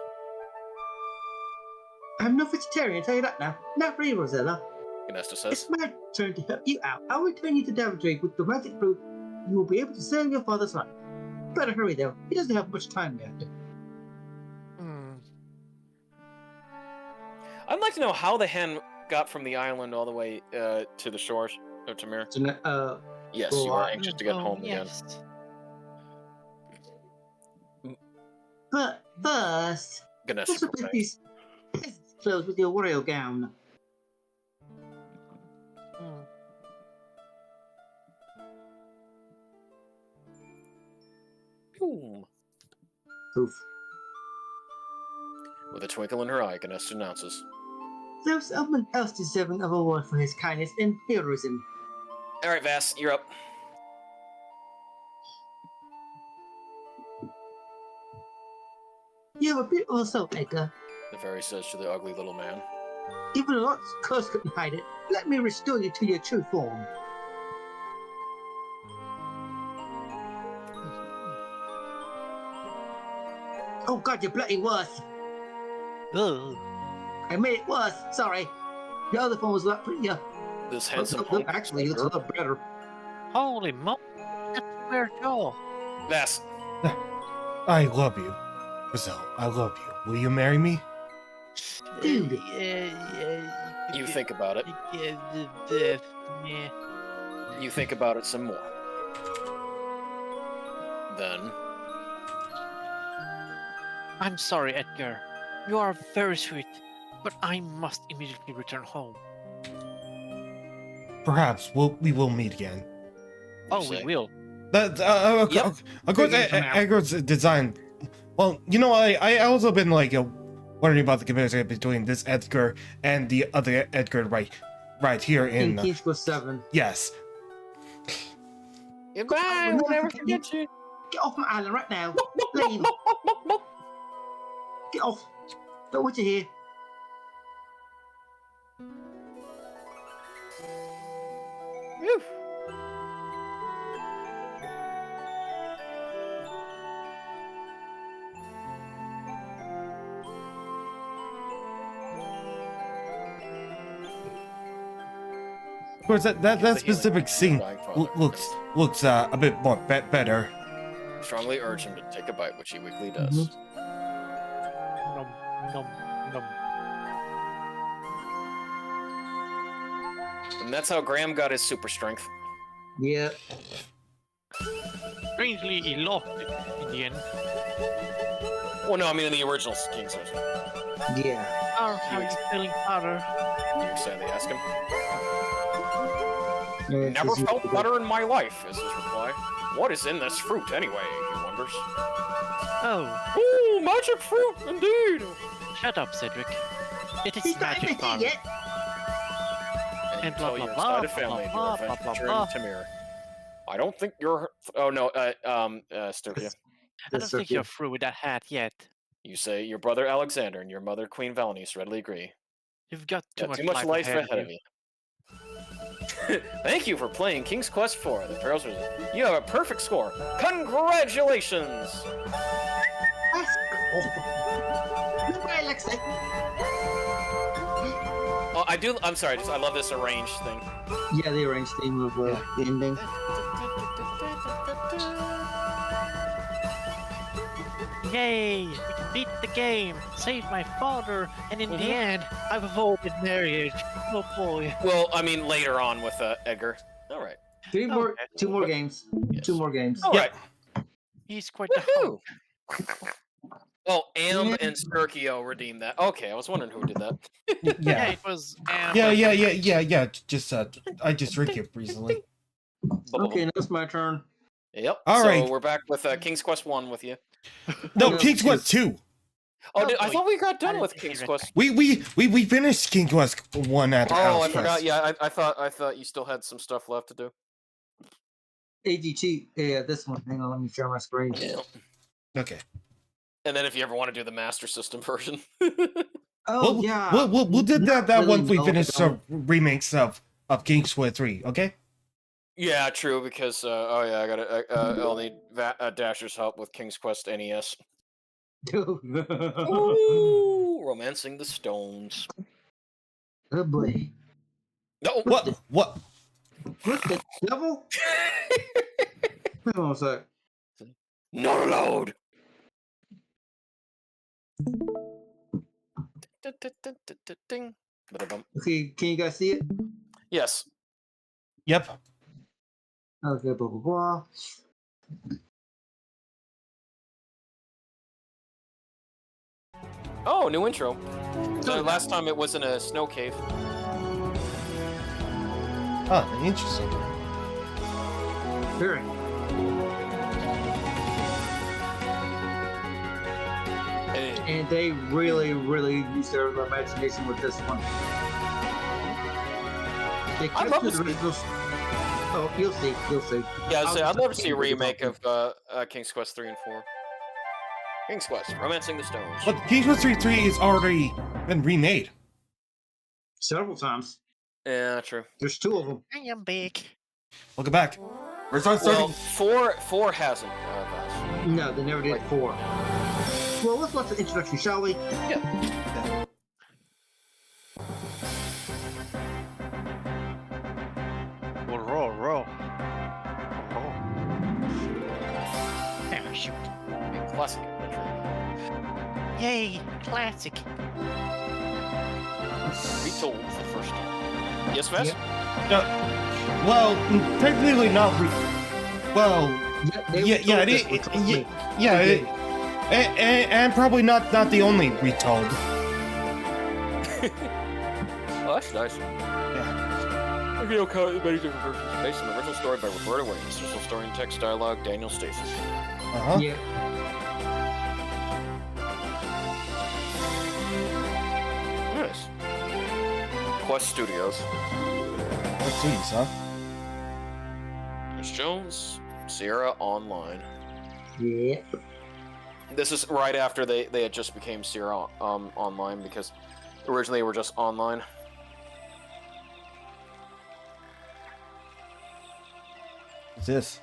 I'm no vegetarian, tell you that now. Not for you, Rosella. Ganesta says. It's my turn to help you out. I'll return you to Daventry with the magic fruit. You will be able to save your father's life. Better hurry though. He doesn't have much time left. Hmm. I'd like to know how the hen got from the island all the way to the shores of Tamir. Yes, you are anxious to get home again. But first, Ganesta let's replace proclaimed. these clothes with your royal gown. Hmm. Boom. Oof. With a twinkle in her eye, Ganesta announces. There's someone else deserving of a award for his kindness and heroism. All right, Vass, you're up. have a beautiful soul, Edgar. The fairy says to the ugly little man. Even a lot's curse couldn't hide it. Let me restore you to your true form. Oh God, you're bloody worse. Ugh. I made it worse. Sorry. The other form was a lot prettier. This handsome Look, actually, it looks a lot better. Holy mo! That's where go. Yes. I love you. Brazil, I love you. Will you marry me? Dude. You think about it. You think about it some more. Then, I'm sorry, Edgar. You are very sweet, but I must immediately return home. Perhaps we will meet again. Oh, say. we will. Yep. Of course, Big from now. Edgar's design. Well, you know, I also been like wondering about the comparison between this Edgar and the other Edgar right here In in. King's Quest 7. Yes. goodbye. We'll never forget you. Get off my island right now. Leave. Get off. Don't want you here. Whew. Of course, that specific scene looks a bit more better. Strongly urge him to take a bite, which he weakly does. Nom, nom, nom. And that's how Graham got his super strength. Yeah. Strangely, he lost it in the end. Well, no, I mean in the original King's Quest. Yeah. How are you feeling, father? You sadly ask him. Yeah, Never 'cause you- felt better in my life, is his reply. What is in this fruit, anyway, he wonders. Oh, Ooh, magic fruit, indeed! shut up, Cedric. It is He's not magic, even here father. yet. And Until blah, your blah, excited blah, family blah, and blah, your blah, adventure blah, in Tamir. I don't think you're... Oh, no, Sturgia. I don't think you're through with that hat yet. You say your brother Alexander and your mother Queen Valenice readily agree. You've got too Got much, life ahead ahead of you. Thank you for playing King's Quest 4. The Pharaoh's Resort. You have a perfect score. Congratulations! That's cool. Goodbye, Alexei. Oh, I'm sorry. I love this arranged thing. Yeah, the arranged theme of the ending. Yay! We can beat the game, save my father, and in the end, I've avoided marriage. Oh boy. Well, I mean later on with Edgar. All right. Two more games. Yes. 2 more games. All right. He's quite the hunk. Woohoo! Oh, Amb and Sturkio redeemed that. Okay, I was wondering who did that. Yeah, Yeah. it was. Yeah. Just I just drank it recently. Okay, now it's my turn. Yep. All so right. we're back with King's Quest 1 with you. No, No, King's Quest 2. Oh, I boy. thought we got done I with didn't King's hear it. Quest. We finished King's Quest 1 at Oh, House I forgot. Quest. Yeah, I thought you still had some stuff left to do. AGT. Yeah, this one. Hang on, let me share my screen. Yeah. Okay. And then if you ever want to do the Master System version. Oh, We'll, yeah. we'll do Not that really, once we no, finish I don't. remakes of King's Quest 3, okay? Yeah, true, because, oh yeah, I gotta, I'll need Dasher's help with King's Quest NES. Ooh, romancing the stones. Oh boy. No, What? What the devil? Hang on a sec. not allowed. Ding. Ba-da-bum. Okay, can you guys see it? Yes. Yep. Okay, blah blah blah. Oh, new intro. Last time it was in a snow cave. Oh, interesting. Very. Hey. And they really use their imagination with this one. They I'd love kept to the see- originals. Oh, you'll see. Yeah, I'd love to see a I'll- remake of King's Quest 3 and 4. King's Quest, Romancing the Stones. But King's Quest 3 is already been remade. Several times. Yeah, true. There's 2 of them. I am big. Welcome back. We're starting. Well, four hasn't. Vash. No, they never did 4. Well, let's watch the introduction, shall we? Yeah. Roll. Yeah, shoot. Classic adventure. Yay, classic. Retold for the first time. Yes, Vash? Well, technically not. Well, and probably not the only retold. Oh, that's nice. Yeah. Video count many different versions based on the original story by Roberta Williams. Original story and text dialogue, Daniel Stacy. Yeah. Nice. Quest Studios. Let's see, huh? Chris Jones, Sierra Online. Yeah. This is right after they had just became Sierra Online, because originally they were just online. What's this?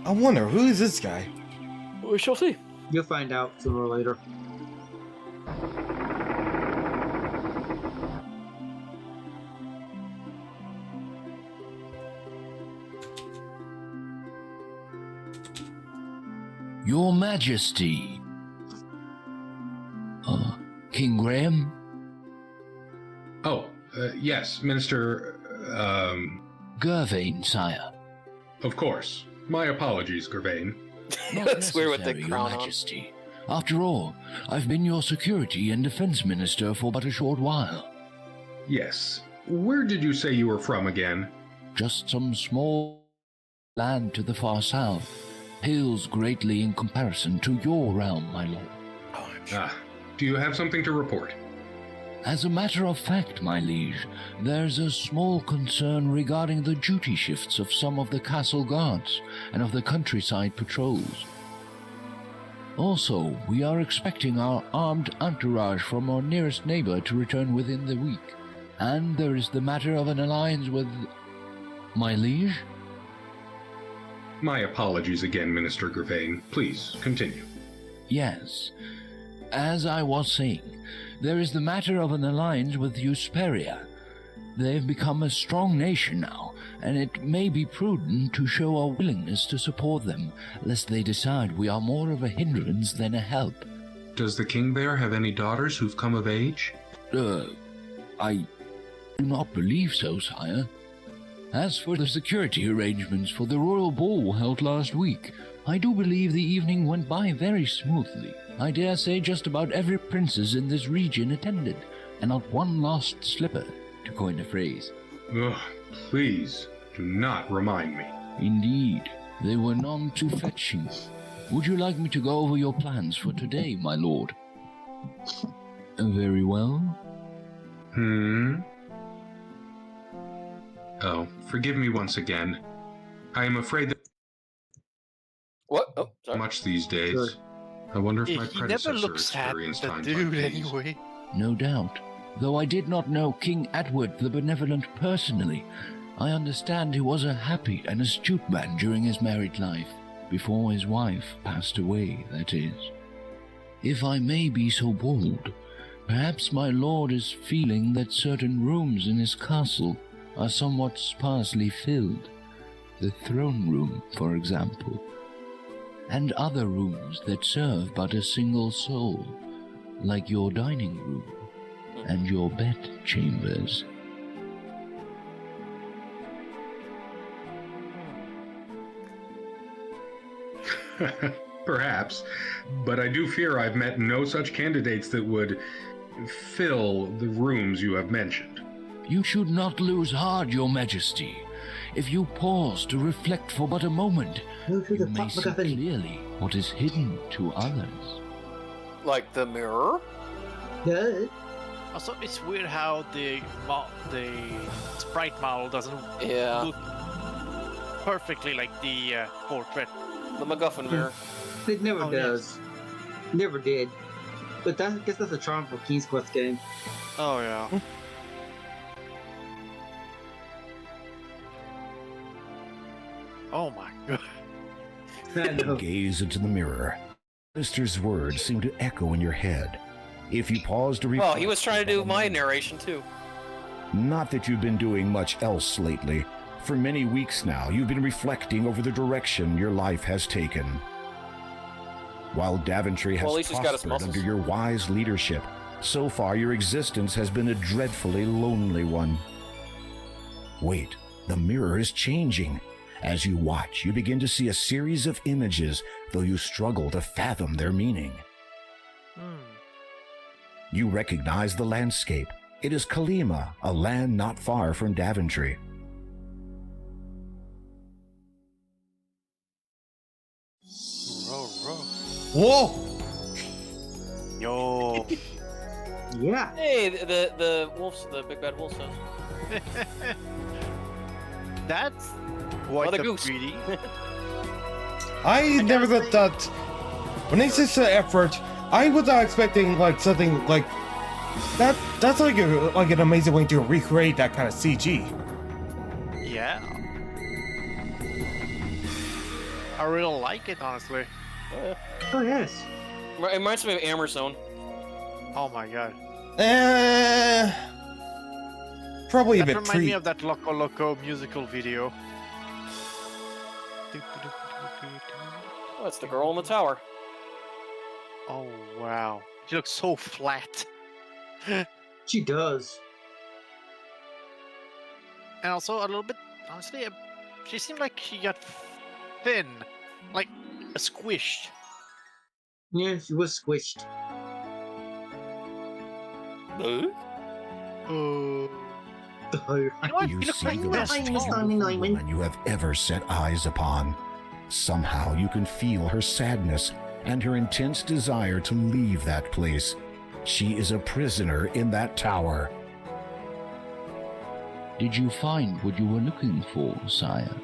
I wonder, who is this guy? We shall see. You'll find out sooner or later. Your Majesty. King Graham? Oh, yes, Minister, Gervain, sire. Of course. My apologies, Gervain. Not That's weird with the necessary, crown Your on. Majesty. After all, I've been your security and defense minister for but a short while. Yes. Where did you say you were from again? Just some small land to the far south. Pales greatly in comparison to your realm, my lord. Oh, I'm sure. Ah, do you have something to report? As a matter of fact, my liege, there's a small concern regarding the duty shifts of some of the castle guards and of the countryside patrols. Also, we are expecting our armed entourage from our nearest neighbor to return within the week. And there is the matter of an alliance with... my liege? My apologies again, Minister Gervain. Please, continue. Yes. As I was saying, there is the matter of an alliance with Usperia. They've become a strong nation now, and it may be prudent to show our willingness to support them, lest they decide we are more of a hindrance than a help. Does the King Bear have any daughters who've come of age? I do not believe so, sire. As for the security arrangements for the royal ball held last week, I do believe the evening went by very smoothly. I dare say just about every princess in this region attended, and not one lost slipper, to coin a phrase. Ugh, please, do not remind me. Indeed, they were none too fetching. Would you like me to go over your plans for today, my lord? Very well. Oh, forgive me once again. I am afraid that What? Oh, sorry. much these days. Sure. I wonder if my He never predecessor looks sad, experienced the times dude, like these. anyway. No doubt. Though I did not know King Edward the Benevolent personally, I understand he was a happy and astute man during his married life, before his wife passed away, that is. If I may be so bold, perhaps my lord is feeling that certain rooms in his castle are somewhat sparsely filled. The throne room, for example, and other rooms that serve but a single soul, like your dining room and your bed chambers. Perhaps, but I do fear I've met no such candidates that would fill the rooms you have mentioned. You should not lose heart, your majesty. If you pause to reflect for but a moment, Move to you the may top see of the clearly what is hidden to others. Like the mirror? Good. Also, it's weird how the sprite model doesn't Yeah. look perfectly like the portrait. The MacGuffin mirror. It never Oh, yes. does. Never did. But I guess that's a charm for King's Quest game. Oh yeah. Oh my god. I know. Gaze into the mirror. Minister's words seem to echo in your head. If you pause to reflect... Well, he was trying to do my narration too. Not that you've been doing much else lately. For many weeks now, you've been reflecting over the direction your life has taken. While Daventry has Well, at least he's got his prospered under muscles. your wise leadership, so far your existence has been a dreadfully lonely one. Wait, the mirror is changing. As you watch, you begin to see a series of images, though you struggle to fathom their meaning. You recognize the landscape. It is Kalima, a land not far from Daventry. Whoa! Yo. Yeah. Hey, the wolves, the big bad wolf says. That's quite Another the goose. beauty. I never thought that. When they said effort, I was not expecting like something like that. That's like an amazing way to recreate that kind of CG. Yeah. I really like it, honestly. Oh, yes. It reminds me of Amazon. Oh my god. Probably a That bit reminds me of that Loco Loco musical video. Oh, it's the girl in the tower. Oh wow. She looks so flat. She does. And also a little bit, honestly, she seemed like she got thin. Like, squished. Yeah, she was squished. Oh. Oh, You know what? You You look see like the the most I'm beautiful Simon Lyman. woman you have ever set eyes upon. Somehow you can feel her sadness and her intense desire to leave that place. She is a prisoner in that tower. Did you find what you were looking for, sire?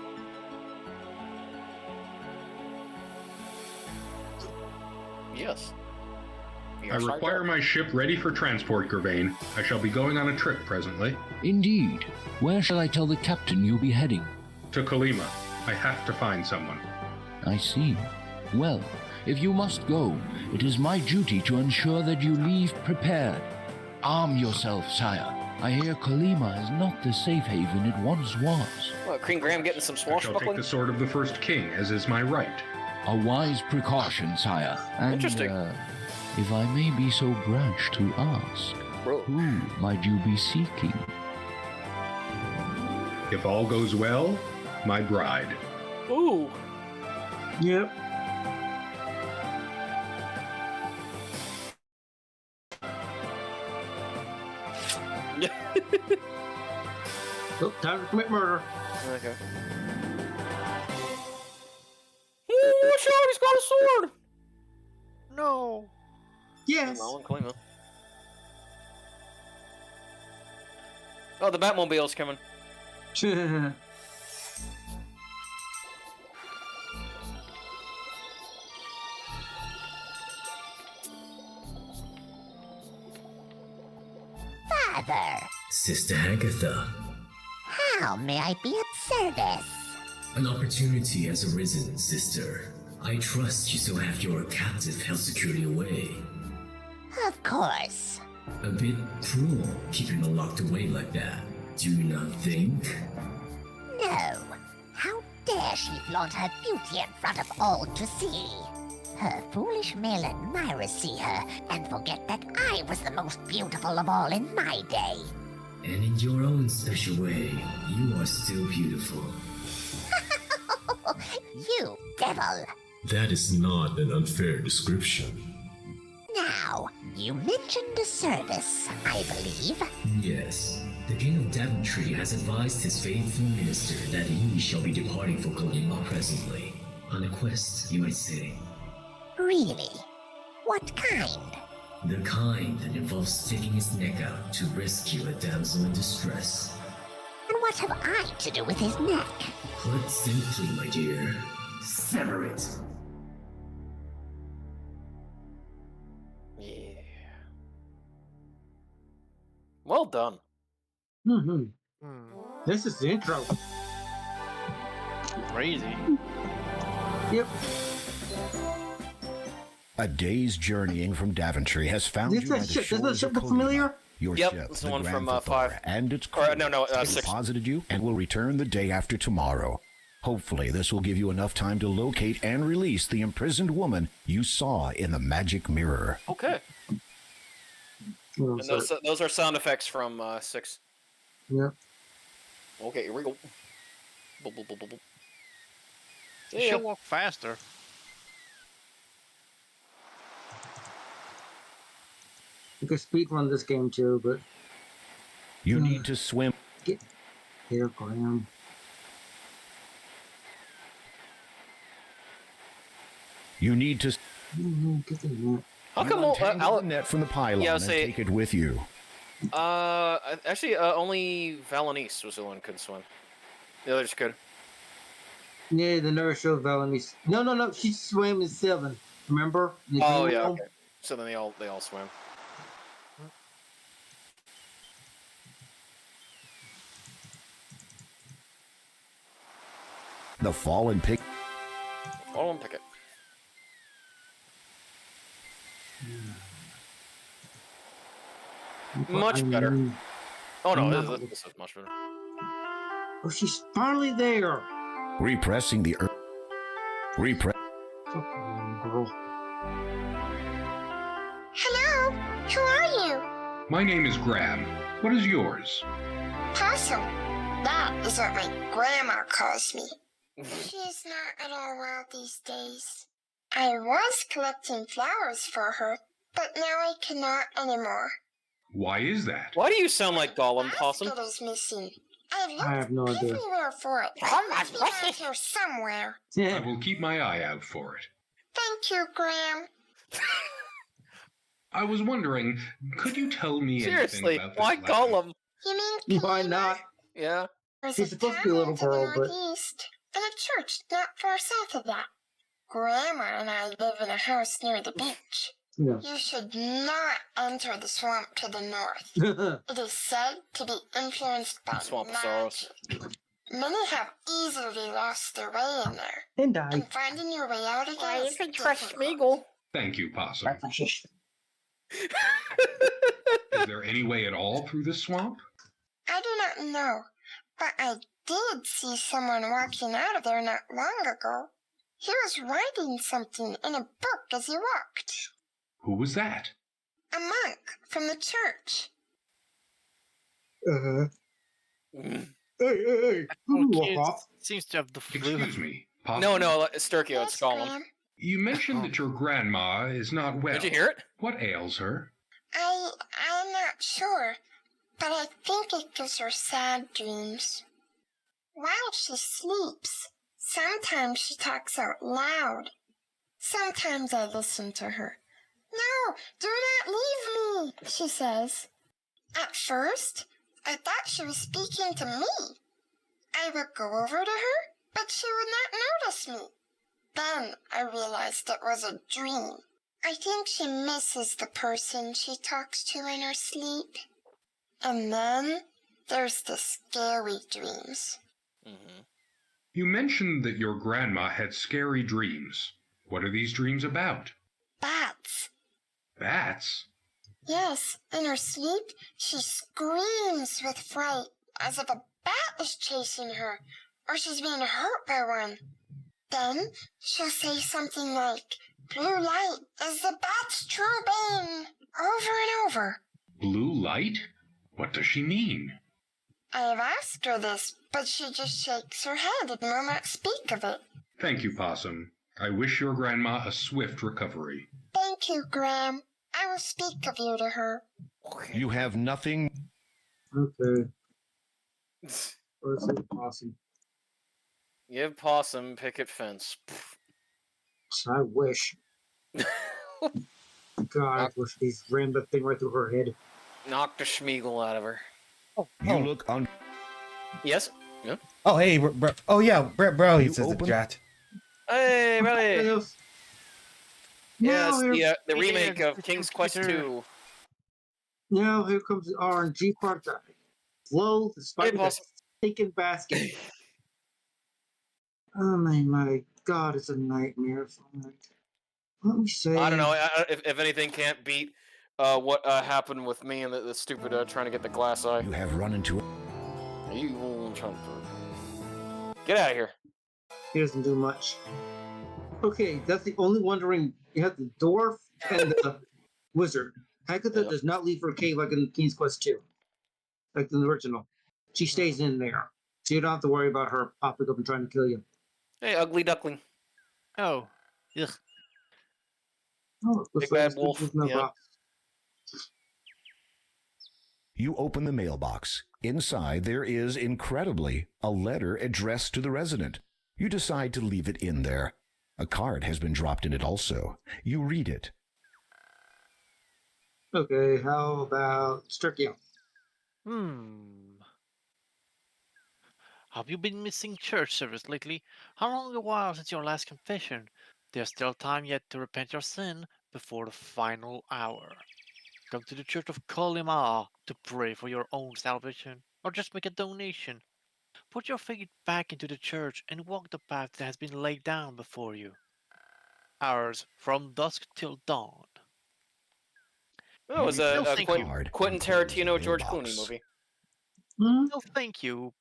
Yes. I require my ship ready for transport, Gervain. I shall be going on a trip presently. Indeed. Where shall I tell the captain you'll be heading? To Kalima. I have to find someone. I see. Well, if you must go, it is my duty to ensure that you leave prepared. Arm yourself, sire. I hear Kalima is not the safe haven it once was. What, Queen Graham getting some I shall take swashbuckling? the sword of the first king, as is my right. A wise precaution, sire. And, Interesting. If I may be so brash to ask, Bro. who might you be seeking? If all goes well, my bride. Ooh. yep. Oh, time to commit murder. Okay. Ooh, watch out, he's got a sword! No. Yes. Well, Kalima. Oh, the Batmobile's coming. Father, Sister Agatha, how may I be of service? an opportunity has arisen, sister. I trust you still have your captive held securely away. Of course. A bit cruel keeping her locked away like that. Do you not think? No. How dare she flaunt her beauty in front of all to see? Her foolish male admirers see her and forget that I was the most beautiful of all in my day. And in your own special way, you are still beautiful. You devil! That is not an unfair description. Now, you mentioned a service, I believe. Yes. The King of Daventry has advised his faithful minister that he shall be departing for Kalima presently. On a quest, you might say. Really? What kind? The kind that involves sticking his neck out to rescue a damsel in distress. And what have I to do with his neck? Put simply, my dear, sever it. Yeah. Well done. Hmm. Hmm, This is the intro. crazy. Yep. A day's journeying from Daventry has found you by the shores Doesn't that ship of look Colima. familiar? Your Yep, ship, it's the the one Grand from, Thor, 5. and its Or, crew no, has 6. deposited you and will return the day after tomorrow. Hopefully, this will give you enough time to locate and release the imprisoned woman you saw in the magic mirror. Okay. Oh, And sorry. those are sound effects from 6. Yeah. Okay, here we go. Boop, boop, boop, boop, boop. You Yeah. should walk faster. You could speedrun this game too, but You need to swim. here, Graham. You need to Get the net. How come untangle the net from the pylon Yeah, and say- take it with you. Actually, only Valanice was the one who couldn't swim. The others could. Yeah, the nurse showed Valanice. No. She swam in 7. Remember? The Oh green yeah. one? Okay. So then they all swam. The fallen pig. All on picket. Much better. Oh no, this is much better. Oh, she's finally there. Repressing the earth. Repress. Fucking girl. Hello, who are you? My name is Graham. What is yours? Possum. That is what my grandma calls me. She is not at all well these days. I was collecting flowers for her, but now I cannot anymore. Why is that? Why do you sound like Gollum, The Possum? basket is missing. I've looked I have no idea. everywhere for it. It must be around here somewhere. I Yeah. will keep my eye out for it. Thank you, Graham. I was wondering, could you tell me Seriously, anything about why this letter? Gollum? You mean Why Kalina? not? Yeah. There's She's supposed to be a little town girl, to the but- northeast, and a church not far south of that. Grandma and I live in a house near the beach. Yeah. You should not enter the swamp to the north. It is said to be influenced by Swamp of Sorrows. magic. Many have easily lost their way in there, And died. and finding your way out again Why is you can trust difficult. Smeagol? Thank you, Possum. Is there any way at all through this swamp? I do not know, but I did see someone walking out of there not long ago. He was writing something in a book as he walked. Who was that? A monk from the church. Uh-huh. Mm. Hey. Oh, Walk kid off. seems to have the flu. Excuse me, Possum. No, it's Sturkio, it's Yes, Gollum. Graham. You mentioned that your grandma is not well. Did you hear it? What ails her? I'm not sure, but I think it gives her sad dreams. While she sleeps, sometimes she talks out loud. Sometimes I listen to her. No, do not leave me, she says. At first, I thought she was speaking to me. I would go over to her, but she would not notice me. Then I realized it was a dream. I think she misses the person she talks to in her sleep. And then there's the scary dreams. Mm-hmm. You mentioned that your grandma had scary dreams. What are these dreams about? Bats. Bats? Yes, in her sleep, she screams with fright, as if a bat is chasing her, or she's being hurt by one. Then she'll say something like, "Blue light is the bat's true bane," over and over. Blue light? What does she mean? I have asked her this, but she just shakes her head and will not speak of it. Thank you, Possum. I wish your grandma a swift recovery. Thank you, Graham. I will speak of you to her. You have nothing. Okay. Where's it awesome? Give Possum picket fence. I wish. God, I wish these rammed that thing right through her head. Knock the schmeagle out of her. You look on. Yes? Yeah. Oh, hey, oh yeah, bro, he You says the open- chat. Hey, buddy! Yes. Yeah, Now, it's the Hey, remake there, of King's Quest Peter. 2. now here comes the RNG part. Slow, despite Hey, the boss. stinking basket. Oh my God, it's a nightmare. Let me say. I don't know. If anything can't beat what happened with me and the stupid trying to get the glass eye. You have run into. You trying to get out of here. He doesn't do much. Okay, that's the only wondering. You have the dwarf and the wizard. Agatha Yep. does not leave her cave like in King's Quest 2, like in the original. She stays in there. So you don't have to worry about her popping up and trying to kill you. Hey, ugly duckling. Oh. Ugh. Oh, it looks Big like bad it's wolf, in the yeah. box. You open the mailbox. Inside, there is, incredibly, a letter addressed to the resident. You decide to leave it in there. A card has been dropped in it also. You read it. Okay, how about Sturkio? Have you been missing church service lately? How long a while since your last confession? There's still time yet to repent your sin before the final hour. Come to the Church of Kolima to pray for your own salvation, or just make a donation. Put your faith back into the church and walk the path that has been laid down before you. Hours from dusk till dawn. That was No, a thank you. Quentin Tarantino, George Clooney movie. No, thank you.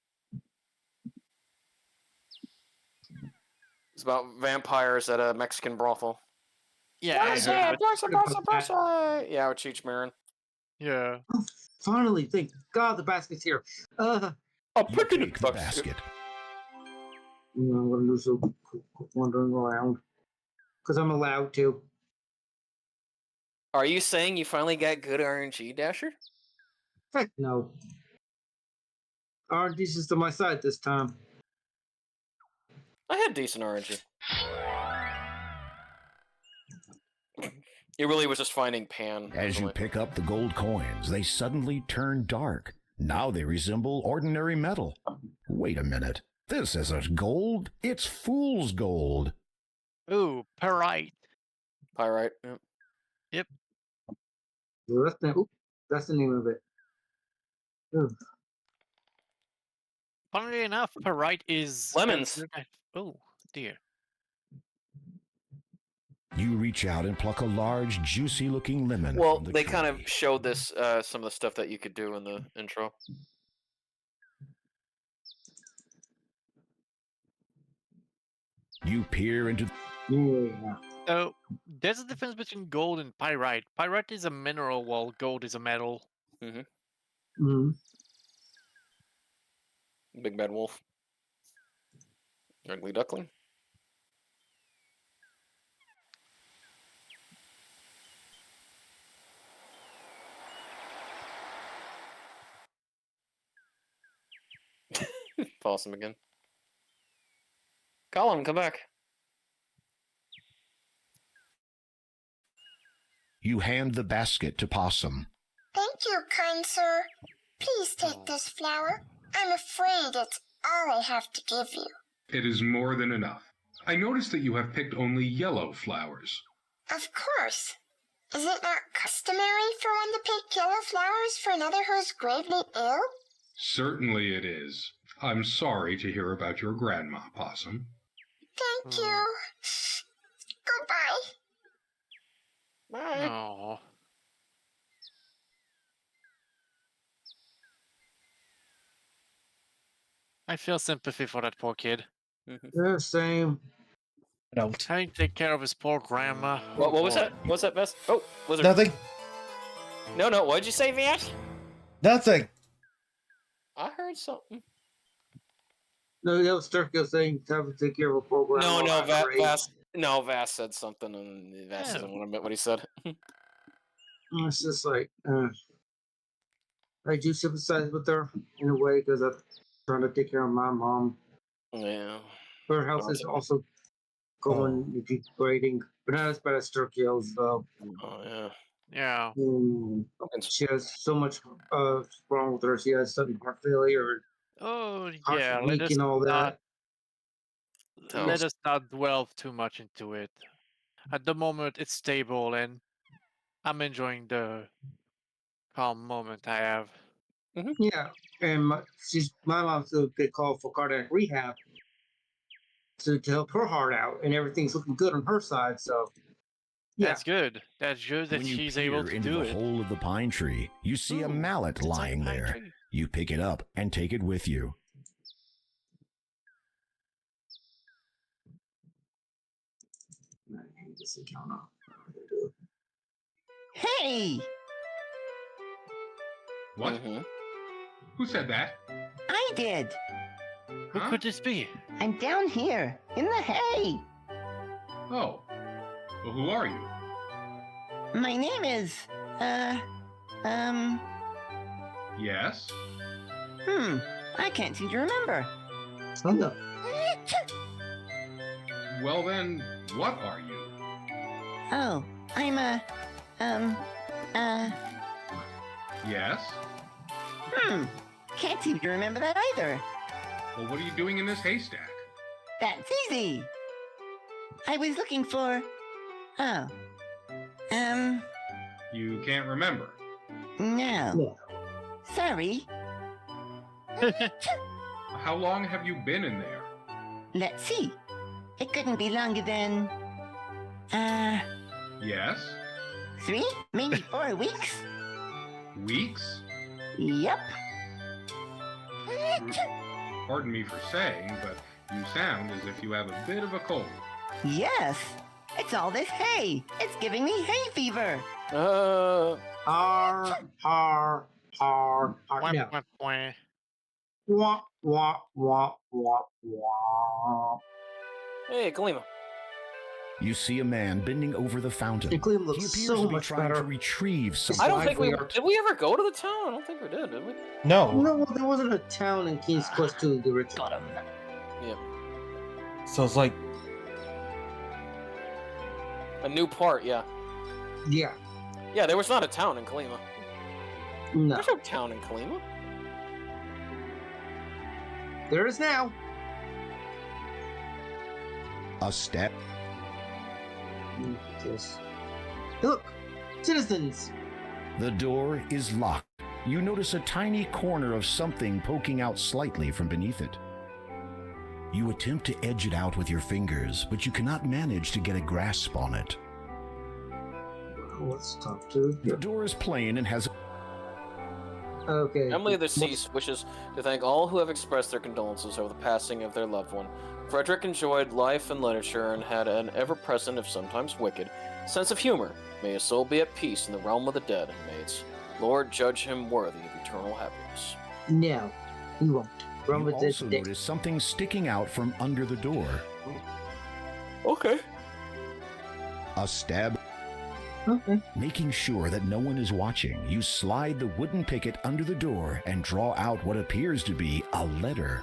It's about vampires at a Mexican brothel. Yeah, I heard it. Yeah, with Cheech Marin. Yeah. Finally, thank God the basket's here. Oh, You take the basket. I'm gonna do some wandering around because I'm allowed to. Are you saying you finally got good RNG, Dasher? Heck no. RNG's is to my side this time. I had decent RNG. It really was just finding Pan. As you pick up the gold coins, they suddenly turn dark. Now they resemble ordinary metal. Wait a minute. This isn't gold. It's fool's gold. Ooh, pyrite. Pyrite. Yep. Yep. That's the name of it. Ooh. Funnily enough, pyrite is Lemons. Oh dear. You reach out and pluck a large, juicy-looking lemon. Well, from the they tree. kind of showed this some of the stuff that you could do in the intro. You peer into. Yeah. So there's a difference between gold and pyrite. Pyrite is a mineral, while gold is a metal. Mm-hmm. Big bad wolf. Ugly duckling. Possum again. Colin, come back. You hand the basket to Possum. Thank you, kind sir. Please take this flower. I'm afraid it's all I have to give you. It is more than enough. I notice that you have picked only yellow flowers. Of course. Is it not customary for one to pick yellow flowers for another who's gravely ill? Certainly it is. I'm sorry to hear about your grandma, Possum. Thank you. Goodbye. Bye. Oh. I feel sympathy for that poor kid. Yeah, same. Don't. Having to take care of his poor grandma. What was that? What's that, Best? Oh, was it? Nothing. No, what did you say, Vash? Nothing. I heard something. No, that was Sturkio saying time to take care of a program. No, Vass said something, and Vass doesn't want to admit what he said. It's just like, I do sympathize with her in a way because I'm trying to take care of my mom. Yeah. Her health is also going if you're grading, but not as bad as Turkio's though. Oh yeah. Yeah. She has so much wrong with her. She has sudden heart failure, Oh heart yeah. weak, and all that. Let us not delve too much into it. At the moment, it's stable, and I'm enjoying the calm moment I have. Yeah, and my mom's a good call for cardiac rehab to help her heart out, and everything's looking good on her side. So, yeah, That's good. That's good that When you she's able peer to into do the it. hole of the pine tree, you see a Ooh, mallet it's a lying pine there. tree. You pick it up and take it with you. Hey, What? Who said that? I did. Who Huh? could this be? I'm down here in the hay. Oh. Well, who are you? My name is, Yes? I can't seem to remember. oh no, Well then, what are you? Oh, I'm Yes? can't seem to remember that either. Well, what are you doing in this haystack? That's easy. I was looking for, oh, You can't remember. no. no. Sorry. How long have you been in there? Let's see. It couldn't be longer than, Yes? 3, maybe 4 weeks. Weeks? Yep. Pardon me for saying, but you sound as if you have a bit of a cold. Yes. It's all this hay. It's giving me hay fever. Har, har. Wah, No. wah, wah. Wah, wah, wah, wah, wah. Hey, Kalima. You see a man bending over the fountain. And Clem He looks appears so to be much trying better. to retrieve something. I don't think we Lively. did. We ever go to the town? I don't think we did we? No. No, there wasn't a town in King's Quest 2, the original. Got him. Yep. So it's like, A new part, yeah. Yeah, Yeah, there was not a town in Kalima. no. There's no town in Kalima. There is now. A step. Yes. Look, citizens. The door is locked. You notice a tiny corner of something poking out slightly from beneath it. You attempt to edge it out with your fingers, but you cannot manage to get a grasp on it. Let's talk to. The door is plain and has Okay. Emily of the Cease wishes to thank all who have expressed their condolences over the passing of their loved one. Frederick enjoyed life and literature and had an ever-present, if sometimes wicked, sense of humor. May his soul be at peace in the realm of the dead, and may its Lord judge him worthy of eternal happiness. No, we won't. Run You with this also dick. notice something sticking out from under the door. Okay. A stab. Okay. Making sure that no one is watching, you slide the wooden picket under the door and draw out what appears to be a letter.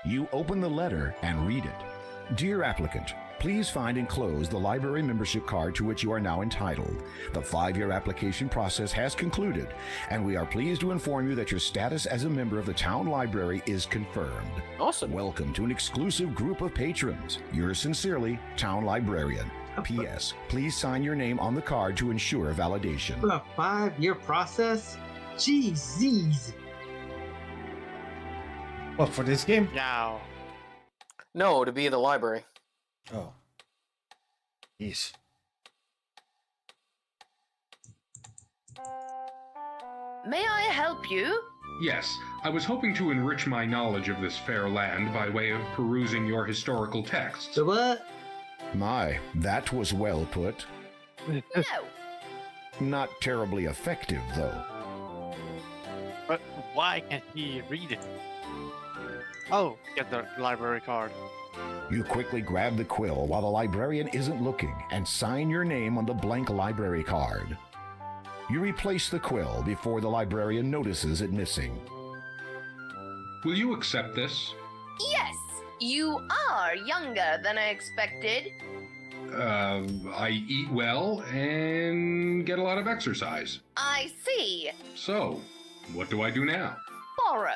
You open the letter and read it. Dear applicant, please find enclosed the library membership card to which you are now entitled. The 5-year application process has concluded, and we are pleased to inform you that your status as a member of the town library is confirmed. Awesome. Welcome to an exclusive group of patrons. Yours sincerely, Town Librarian. P.S. Please sign your name on the card to ensure validation. A 5-year process? Jeez. what, for this game? Yeah. No, to be in the library. Oh. Yes. May I help you? Yes, I was hoping to enrich my knowledge of this fair land by way of perusing your historical texts. So what? My, that was well put. No. Not terribly effective, though. But why can't he read it? Oh, get the library card. You quickly grab the quill while the librarian isn't looking and sign your name on the blank library card. You replace the quill before the librarian notices it missing. Will you accept this? Yes. You are younger than I expected. I eat well and get a lot of exercise. I see. So, what do I do now? Borrow.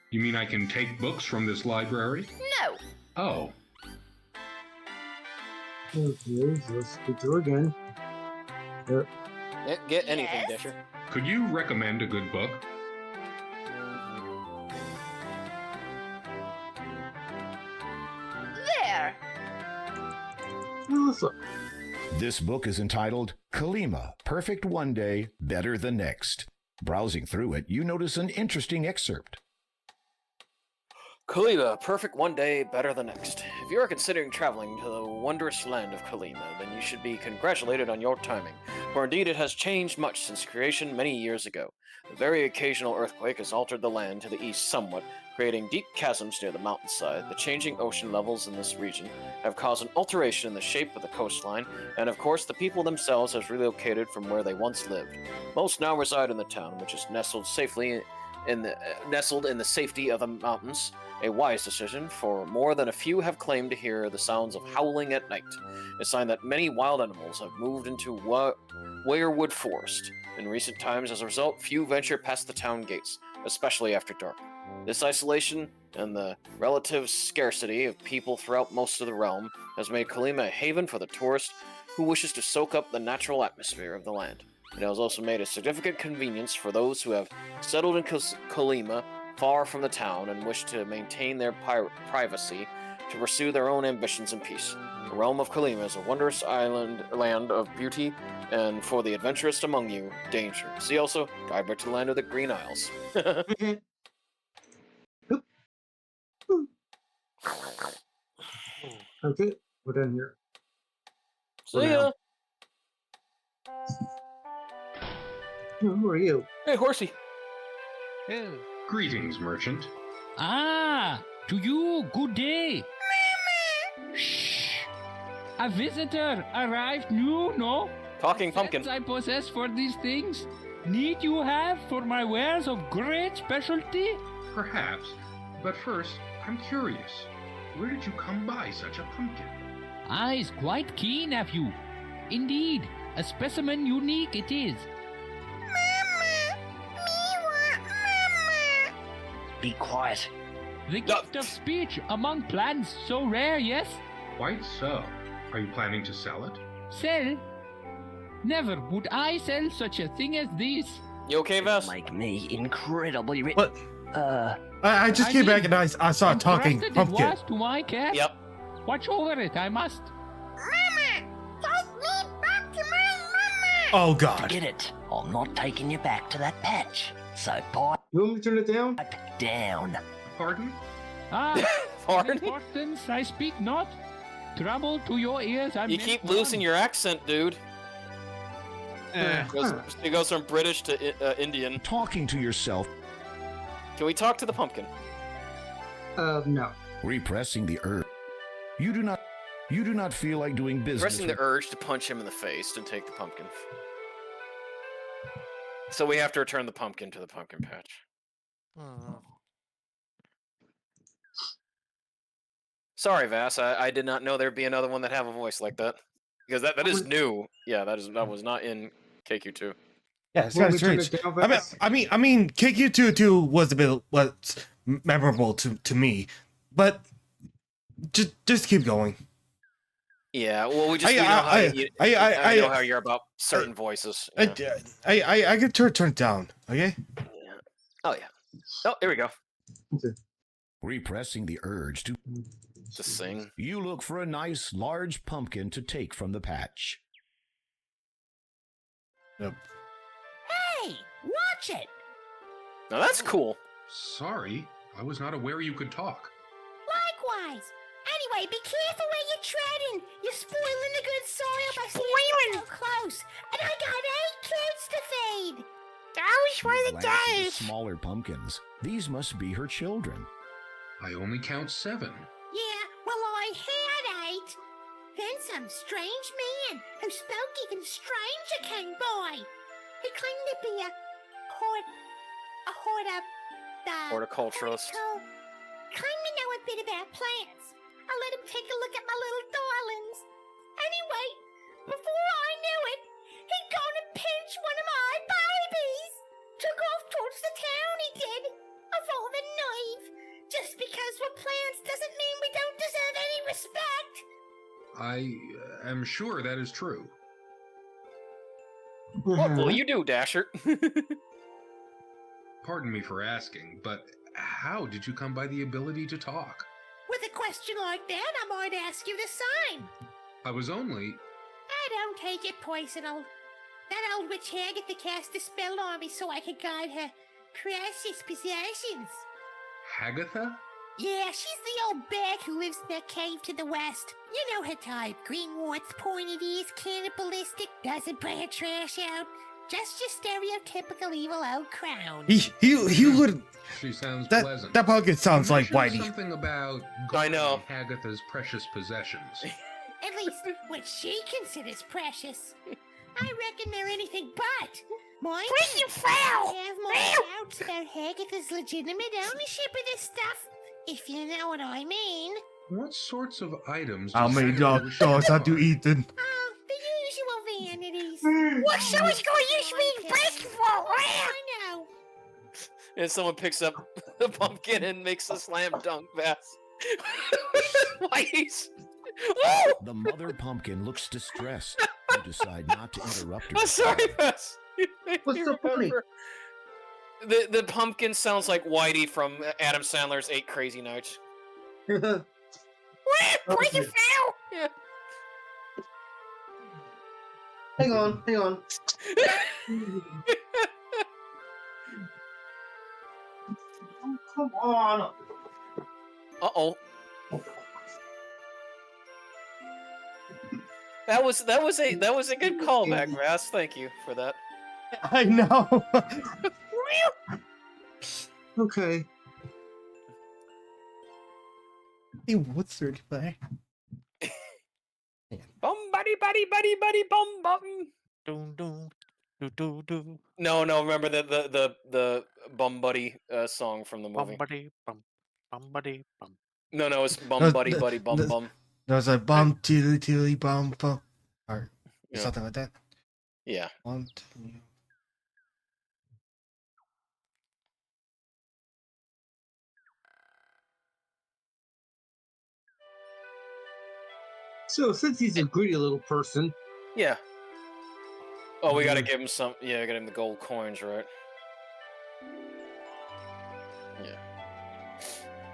You mean I can take books from this library? No. Oh, Okay, so let's go through again. Get anything, Yes? Dasher. could you recommend a good book? There. Well, let's look. This book is entitled Kalima, Perfect One Day, Better the Next. Browsing through it, you notice an interesting excerpt. Kalima, perfect one day, better the next. If you are considering traveling to the wondrous land of Kalima, then you should be congratulated on your timing, for indeed it has changed much since creation many years ago. A very occasional earthquake has altered the land to the east somewhat, creating deep chasms near the mountainside. The changing ocean levels in this region have caused an alteration in the shape of the coastline, and of course the people themselves have relocated from where they once lived. Most now reside in the town, which is nestled in the safety of the mountains. A wise decision, for more than a few have claimed to hear the sounds of howling at night, a sign that many wild animals have moved into Weirwood Forest. In recent times, as a result, few venture past the town gates, especially after dark. This isolation and the relative scarcity of people throughout most of the realm has made Kalima a haven for the tourist who wishes to soak up the natural atmosphere of the land. It has also made a significant convenience for those who have settled in Kalima far from the town and wish to maintain their privacy to pursue their own ambitions in peace. The realm of Kalima is a wondrous land of beauty, and for the adventurous among you, danger. See also, Guidebook to the Land of the Green Isles. Okay, we're done here. See ya! Who are you? Hey, horsey! Yeah. Greetings, merchant. Ah, to you, good day. Shh. A visitor arrived new, no? Talking pumpkin. Sense I possess for these things. Need you have for my wares of great specialty? Perhaps, but first, I'm curious. Where did you come by such a pumpkin? Eyes quite keen, have you? Indeed, a specimen unique it is. Be quiet. The gift of speech among plants so rare, yes? Quite so. Are you planning to sell it? Sell? Never would I sell such a thing as this. You okay, Vas? Make me incredibly rich. What? I just came back and I saw a talking Entrusted pumpkin. It was to my care. Yep. Watch over it, I must. Mama! Take me back to my mama! Oh God. Forget it. I'm not taking you back to that patch. So pipe You want me to turn it down? down. Pardon? Ah, in Pardon? importance I speak not. Trouble to your ears I'm You meant keep none. losing your accent, dude. Eh. It goes from British to Indian. Talking to yourself, Can we talk to the pumpkin? No. repressing the urge. You do not feel like doing business. Pressing the urge to punch him in the face and take the pumpkin. So we have to return the pumpkin to the pumpkin patch. Oh. Sorry, Vass. I did not know there'd be another one that have a voice like that. Because that is new. Yeah, that was not in KQ2. Yeah, it's Want kind me of to turn strange. it down, Vass? I mean, KQ2 was a bit memorable to me, but just keep going. Yeah, well, we just I- we know how I- you, I- know how you're about certain voices. Yeah. I could turn it down. Okay. Yeah. Oh yeah. Oh, here we go. Repressing the urge to To sing. You look for a nice large pumpkin to take from the patch. Yep. Hey, watch it! Now that's cool. Sorry, I was not aware you could talk. Likewise. Anyway, be careful where you're treading. You're spoiling the good soil by sitting so close. And I got 8 kids to feed. Those were the Glanced at the days. smaller pumpkins. These must be her children. I only count 7. Yeah, well, I had 8. Then some strange man who spoke even stranger came by. He claimed to be a horticulturalist. Horticulturalist. Claimed to know a bit about plants. I let him take a look at my little darlings. Anyway, before I knew it, he'd gone and pinched one of my babies. Took off towards the town, he did. Of all the naive. Just because we're plants doesn't mean we don't deserve any respect. I am sure that is true. What will you do, Dasher? Pardon me for asking, but how did you come by the ability to talk? With a question like that, I might ask you the same. I was only... I don't take it personal. That old witch Agatha cast a spell on me so I could guide her precious possessions. Hagatha? Yeah, she's the old bag who lives in that cave to the west. You know her type. Green warts, pointed ears, cannibalistic, doesn't put her trash out. Just your stereotypical evil old crown. He would. She sounds That pleasant. that pumpkin sounds You like mentioned Whitey. Something about I know. Hagatha's precious possessions. At least what she considers precious. I reckon they're anything but. Mine I have more doubts about Hagatha's legitimate ownership of this stuff, if you know what I mean. What sorts of items? How does many Hagatha wish dogs to have you buy? eaten? Oh, the usual vanities. What so is going to use me in basketball? I know. And someone picks up the pumpkin and makes a slam dunk pass. Whitey's. Oh! The mother pumpkin looks distressed. You decide not to interrupt her. I'm sorry, Pass. What's so funny? The pumpkin sounds like Whitey from Adam Sandler's 8 Crazy Nights. Where you fell? Yeah. Hang on. Oh, come on. Uh-oh. That was a good callback, Vass. Thank you for that. I know. Okay. He would certify. Bum buddy buddy buddy buddy bum bum. Dun, dun, do, do, do. No, remember the Bum Buddy song from the movie. Bum buddy bum. No, it's Bum No, Buddy the- Buddy Bum the- Bum. There's a bum tilly tilly bum bum, or Yeah. something like that. Yeah. 1, 2. So since he's a greedy little person, Yeah. Oh, we gotta give him some. Yeah, get him the gold coins, right? Yeah.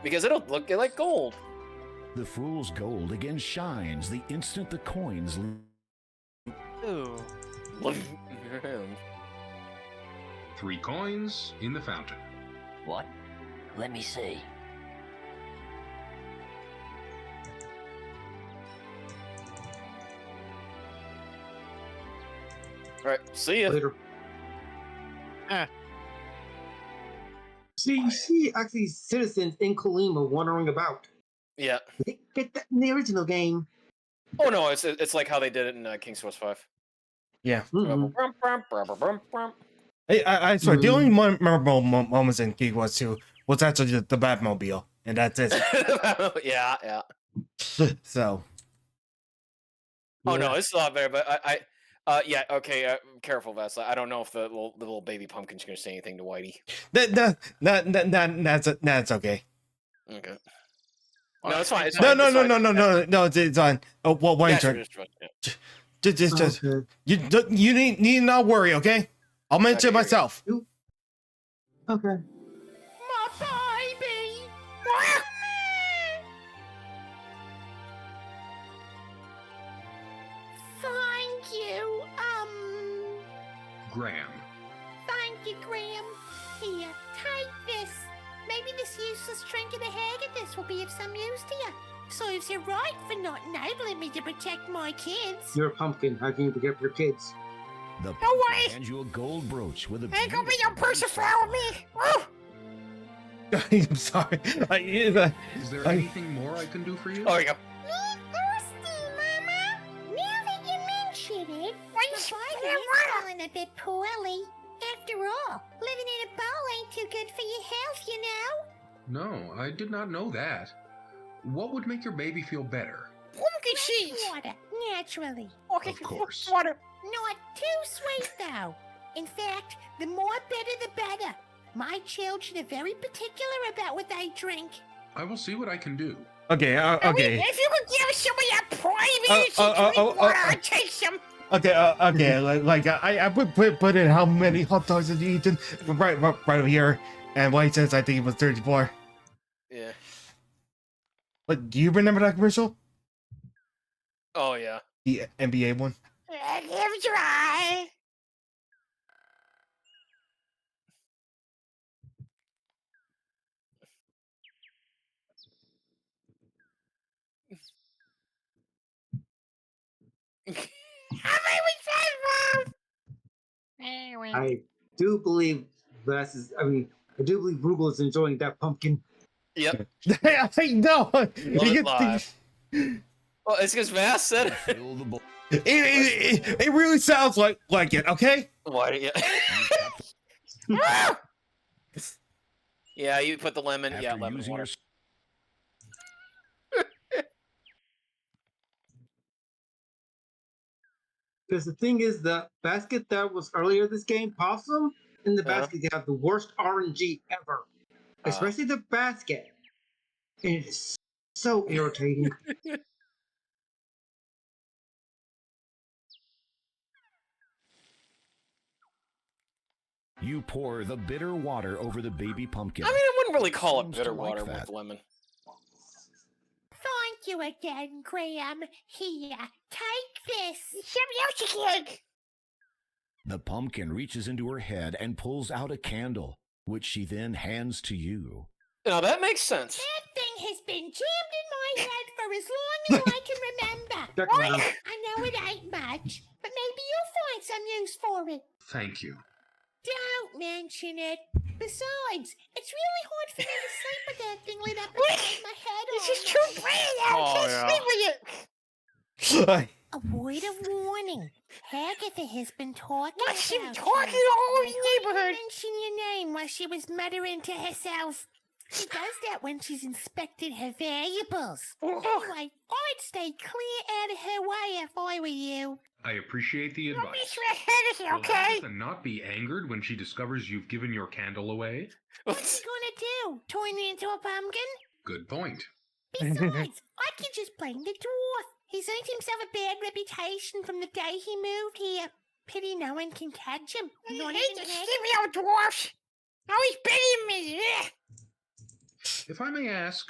Because it'll look like gold. The fool's gold again shines the instant the coins. Ooh. 3 coins in the fountain. What? Let me see. Right. See ya. later. See, you see actually citizens in Colima wandering about. Yeah. Get that in the original game. Oh no, it's like how they did it in King's Quest 5. Yeah. Mhm. I swear, the only memorable moments in Geek was 2 was actually the Batmobile, and that's it. yeah. So. Oh no, it's a lot better. But yeah, okay. Careful, Vess. I don't know if the little baby pumpkin's gonna say anything to Whitey. That's okay. Okay. No, it's fine. It's No, fine. no, it's no, fine. no, it's fine. Oh, well, why Yeah, turn? sure, yeah. Just, Okay. you need not worry, okay? I'll mention it Okay. myself. Okay. My baby! Thank you, Graham. thank you, Graham. Here, take this. Maybe this useless trinket of Haggardus will be of some use to you. Serves you right for not enabling me to protect my kids. You're a pumpkin. How can you forget your kids? The worry. pumpkin hands you a gold brooch with a Ain't gonna be beautiful no Persephone with me. Oh! I'm sorry. Is there I- anything more I can do for you? Oh, there you go. Me thirsty, Mama. Now that you mention it, my father is feeling a bit poorly. After all, living in a bowl ain't too good for your health, you know. No, I did not know that. What would make your baby feel better? Pumpkin seeds! Water, naturally. Of course. Water. Not too sweet, though. In fact, the more bitter, the better. My children are very particular about what they drink. I will see what I can do. Okay, okay. If you could give some of that private drink water, I'd take some. Okay, I put in how many hot dogs have you eaten right over here, and White says I think it was 34. Yeah. But do you remember that commercial? Oh yeah. The NBA one. Give it a try. I do believe I do believe Rugal is enjoying that pumpkin. Yep. I know. Love it live. Well, it's because Vass said it. It really sounds like it. Okay. Why do you? Yeah, you put the lemon. After Yeah, lemon using water. Because the thing is, the basket that was earlier this game, Possum, in the basket, they have the worst RNG ever. Especially the basket. And it is so irritating. You pour the bitter water over the baby pumpkin. I mean, I wouldn't really call it Seems bitter to like water that. with lemon. Thank you again, Graham. Here, take this. Some cake. The pumpkin reaches into her head and pulls out a candle, which she then hands to you. Now that makes sense. That thing has been jammed in my head for as long as I can remember. I know it ain't much, but maybe you'll find some use for it. Thank you. Don't mention it. Besides, it's really hard for me to sleep with that thing lit up inside my head. This is too bad. I can't sleep with it. A word of warning. Agatha has been talking about you. What's she talking all over the neighborhood? Mention your name while she was muttering to herself. She does that when she's inspected her valuables. Anyway, I'd stay clear out of her way if I were you. I appreciate the advice. Will Agatha not be angered when she discovers you've given your candle away? What's she gonna do? Turn me into a pumpkin? Good point. Besides, I can just blame the dwarf. He's earned himself a bad reputation from the day he moved here. Pity no one can catch him. I hate the silly old dwarfs. Always beating me. If I may ask,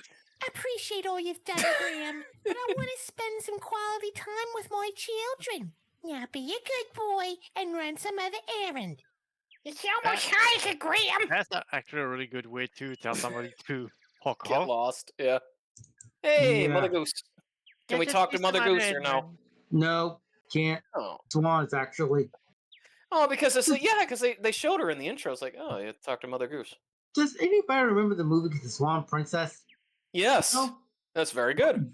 Appreciate all you've done, Graham, but I want to spend some quality time with my children. Now be a good boy and run some other errand. It's almost time, Graham. That's actually a really good way to tell somebody to fuck Get off. lost. Yeah. Hey, Yeah. Mother Goose. Can we talk to Mother Goose or no? No, can't. Oh. Swans, actually. Oh, because it's because they showed her in the intro. It's like, oh, you talk to Mother Goose. Does anybody remember the movie The Swan Princess? Yes. No? That's very good.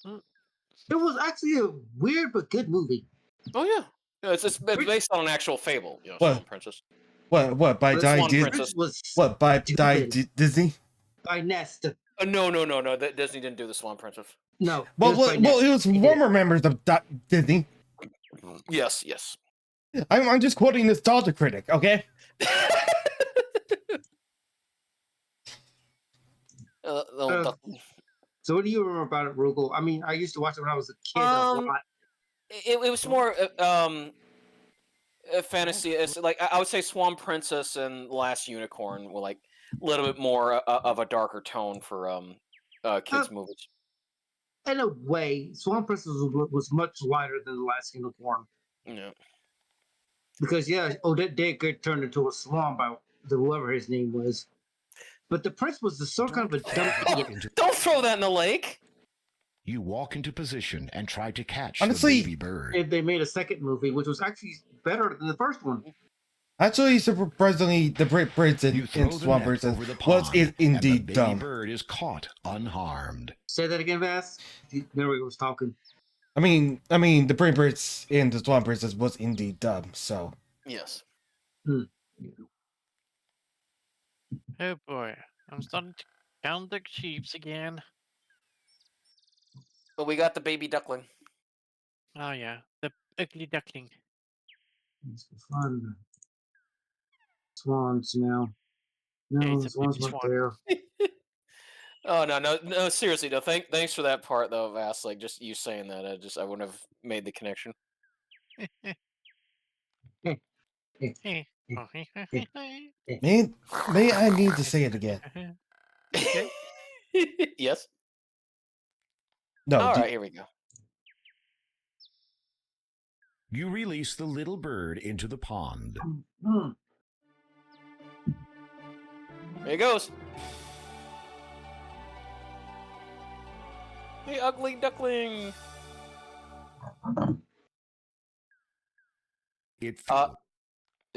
It was actually a weird but good movie. Oh yeah. No, it's based on an actual fable. You know, What? Swan Princess. What by Swan Disney? Princess. What by stupid. Disney? By Nest. No. Disney didn't do the Swan Princess. No. Well, it was former members of Disney. Yes. I'm just quoting Nostalgia Critic, okay? So what do you remember about it, Rugal? I mean, I used to watch it when I was a kid a lot. It was more fantasy. It's like I would say Swan Princess and Last Unicorn were like a little bit more of a darker tone for kids movies. In a way, Swan Princess was much lighter than The Last Unicorn. Yeah. Because, Odette did get turned into a swan by whoever his name was. But the prince was some kind of a dumb idiot. Don't throw that in the lake! You walk into position and try to catch Honestly, the baby bird. If they made a second movie, which was actually better than the first one. Actually, surprisingly, the Prince in Swan Princess was indeed and the baby dumb. bird is caught unharmed. Say that again, Vass. There we was talking. I mean, the Prince in the Swan Princess was indeed dumb. So yes. Oh boy, I'm starting to count the sheeps again. But we got the baby duckling. Oh yeah, the ugly duckling. It's fun. Swans now. Yeah, No, it's the a swans baby weren't swan. there. Oh no! Seriously, no. Thanks for that part though, Vass. Like just you saying that, I wouldn't have made the connection. May I need to say it again? Okay. Yes. No. All right, here we go. You release the little bird into the pond. Here he goes. The ugly duckling. It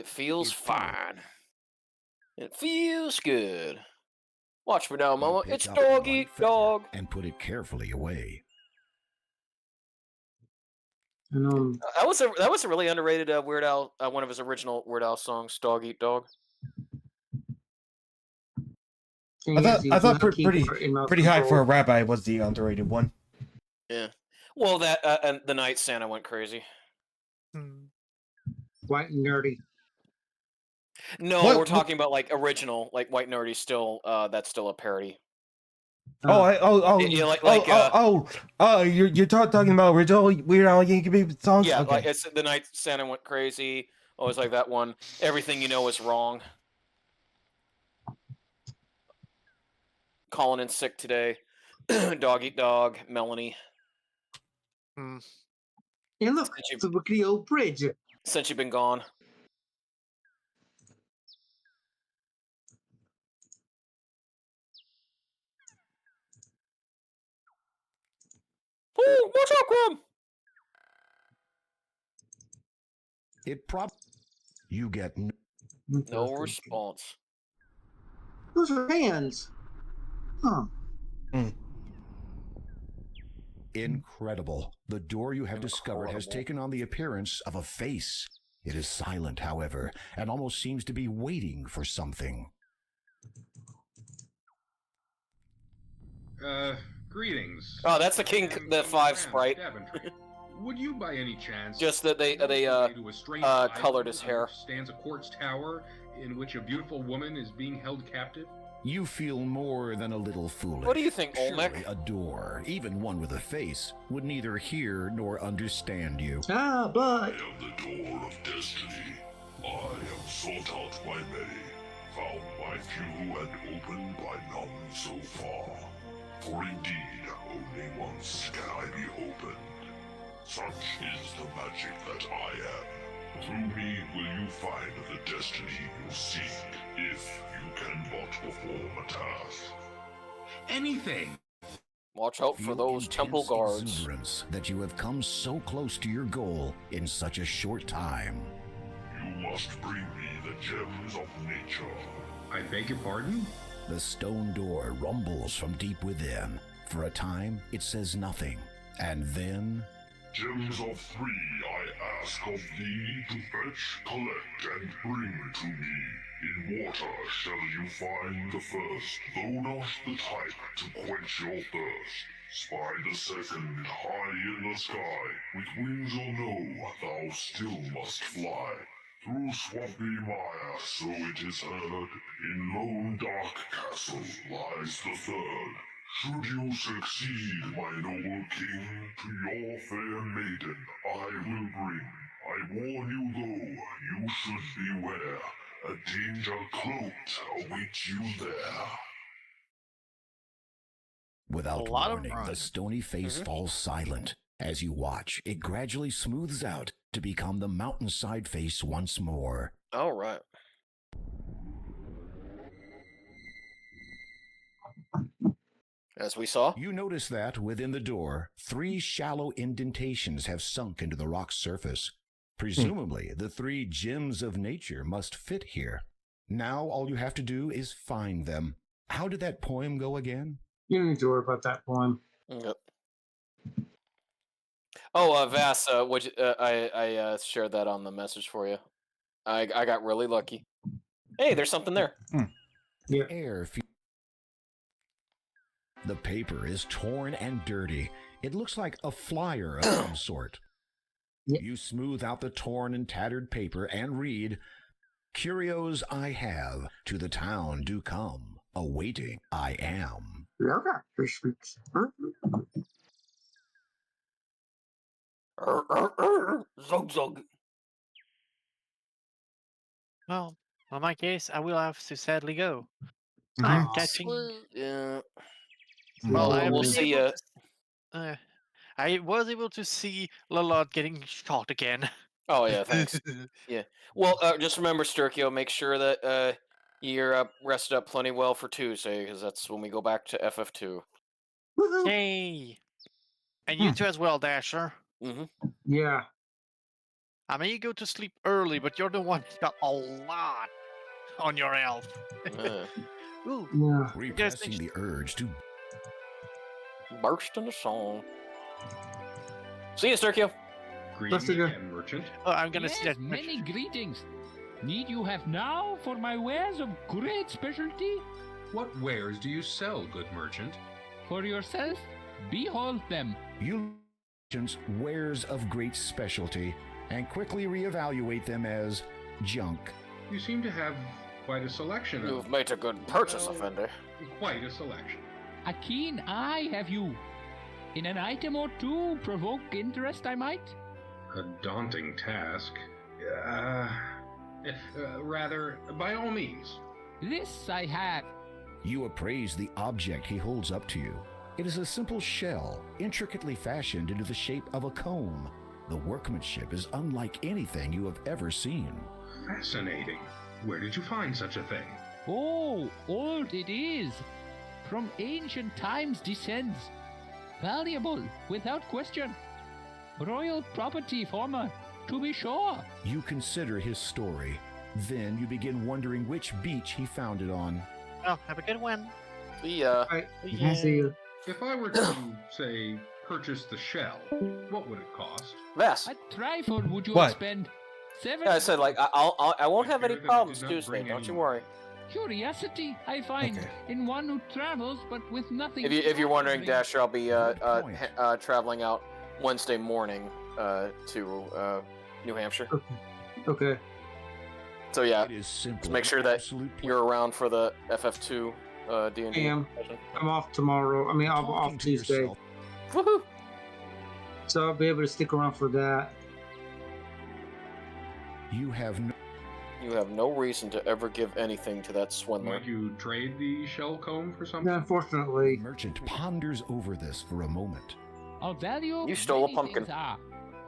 feels fine. It feels good. Watch for now a moment. It's dog eat dog. And put it carefully away. That was a really underrated Weird Al, one of his original Weird Al songs, "Dog Eat Dog." I thought pretty high for a rabbi was the underrated one. Yeah. Well, that and the night Santa went crazy. White and nerdy. No, we're talking about like original, like White Nerdy. Still, that's still a parody. You're talking about original Weird Al Yankovic songs. Yeah, Okay. like it's the night Santa went crazy. Always like that one. Everything you know is wrong. Calling in sick today. Dog eat dog. Melanie. And look, it's a rickety old bridge. Since you've been gone. Oh, watch out, Grum! You get no response. Those are hands. Huh. Incredible. The door you have discovered has taken on the appearance of a face. It is silent, however, and almost seems to be waiting for something. Greetings. Oh, that's the King, the 5 sprite. Would you, by any chance, just that they colored his hair. Stands a quartz tower in which a beautiful woman is being held captive? You feel more than a little foolish. What do you think, Olmec? Surely a door, even one with a face, would neither hear nor understand you. But I am the door of destiny. I am sought out by many, found by few, and opened by none so far. For indeed, only once can I be opened. Such is the magic that I am. Through me will you find the destiny you seek, if you can but perform a task. Anything. Watch out for those temple guards. Exuberance that you have come so close to your goal in such a short time. You must bring me the gems of nature. I beg your pardon? The stone door rumbles from deep within. For a time, it says nothing. And then... Gems of 3 I ask of thee to fetch, collect, and bring to me. In water shall you find the first, though not the type to quench your thirst. Spy the second high in the sky, with wings or no, thou still must fly. Through swampy mire, so it is heard, in lone dark castle lies the third. Should you succeed, my noble king, to your fair maiden I will bring. I warn you though, you should beware, a danger cloaked awaits you there. Without warning, the stony face falls silent. As you watch, it gradually smooths out to become the mountainside face once more. All right. As we saw. You notice that within the door, 3 shallow indentations have sunk into the rock's surface. Presumably, the 3 gems of nature must fit here. Now all you have to do is find them. How did that poem go again? You don't need to worry about that poem. Yep. Oh, Vass, I shared that on the message for you. I got really lucky. Hey, there's something there. The paper is torn and dirty. It looks like a flyer of some sort. Yep. You smooth out the torn and tattered paper and read, "Curios I have, to the town do come, awaiting I am." Zug zug. Well, in my case, I will have to sadly go. Mhm. I'm catching. Yeah. Well, I have we'll been see able ya. to I was able to see Lalot getting shot again. Oh yeah, thanks. Yeah. Well, just remember, Sturkio, make sure that you're rested up plenty well for Tuesday, because that's when we go back to FF2. Yay! And you too as well, Dasher. Mm-hmm. Yeah. I mean, you go to sleep early, but you're the one that's got a lot on your health. Ooh. Yeah. Repressing the urge to Burst into song. See you, Sturkio. Greetings again, merchant. Oh, I'm gonna Yes, see that. many greetings. Need you have now for my wares of great specialty? What wares do you sell, good merchant? For yourself, behold them. you merchants wares of great specialty and quickly reevaluate them as junk. You seem to have quite a selection You've of... made a good purchase, offender. Quite a selection. A keen eye have you. In an item or two provoke interest, I might? A daunting task. Rather, by all means. This I have. You appraise the object he holds up to you. It is a simple shell, intricately fashioned into the shape of a comb. The workmanship is unlike anything you have ever seen. Fascinating. Where did you find such a thing? Oh, old it is. From ancient times descends. Valuable, without question. Royal property, former, to be sure. You consider his story. Then you begin wondering which beach he found it on. Oh, have a good one. See ya. Yeah. See you. If I were to, say, purchase the shell, what would it cost? Vess. A trifle would you What? spend? 7 Yeah, I said, like, I won't have any fear that I problems did not Tuesday, bring don't any you money. worry. Curiosity, I find, Okay. in one who travels, but with nothing. If you're wondering, bring. Dasher, I'll be point. traveling out Wednesday morning to New Hampshire. Okay. So yeah, It is simple. just make sure that absolute you're around for the FF2 D&D. I am. session. I'm off tomorrow. I mean, I'm Talking off to Tuesday. yourself. Woohoo! So I'll be able to stick around for that. You have no You have no reason to ever give anything to that swindler. Might you trade the shell comb for something? No, unfortunately. merchant ponders over this for a moment. Of value, You stole a many pumpkin. things are.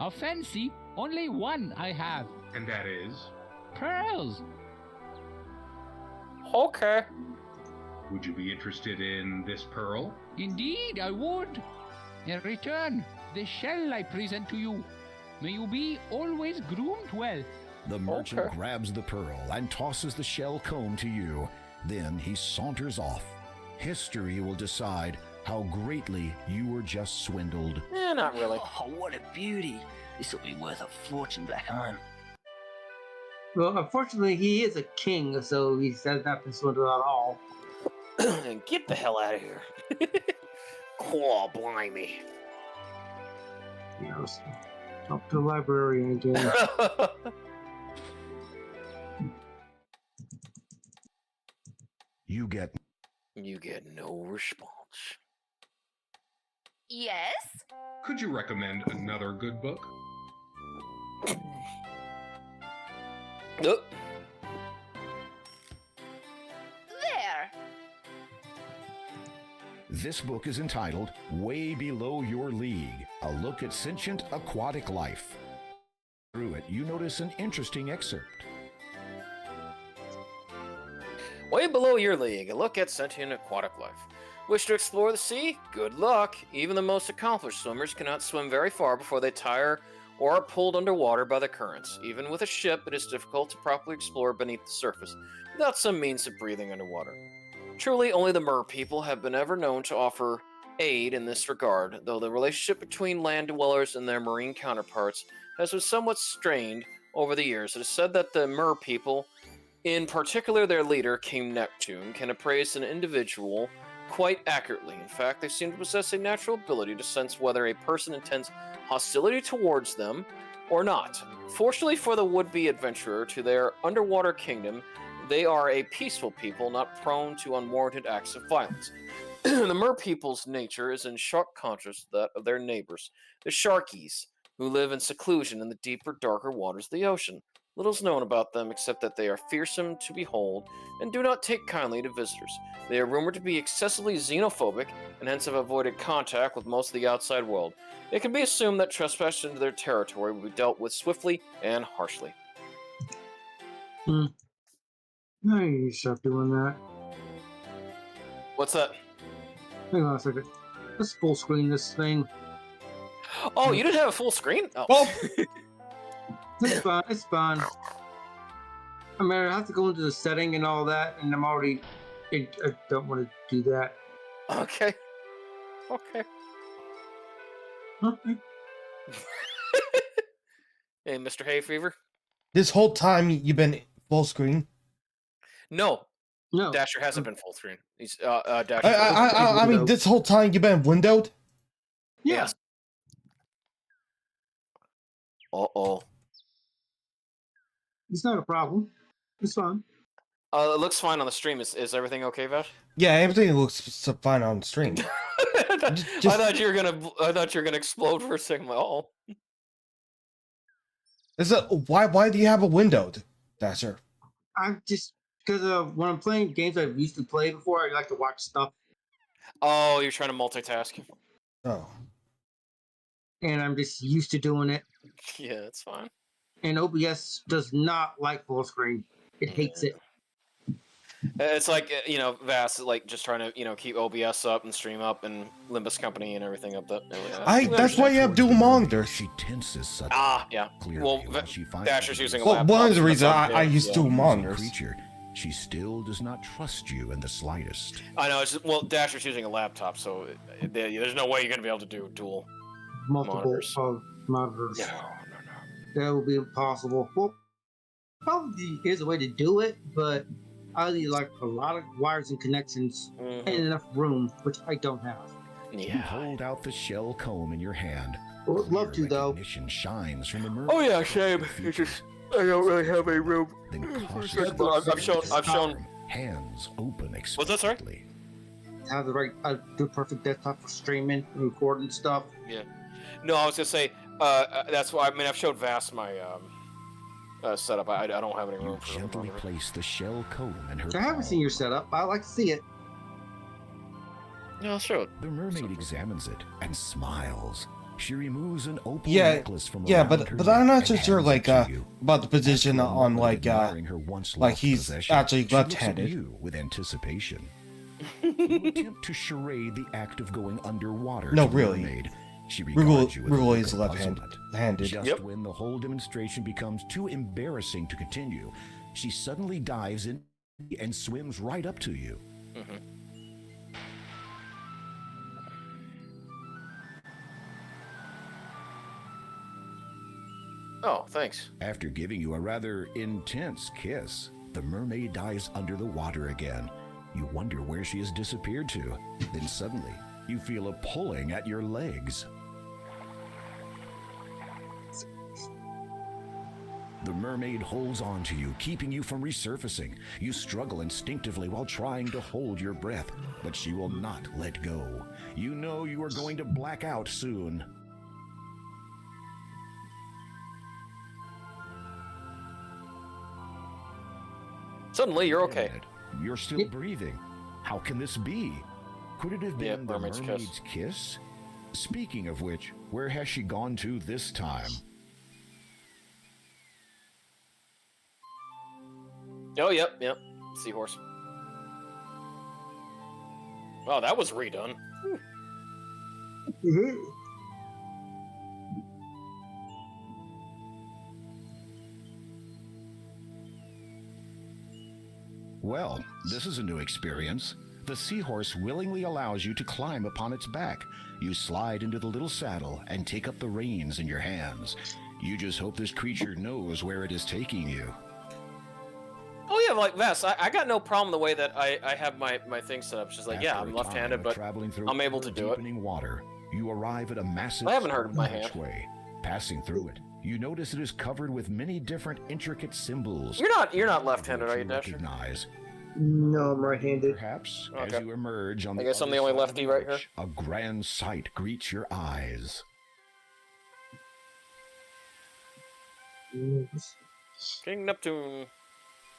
Of fancy, only one I have. And that is? Pearls. Okay. Would you be interested in this pearl? Indeed, I would. In return, the shell I present to you. May you be always groomed well. The merchant Okay. grabs the pearl and tosses the shell comb to you. Then he saunters off. History will decide how greatly you were just swindled. Not really. Oh, what a beauty. This will be worth a fortune back home. Well, unfortunately, he is a king, so he has not been swindled at all. Get the hell out of here. Oh, blimey. Yes. Talk to the librarian again. You get You get no response. Yes? Could you recommend another good book? Nope. There. This book is entitled Way Below Your League, a look at sentient aquatic life. Through it, you notice an interesting excerpt. Way below your league, a look at sentient aquatic life. Wish to explore the sea? Good luck. Even the most accomplished swimmers cannot swim very far before they tire or are pulled underwater by the currents. Even with a ship, it is difficult to properly explore beneath the surface without some means of breathing underwater. Truly, only the mer people have been ever known to offer aid in this regard, though the relationship between land dwellers and their marine counterparts has been somewhat strained over the years. It is said that the mer people, in particular their leader, King Neptune, can appraise an individual quite accurately. In fact, they seem to possess a natural ability to sense whether a person intends hostility towards them or not. Fortunately for the would-be adventurer to their underwater kingdom, they are a peaceful people, not prone to unwarranted acts of violence. The mer people's nature is in sharp contrast to that of their neighbors, the Sharkies, who live in seclusion in the deeper, darker waters of the ocean. Little is known about them except that they are fearsome to behold and do not take kindly to visitors. They are rumored to be excessively xenophobic and hence have avoided contact with most of the outside world. It can be assumed that trespass into their territory will be dealt with swiftly and harshly. No, you stop doing that. What's that? Hang on a second. Let's full screen this thing. Oh, you didn't have a full screen? Oh. It's fine. It's fine. I mean, I have to go into the setting and all that, and I'm already. I don't want to do that. Okay. Okay. Okay. Hey, Mr. Hay Fever? This whole time you've been full screen? No. No. Dasher hasn't been full screen. He's Dasher. I mean, this whole time you've been windowed? Yeah. Uh-oh. It's not a problem. It's fine. It looks fine on the stream. Is everything okay, Vash? Yeah, everything looks fine on stream. I thought you were gonna explode for a second. Oh. Why do you have a windowed, Dasher? I just because when I'm playing games I've used to play before, I like to watch stuff. Oh, you're trying to multitask. Oh. And I'm just used to doing it. Yeah, it's fine. And OBS does not like full screen. It hates it. It's like, Vass, like, just trying to, keep OBS up and stream up and Limbus Company and everything up. That's why you have dual monitors. She tenses such yeah. clearly Well, when she finds Dasher's using a Well, laptop. one of the so reasons that's I okay, use dual monitors. creature, she still does not trust you in the slightest. I know. It's just, well, Dasher's using a laptop, so there's no way you're gonna be able to do dual Multiple monitors. monitors. No. That would be impossible. Well, probably is a way to do it, but I need like a lot of wires and connections and enough room, which I don't have. You hold out the shell comb in your hand. Would love to, though. Recognition shines from the mer- Oh yeah, shame. It's just I don't really have a room. Then I've shown. Hands open expectantly. What's that, sorry? Have the right, the perfect desktop for streaming and recording stuff. Yeah. No, I was gonna say that's why. I mean, I've showed Vass my setup. I don't have any room for Gently place the shell comb in her. I haven't seen your setup. I like to see it. Yeah, I'll show it. The mermaid examines it and smiles. She removes an opal Yeah, necklace from yeah, around her but I'm neck not so and sure, hands like, it to you. about the position After a on, moment of admiring her like once-lost he's possession, actually she looks at left-handed. you with anticipation. You attempt to charade the act of going underwater. No, to the really. mermaid. She regards you with a Rugal look is of left-handed. puzzlement. Just when the whole demonstration becomes too embarrassing to continue, she suddenly dives in and swims right up to you. Oh, thanks. After giving you a rather intense kiss, the mermaid dives under the water again. You wonder where she has disappeared to. Then suddenly, you feel a pulling at your legs. The mermaid holds on to you, keeping you from resurfacing. You struggle instinctively while trying to hold your breath, but she will not let go. You know you are going to black out soon. Suddenly, you're okay. You're still breathing. How can this be? Could it have been the mermaid's mermaid's kiss? Speaking of which, where has she gone to this time? Oh, yep. Seahorse. Oh, that was redone. Well, this is a new experience. The seahorse willingly allows you to climb upon its back. You slide into the little saddle and take up the reins in your hands. You just hope this creature knows where it is taking you. Oh yeah, like Vess, I got no problem the way that I have my thing set up. It's just like, yeah, After I'm a left-handed, time but of traveling through I'm able to do it. deepening water, you arrive at a massive I haven't heard of my hand. archway. Passing through it, you notice it is covered with many different intricate symbols. You're not left-handed, are you, Dasher? Recognize. No, I'm right-handed. Perhaps Okay. as you emerge on I the guess I'm other the only side of lefty the right arch, a grand sight greets your eyes. King Neptune.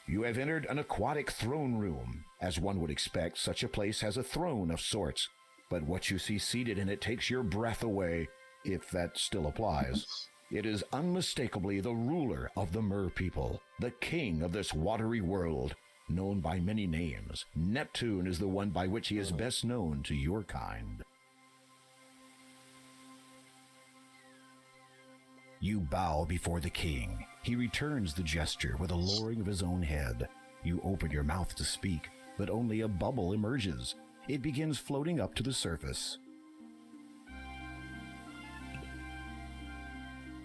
You have entered an aquatic throne room. As one would expect, such a place has a throne of sorts. But what you see seated in it takes your breath away, if that still applies. It is unmistakably the ruler of the Mer people, the king of this watery world, known by many names. Neptune is the one by which he is best known to your kind. You bow before the king. He returns the gesture with a lowering of his own head. You open your mouth to speak, but only a bubble emerges. It begins floating up to the surface.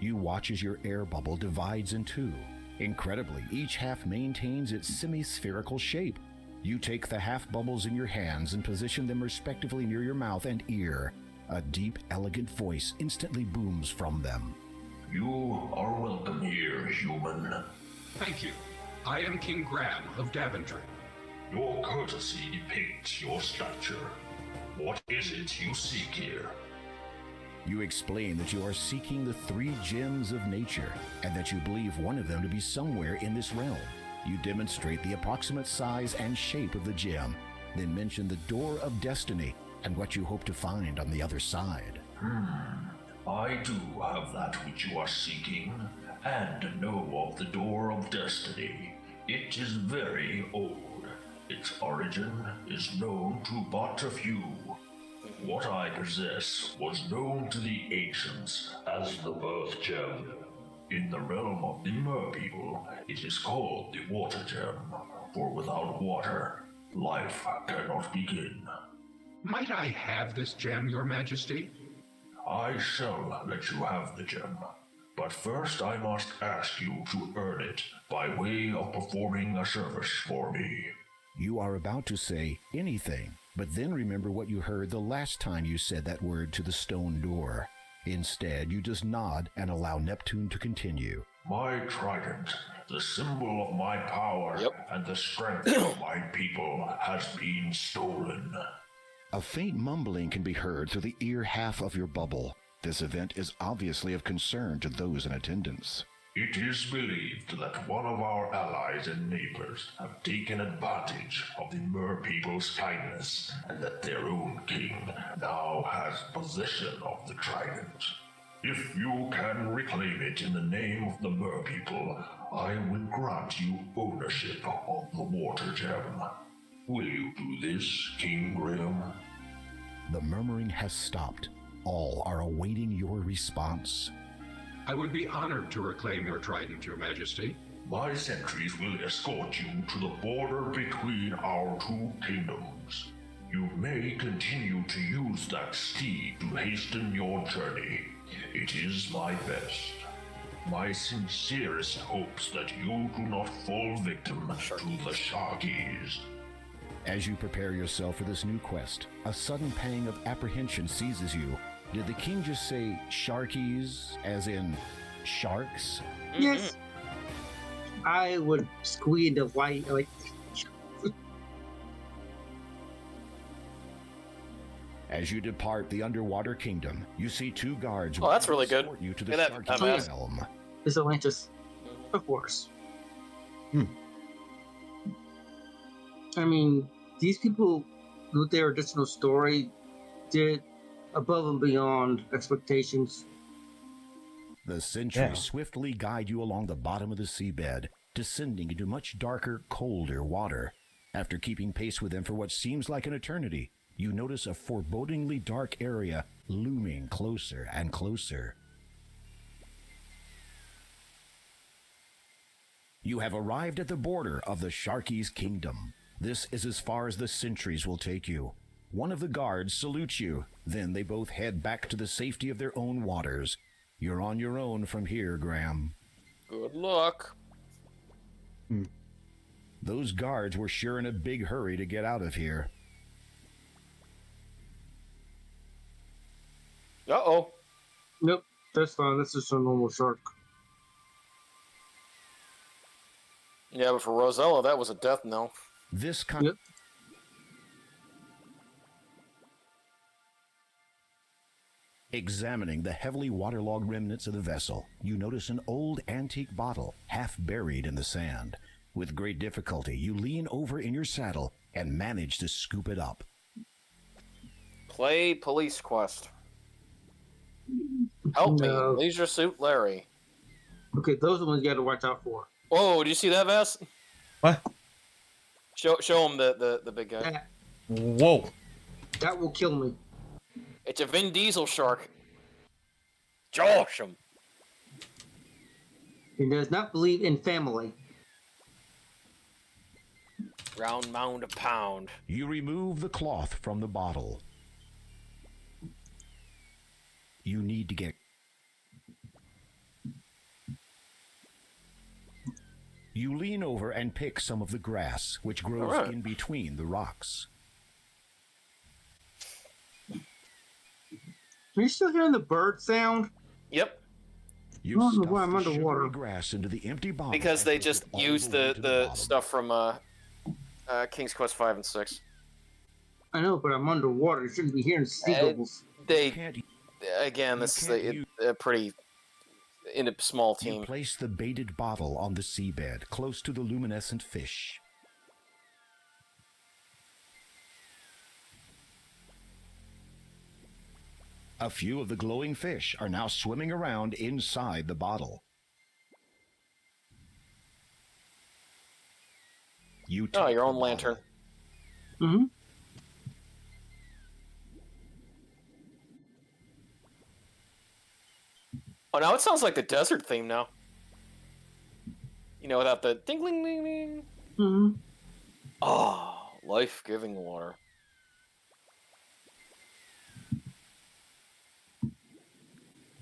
You watch as your air bubble divides in two. Incredibly, each half maintains its semi-spherical shape. You take the half bubbles in your hands and position them respectively near your mouth and ear. A deep, elegant voice instantly booms from them. You are welcome here, human. Thank you. I am King Graham of Daventry. Your courtesy depicts your stature. What is it you seek here? You explain that you are seeking the 3 gems of nature, and that you believe one of them to be somewhere in this realm. You demonstrate the approximate size and shape of the gem, then mention the Door of Destiny and what you hope to find on the other side. I do have that which you are seeking, and know of the Door of Destiny. It is very old. Its origin is known to but a few. What I possess was known to the ancients as the Birth Gem. In the realm of the Mer people, it is called the Water Gem, for without water, life cannot begin. Might I have this gem, Your Majesty? I shall let you have the gem, but first I must ask you to earn it by way of performing a service for me. You are about to say anything, but then remember what you heard the last time you said that word to the stone door. Instead, you just nod and allow Neptune to continue. My trident, the symbol of my power and the strength of my people, has been stolen. A faint mumbling can be heard through the ear half of your bubble. This event is obviously of concern to those in attendance. It is believed that one of our allies and neighbors have taken advantage of the Mer people's kindness, and that their own king now has possession of the trident. If you can reclaim it in the name of the Mer people, I will grant you ownership of the Water Gem. Will you do this, King Graham? The murmuring has stopped. All are awaiting your response. I would be honored to reclaim your trident, Your Majesty. My sentries will escort you to the border between our 2 kingdoms. You may continue to use that steed to hasten your journey. It is my best. My sincerest hopes that you do not fall victim to the Sharkies. As you prepare yourself for this new quest, a sudden pang of apprehension seizes you. Did the king just say Sharkies, as in sharks? Yes. I would squeeze the white, like... As you depart the underwater kingdom, you see 2 guards. Oh, that's really good. Escort you to the Look at that, Sharky realm. It's Atlantis. Of course. I mean, these people, with their additional story, did above and beyond expectations. The sentries swiftly guide you along the bottom of the seabed, descending into much darker, colder water. After keeping pace with them for what seems like an eternity, you notice a forebodingly dark area looming closer and closer. You have arrived at the border of the Sharkies' kingdom. This is as far as the sentries will take you. One of the guards salutes you, then they both head back to the safety of their own waters. You're on your own from here, Graham. Good luck. The Those guards were sure in a big hurry to get out of here. Uh-oh. Nope, that's fine. That's just a normal shark. Yeah, but for Rosella, that was a death knell. This kind. Yep. Examining the heavily waterlogged remnants of the vessel, you notice an old antique bottle, half buried in the sand. With great difficulty, you lean over in your saddle and manage to scoop it up. Play police quest. Help me, Leisure Suit Larry. Okay, those are the ones you gotta watch out for. Whoa, do you see that, Vass? What? Show him the big guy. Whoa. That will kill me. It's a Vin Diesel shark. Josh him. He does not believe in family. Round mound a pound. You remove the cloth from the bottle. You need to get... You lean over and pick some of the grass, which grows in between the rocks. Are you still hearing the bird sound? Yep. You I don't know stuff why I'm the underwater. sugary grass into the empty bottle. Because they just all used the way to the bottom. stuff from King's Quest 5 and 6. I know, but I'm underwater. You shouldn't be hearing seagulls. Again, this is a pretty in a small team. You place the baited bottle on the seabed, close to the luminescent fish. A few of the glowing fish are now swimming around inside the bottle. You Oh, take your the own lantern. Mm-hmm. Oh, now it sounds like the desert theme now. You know, without the ding ding ding ding. Mm-hmm. Oh, life-giving water.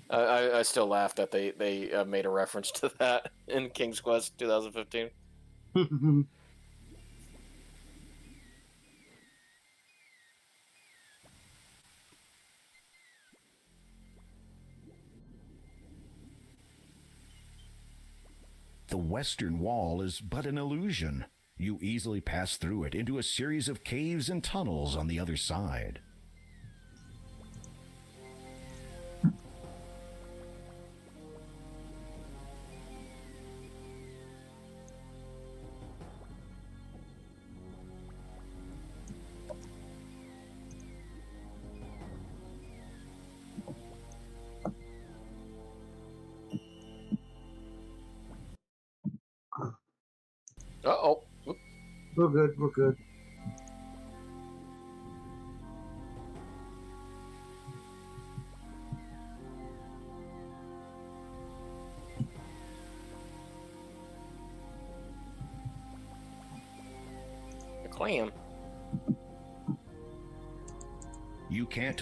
I still laugh that they made a reference to that in King's Quest 2015. The western wall is but an illusion. You easily pass through it into a series of caves and tunnels on the other side. Uh-oh. We're good, we're good. A clam. You can't...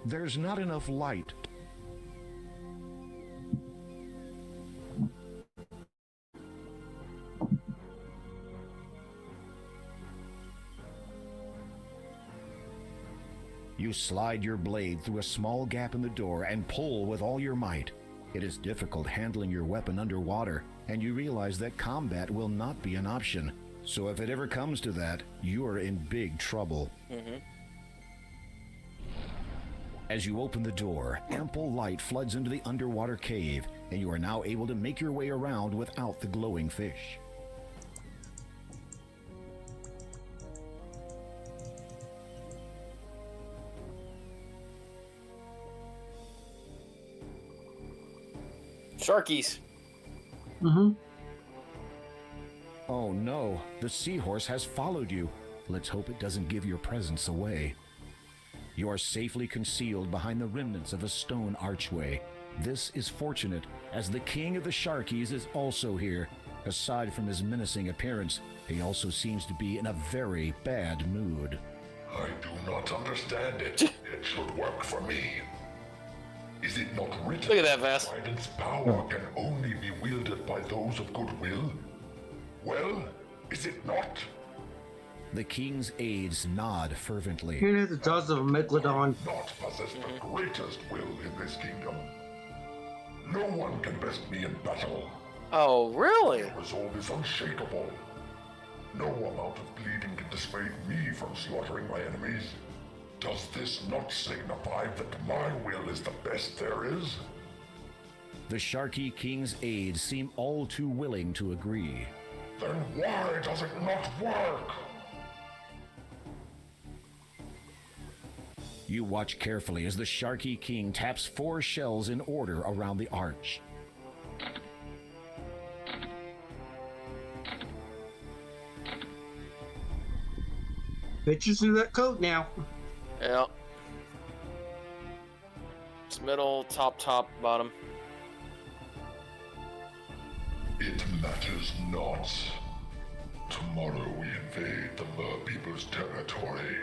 There's not enough light. You slide your blade through a small gap in the door and pull with all your might. It is difficult handling your weapon underwater, and you realize that combat will not be an option. So if it ever comes to that, you are in big trouble. As you open the door, ample light floods into the underwater cave, and you are now able to make your way around without the glowing fish. Sharkies. Mm-hmm. Oh no, the seahorse has followed you. Let's hope it doesn't give your presence away. You are safely concealed behind the remnants of a stone archway. This is fortunate, as the king of the Sharkies is also here. Aside from his menacing appearance, he also seems to be in a very bad mood. I do not understand it. It should work for me. Is it not written? Look at that, Vass. Trident's power can only be wielded by those of goodwill? Well, is it not? The king's aides nod fervently. Here it does of Megalodon. Not possess the greatest will in this kingdom. No one can best me in battle. Oh, really? Your resolve is unshakable. No amount of bleeding can dissuade me from slaughtering my enemies. Does this not signify that my will is the best there is? The Sharky King's aides seem all too willing to agree. Then why does it not work? You watch carefully as the Sharky King taps 4 shells in order around the arch. Bitches through that code now. Yeah. It's middle, top, bottom. It matters not. Tomorrow we invade the Mer people's territory.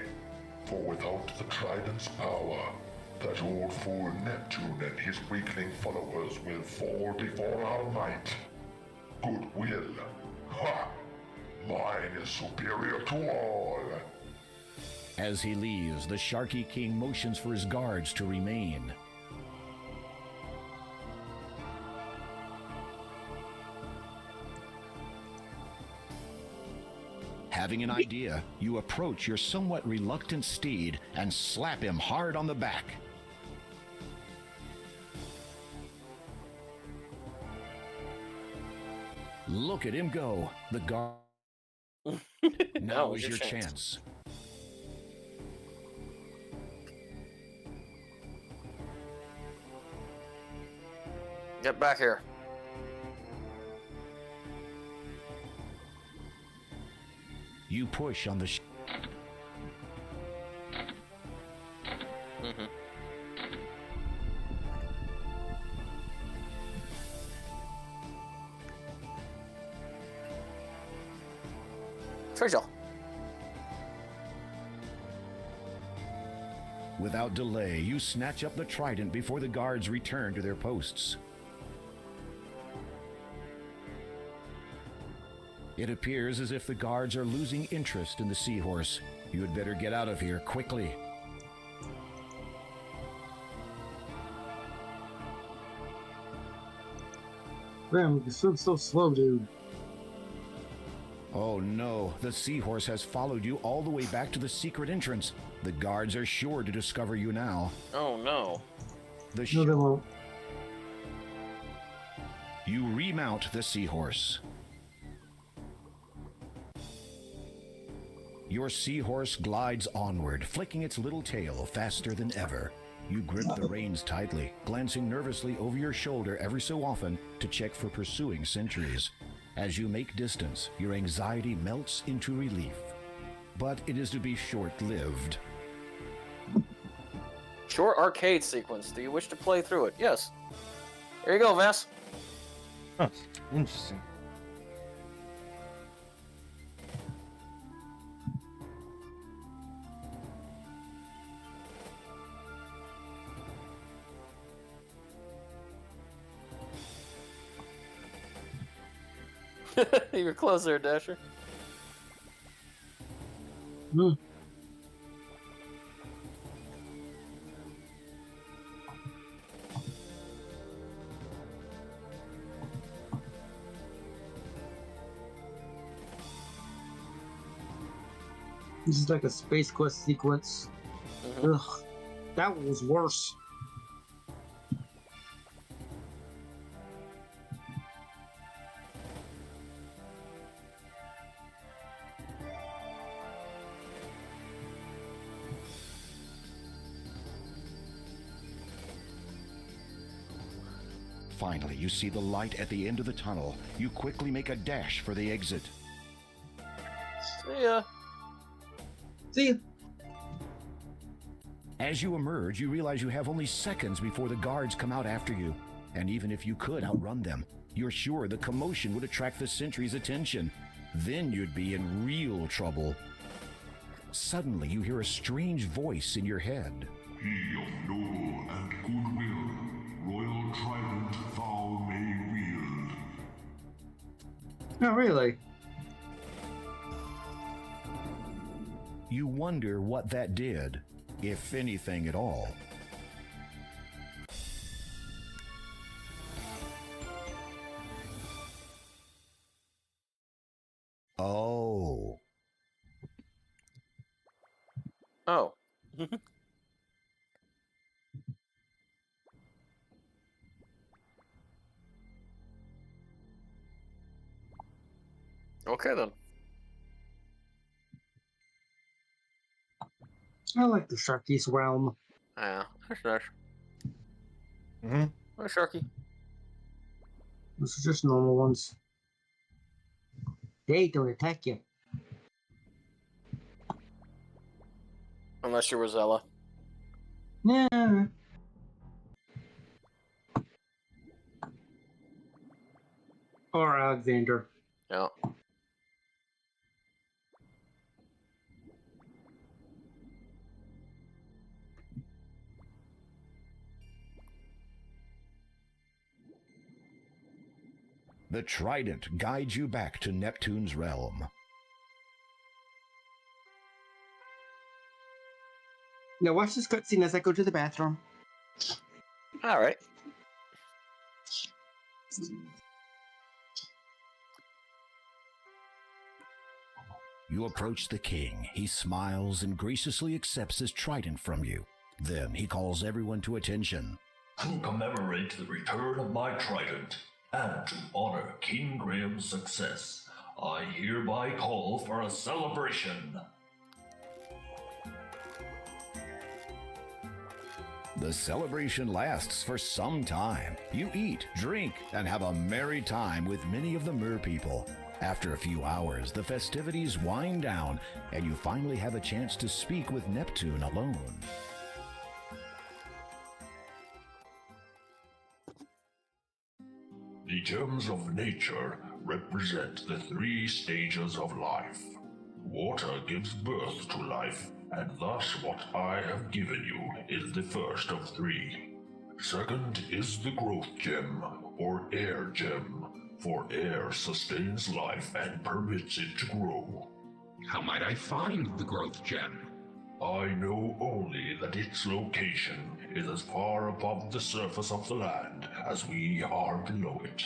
For without the Trident's power, that old fool Neptune and his weakling followers will fall before our might. Goodwill. Ha! Mine is superior to all. As he leaves, the Sharky King motions for his guards to remain. Having an idea, you approach your somewhat reluctant steed and slap him hard on the back. Look at him go. The guard. Now is your chance. Get back here. You push on the Treasure. Without delay, you snatch up the trident before the guards return to their posts. It appears as if the guards are losing interest in the seahorse. You had better get out of here quickly. Graham, you swim so slow, dude. Oh no, the seahorse has followed you all the way back to the secret entrance. The guards are sure to discover you now. Oh no. No, they won't. You remount the seahorse. Your seahorse glides onward, flicking its little tail faster than ever. You grip the reins tightly, glancing nervously over your shoulder every so often to check for pursuing sentries. As you make distance, your anxiety melts into relief. But it is to be short-lived. Short arcade sequence. Do you wish to play through it? Yes. There you go, Vas. Huh, interesting. You were close there, Dasher. This is like a Space Quest sequence. Ugh, that was worse. Finally, you see the light at the end of the tunnel. You quickly make a dash for the exit. See ya. See ya. As you emerge, you realize you have only seconds before the guards come out after you. And even if you could outrun them, you're sure the commotion would attract the sentry's attention. Then you'd be in real trouble. Suddenly, you hear a strange voice in your head. He of noble and goodwill, royal trident thou may wield. Oh, really? You wonder what that did, if anything at all. Oh. Oh. Okay then. I like the Sharky's realm. Yeah, that's nice. Mm-hmm. Oh, Sharky. Those are just normal ones. They don't attack you. Unless you're Rosella. Nah. Or Alexander. Yeah. The trident guides you back to Neptune's realm. Now watch this cutscene as I go to the bathroom. All right. You approach the king. He smiles and graciously accepts his trident from you. Then he calls everyone to attention. To commemorate the return of my trident, and to honor King Graham's success, I hereby call for a celebration. The celebration lasts for some time. You eat, drink, and have a merry time with many of the mer people. After a few hours, the festivities wind down, and you finally have a chance to speak with Neptune alone. The gems of nature represent the 3 stages of life. Water gives birth to life, and thus what I have given you is the first of 3. Second is the growth gem, or air gem, for air sustains life and permits it to grow. How might I find the growth gem? I know only that its location is as far above the surface of the land as we are below it.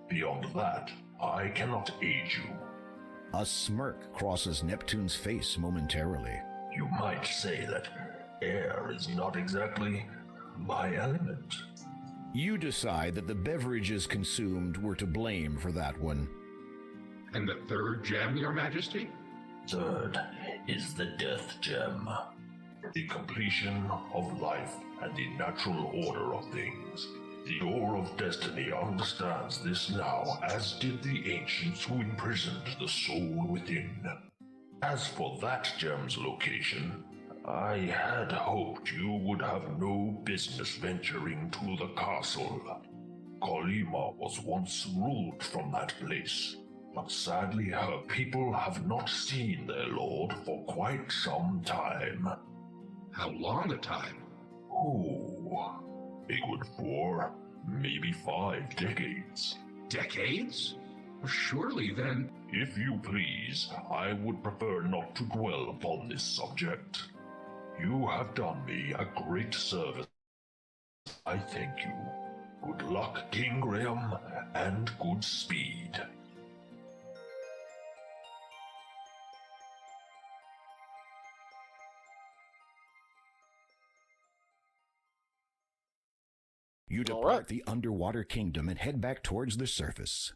Beyond that, I cannot aid you. A smirk crosses Neptune's face momentarily. You might say that air is not exactly my element. You decide that the beverages consumed were to blame for that one. And the third gem, Your Majesty? Third is the death gem. The completion of life and the natural order of things. The Door of Destiny understands this now, as did the ancients who imprisoned the soul within. As for that gem's location, I had hoped you would have no business venturing to the castle. Colima was once ruled from that place, but sadly her people have not seen their lord for quite some time. How long a time? Oh, a good 4, maybe 5 decades. Decades? Surely then... If you please, I would prefer not to dwell upon this subject. You have done me a great service. I thank you. Good luck, King Graham, and good speed. You depart the underwater kingdom and head back towards the surface.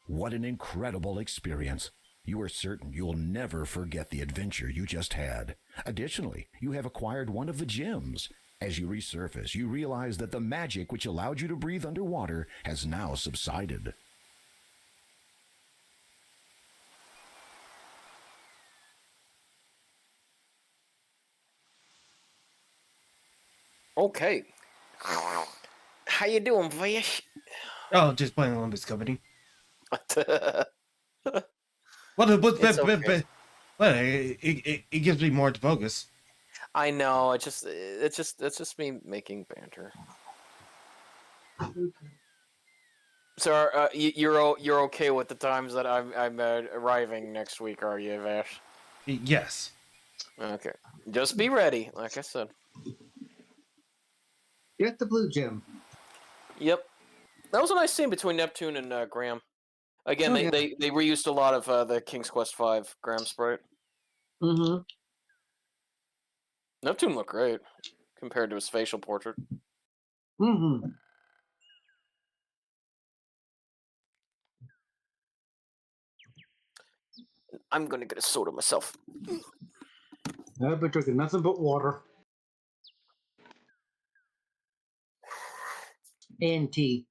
What an incredible experience. You are certain you'll never forget the adventure you just had. Additionally, you have acquired one of the gems. As you resurface, you realize that the magic which allowed you to breathe underwater has now subsided. Okay. How you doing, Vash? Oh, just playing Olympus Company. It gives me more to focus. I know. It's just me making banter. So, you're okay with the times that I'm arriving next week, are you, Vash? Yes. Okay. Just be ready, like I said. Get the blue gem. Yep. That was a nice scene between Neptune and Graham. Again, Oh, they, yeah. they reused a lot of the King's Quest V Graham sprite. Mm-hmm. Neptune looked great compared to his facial portrait. Mm-hmm. I'm gonna get a soda myself. I've been drinking nothing but water. And tea.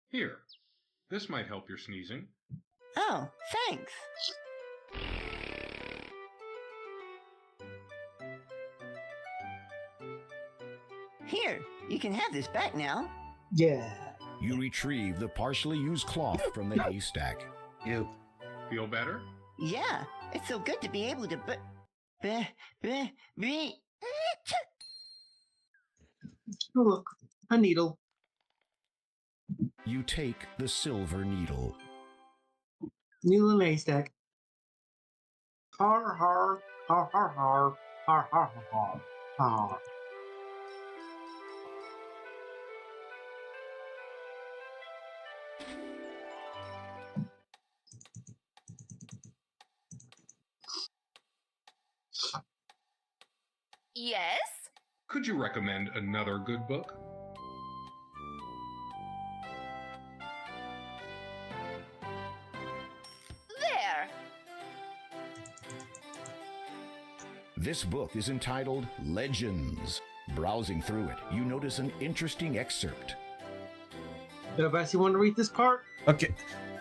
Here, this might help your sneezing. Oh, thanks. Here, you can have this back now. Yeah. You retrieve the partially used cloth from the haystack. You feel better? Yeah, it's so good to be able to be. Oh, look, a needle. You take the silver needle. Needle and haystack. Har har har har har har har har har. Yes? Could you recommend another good book? There! This book is entitled Legends. Browsing through it, you notice an interesting excerpt. Everybody want to read this part? okay?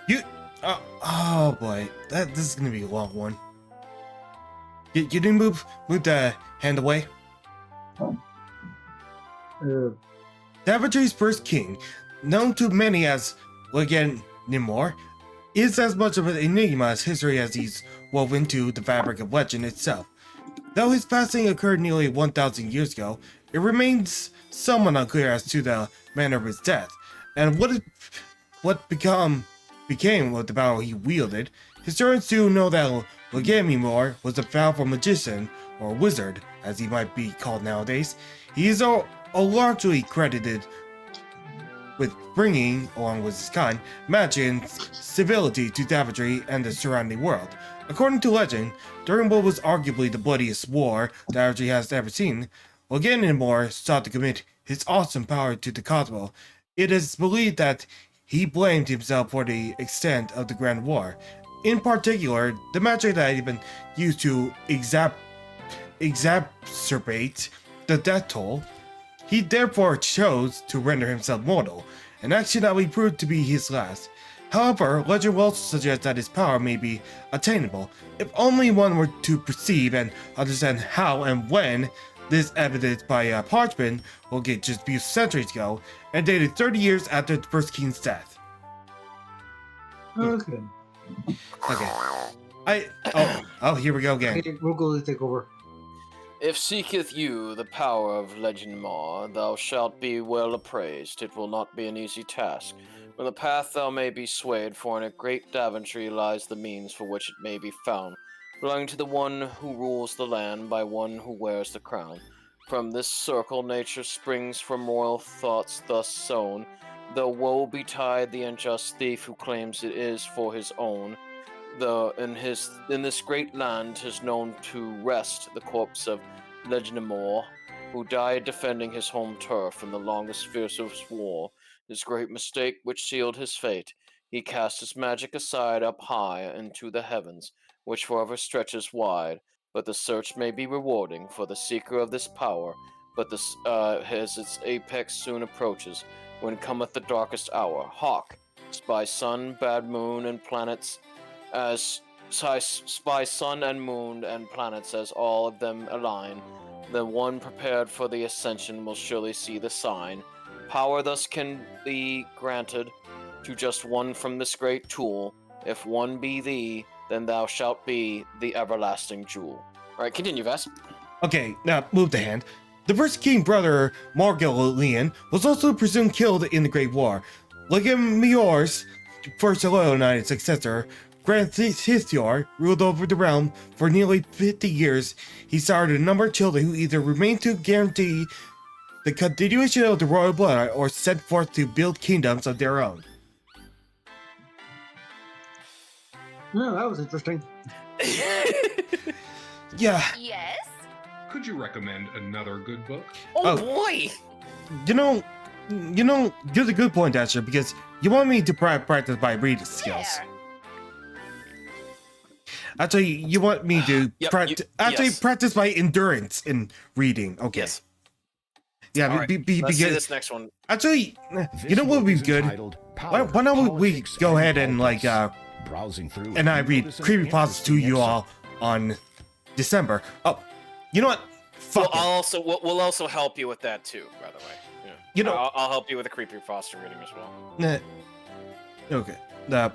You oh boy, this is gonna be a long one. You didn't move the hand away. Savagery's first king, known to many as Legend Nimor, is as much of an enigma as history as he's woven into the fabric of legend itself. Though his passing occurred nearly 1,000 years ago, it remains somewhat unclear as to the manner of his death, and what became of the power he wielded. Historians do know that Legamimor was a powerful magician, or wizard, as he might be called nowadays. He is largely credited with bringing, along with his kind, magic and civility to Daventry and the surrounding world. According to legend, during what was arguably the bloodiest war Daventry has ever seen, Legamimor sought to commit his awesome power to the cosmos. It is believed that he blamed himself for the extent of the Grand War. In particular, the magic that had been used to exacerbate the death toll. He therefore chose to render himself mortal, an action that would prove to be his last. However, legend will also suggest that his power may be attainable, if only one were to perceive and understand how and when. This evidenced by parchment will get just a few centuries ago, and dated 30 years after the first king's death. Okay. Here we go again. Okay, Rugal, take over. If seeketh you the power of Legend Mar, thou shalt be well appraised. It will not be an easy task. From the path thou may be swayed, for in a great Daventry lies the means for which it may be found, belonging to the one who rules the land by one who wears the crown. From this circle nature springs from royal thoughts thus sown, though woe betide the unjust thief who claims it is for his own. In this great land 'tis known to rest the corpse of Legendamore, who died defending his home turf in the longest fiercest war. His great mistake which sealed his fate, he cast his magic aside up high into the heavens, which forever stretches wide. But the search may be rewarding, for the seeker of this power but this has its apex soon approaches. When cometh the darkest hour, Hawk, spy sun, bad moon, and planets, as spy sun and moon and planets as all of them align. The one prepared for the ascension will surely see the sign. Power thus can be granted to just one from this great tool. If one be thee, then thou shalt be the everlasting jewel. All right, continue, Vas. Okay, now move the hand. The first king brother, Margolian, was also presumed killed in the Great War. Legimior's first loyal knight successor, Grand Hithior, ruled over the realm for nearly 50 years. He sired a number of children who either remained to guarantee the continuation of the royal blood or sent forth to build kingdoms of their own. No, that was interesting. Yeah. Yes? Could you recommend another good book? Oh boy! You know, you're the good point, Dasher, because you want me to practice my reading skills. There. Actually, you want me to yes. practice my endurance in reading. Okay. Yes. Yeah, All right, let's see this next one. Actually, you know what would be good? Why don't we go ahead and like browsing through and I read creepypastas to you all on December. Oh, you know what? Fuck We'll also help you with that too, by the way. Yeah. You know, I'll help you with a creepypasta reading as well. Nah. Okay.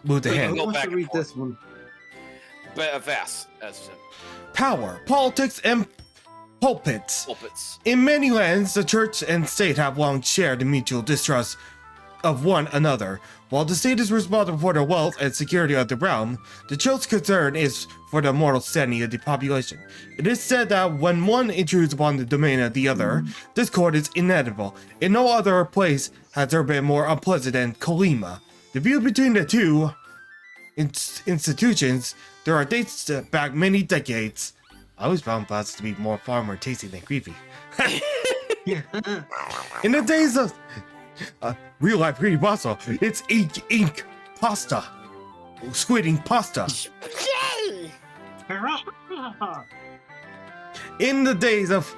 Move the hand. I want to read this one. Vas, as you said. Power, politics, and pulpits. Pulpits. In many lands, the church and state have long shared a mutual distrust of one another. While the state is responsible for the wealth and security of the realm, the church's concern is for the moral standing of the population. It is said that when one intrudes upon the domain of the other, discord is inevitable. In no other place has there been more unpleasant than Colima. The view between the two institutions, there are dates back many decades. I always found pasta to be far more tasty than creepy. In the days of real life creepy pasta, it's ink pasta, squid ink pasta. In the days of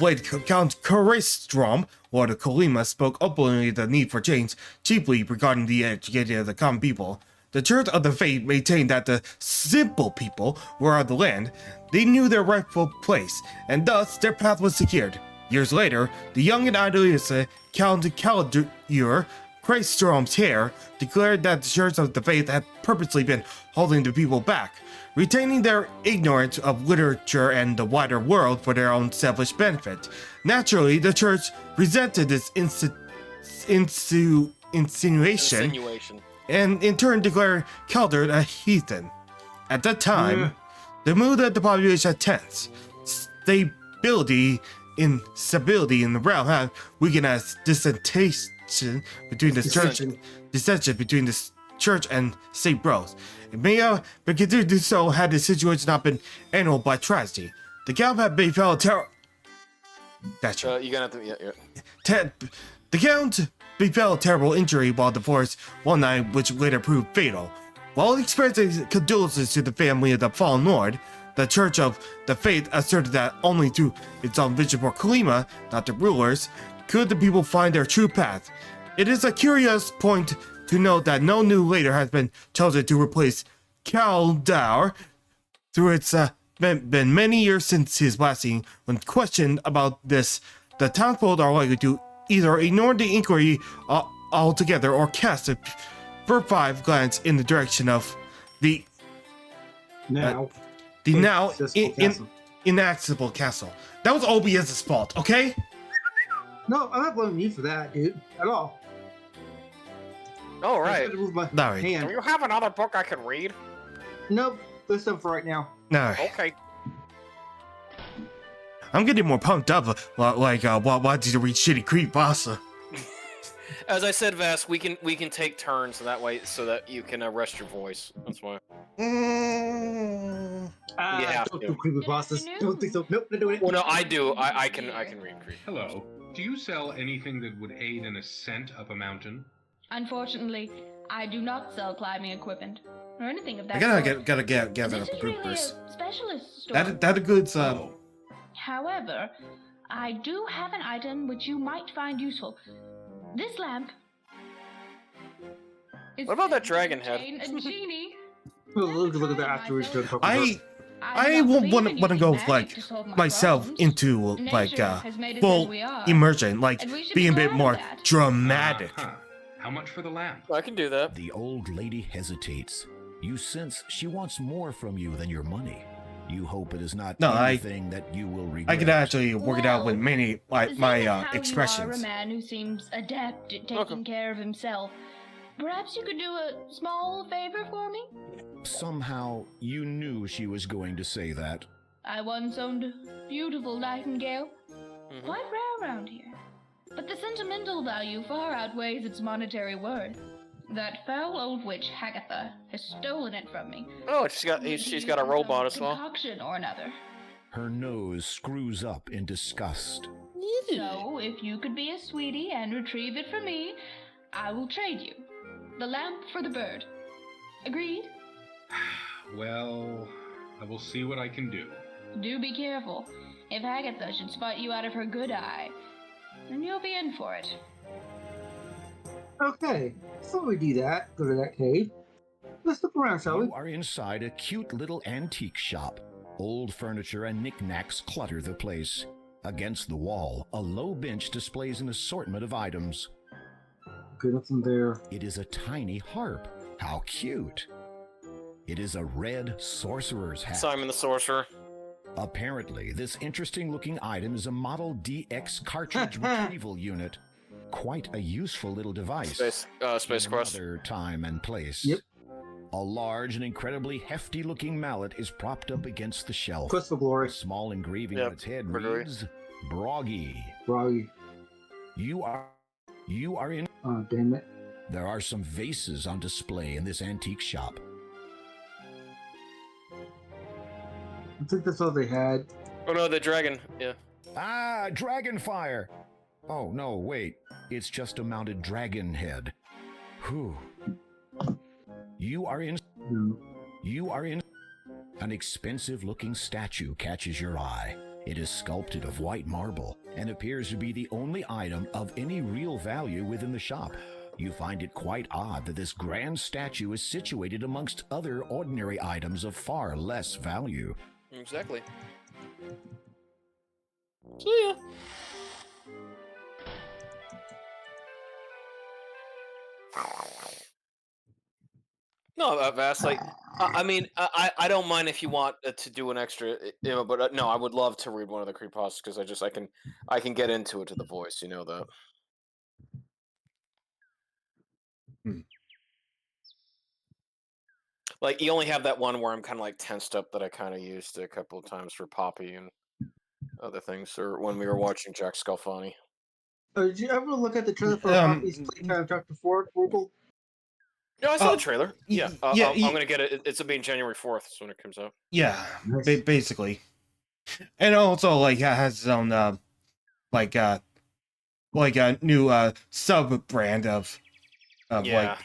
late Count Karistrom, Lord of Colima, spoke openly of the need for change, chiefly regarding the education of the common people. The Church of the Faith maintained that the simple people were of the land. They knew their rightful place, and thus their path was secured. Years later, the young and idealistic Count Caladur, Krastrom's heir, declared that the Church of the Faith had purposely been holding the people back, retaining their ignorance of literature and the wider world for their own selfish benefit. Naturally, the Church resented this insinuation, and in turn declared Calder a heathen. At that time, the mood of the population had tense. Stability in the realm had weakened as dissension between the church and state growth. It may have been considered to do so had the situation not been annulled by tragedy. The Count had befell terror. Gotcha. You're gonna have to. The Count befell a terrible injury while the forest one night, which later proved fatal. While expressing condolences to the family of the fallen lord, the Church of the Faith asserted that only through its own vision for Colima, not the rulers, could the people find their true path. It is a curious point to note that no new leader has been chosen to replace Caldaur. Through its been many years since his passing. When questioned about this, the townsfolk are likely to either ignore the inquiry altogether or cast a furtive glance in the direction of the now inaccessible castle. That was OBS's fault, okay? No, I'm not blaming you for that, dude, at all. All right. Do you have another book I could read? Nope, this one for right now. No. Okay. I'm getting more pumped up, why did you read shitty creepypasta? As I said, Vas, we can take turns so that you can rest your voice. That's why. You have don't to. do creepypastas. Don't think so. Nope, not doing it. Well, no, I do. I can read creepy. Hello. Do you sell anything that would aid an ascent up a mountain? Unfortunately, I do not sell climbing equipment or anything of that I gotta gather up This is groupers. really a specialist store. That includes However, I do have an item which you might find useful. This lamp. What about that dragon head? A genie. We'll look at that after we're done talking. I want to go like myself into like full immersion, like being a bit more dramatic. How much for the lamp? I can do that. The old lady hesitates. You sense she wants more from you than your money. You hope it is not anything that you will regret. I could actually work it out with many my You are a expressions. man who seems adept at taking care of himself. Perhaps you could do a small favor for me? Somehow, you knew she was going to say that. I once owned a beautiful nightingale. Quite rare around here. But the sentimental value far outweighs its monetary worth. That foul old witch, Hagatha, has stolen it from me. Oh, she's got a robot as well. Concoction or another. Her nose screws up in disgust. So, if you could be a sweetie and retrieve it for me, I will trade you. The lamp for the bird. Agreed? Well, I will see what I can do. Do be careful. If Hagatha should spot you out of her good eye, then you'll be in for it. Okay, before we do that, go to that cave. Let's look around, shall we? You are inside a cute little antique shop. Old furniture and knickknacks clutter the place. Against the wall, a low bench displays an assortment of items. Okay, nothing there. It is a tiny harp. How cute. It is a red sorcerer's hat. Simon the Sorcerer. Apparently, this interesting-looking item is a Model DX cartridge retrieval unit. Quite a useful little device. Space Quest. Another time and place. Yep. A large and incredibly hefty-looking mallet is propped up against the shelf. Quest for Glory. A small engraving on its head reads, Broggy. Broggy. You are in... Oh, damn it. There are some vases on display in this antique shop. I think that's all they had. Oh no, the dragon. Yeah. Ah, dragon fire! Oh, no, wait. It's just a mounted dragon head. Whew. You are in... An expensive-looking statue catches your eye. It is sculpted of white marble and appears to be the only item of any real value within the shop. You find it quite odd that this grand statue is situated amongst other ordinary items of far less value. Exactly. See ya. No, Vast, like, I mean, I don't mind if you want to do an extra, you know, but no, I would love to read one of the creepypastas because I can get into it to the voice, you know that. Like, you only have that one where I'm kind of like tensed up that I kind of used a couple of times for Poppy and other things, or when we were watching Jack Scalfani. Did you ever look at the trailer for Poppy's Playtime Chapter 4, Rugal? Yeah, I saw the trailer. Yeah, yeah, I'm gonna get it. It's being January 4th when it comes out. Yeah, basically, and also like has its own like a new sub brand of like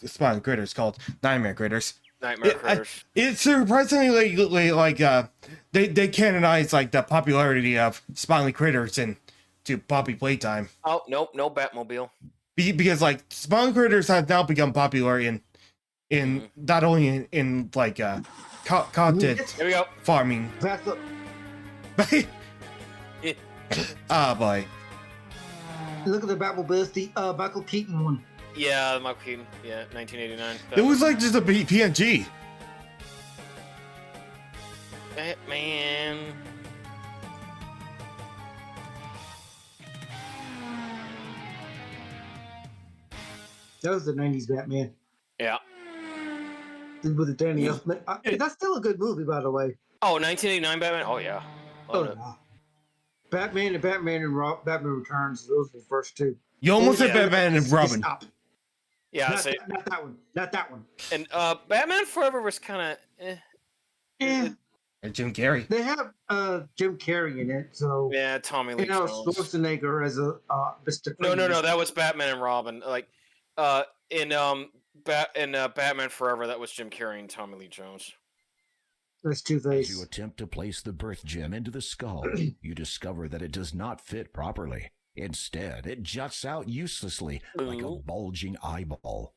spawn critters called Nightmare Critters. Nightmare Critters. It's surprisingly like they canonize like the popularity of spawning critters into Poppy Playtime. Oh nope, no Batmobile. Because like spawn critters have now become popular in not only in like content Here we go. farming. That's up. Ah boy. Look at the Batmobile. It's the Michael Keaton one. Yeah, Michael Keaton. Yeah, 1989. It was like just a PNG. Batman. That was the 90s Batman. Yeah. With the Danny Elfman. That's still a good movie, by the way. Oh, 1989 Batman? Oh, yeah. Batman and Batman Returns. Those were the first two. You almost said Batman and Robin. Stop. Yeah, not that one. Not that one. And Batman Forever was kind of And Jim Carrey. They have Jim Carrey in it, so yeah, Tommy Lee Jones. Schwarzenegger as a Mr. No, that was Batman and Robin. Like in Batman Forever, that was Jim Carrey and Tommy Lee Jones. That's As you Two-Face. attempt to place the birth gem into the skull, you discover that it does not fit properly. Instead, it juts out uselessly like a bulging eyeball.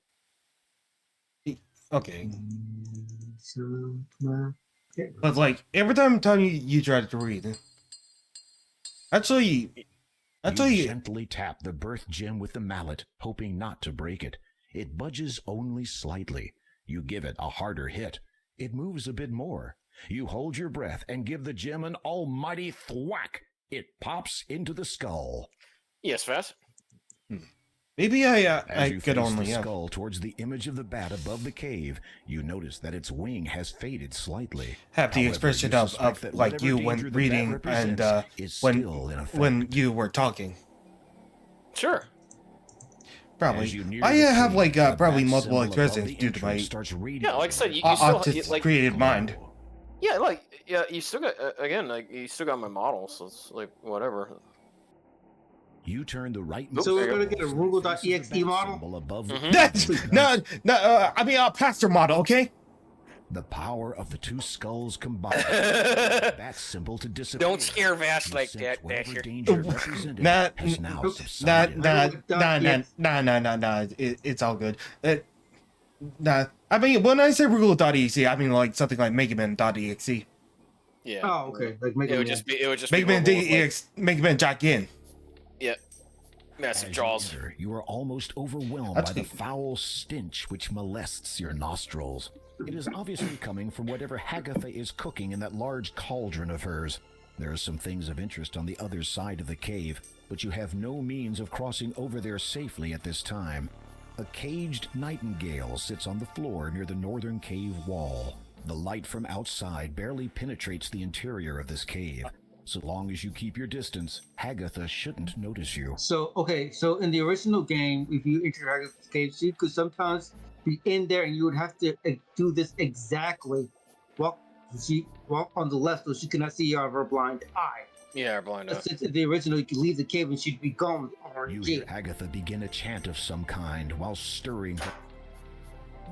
Okay. But like every time you try to read, actually, you gently tap the birth gem with the mallet, hoping not to break it. It budges only slightly. You give it a harder hit. It moves a bit more. You hold your breath and give the gem an almighty thwack. It pops into the skull. Yes, Vas. Maybe As you could face only the skull towards the image of the bat above the cave, you notice that its wing has faded slightly. have the However, expression you of suspect that like whatever you danger when the bat reading and represents is still in effect. when you were talking. Sure. Probably. As you near I the have cave, like the probably bat multiple symbol above expressions the due to my entrance starts Yeah, like I said, you still autistic like creative mind. yeah, like yeah, you still got again, like you still got my model, so it's like whatever. You turn the right. So we're gonna get a Rugal.exe model. Above No, I mean a pastor model, okay? The power of the two skulls combined. That symbol to disappear. Don't scare Vas like that, Dasher. Nah. It's all good. Nah. I mean, when I say Rugal.exe, I mean like something like Megaman.exe. Yeah. Oh, okay. Like Mega it would Man. just be Megaman.exe, Megaman Jack in. Yeah. Massive jaws. You are almost overwhelmed by the foul stench which molests your nostrils. It is obviously coming from whatever Hagatha is cooking in that large cauldron of hers. There are some things of interest on the other side of the cave, but you have no means of crossing over there safely at this time. A caged nightingale sits on the floor near the northern cave wall. The light from outside barely penetrates the interior of this cave. So long as you keep your distance, Hagatha shouldn't notice you. So, okay, so in the original game, if you enter Hagatha's cave, she could sometimes be in there and you would have to do this exactly. Walk on the left so she cannot see you out of her blind eye. Yeah, her blind eye. Since in the original, you could leave the cave and she'd be gone. You hear Hagatha begin a chant of some kind while stirring her.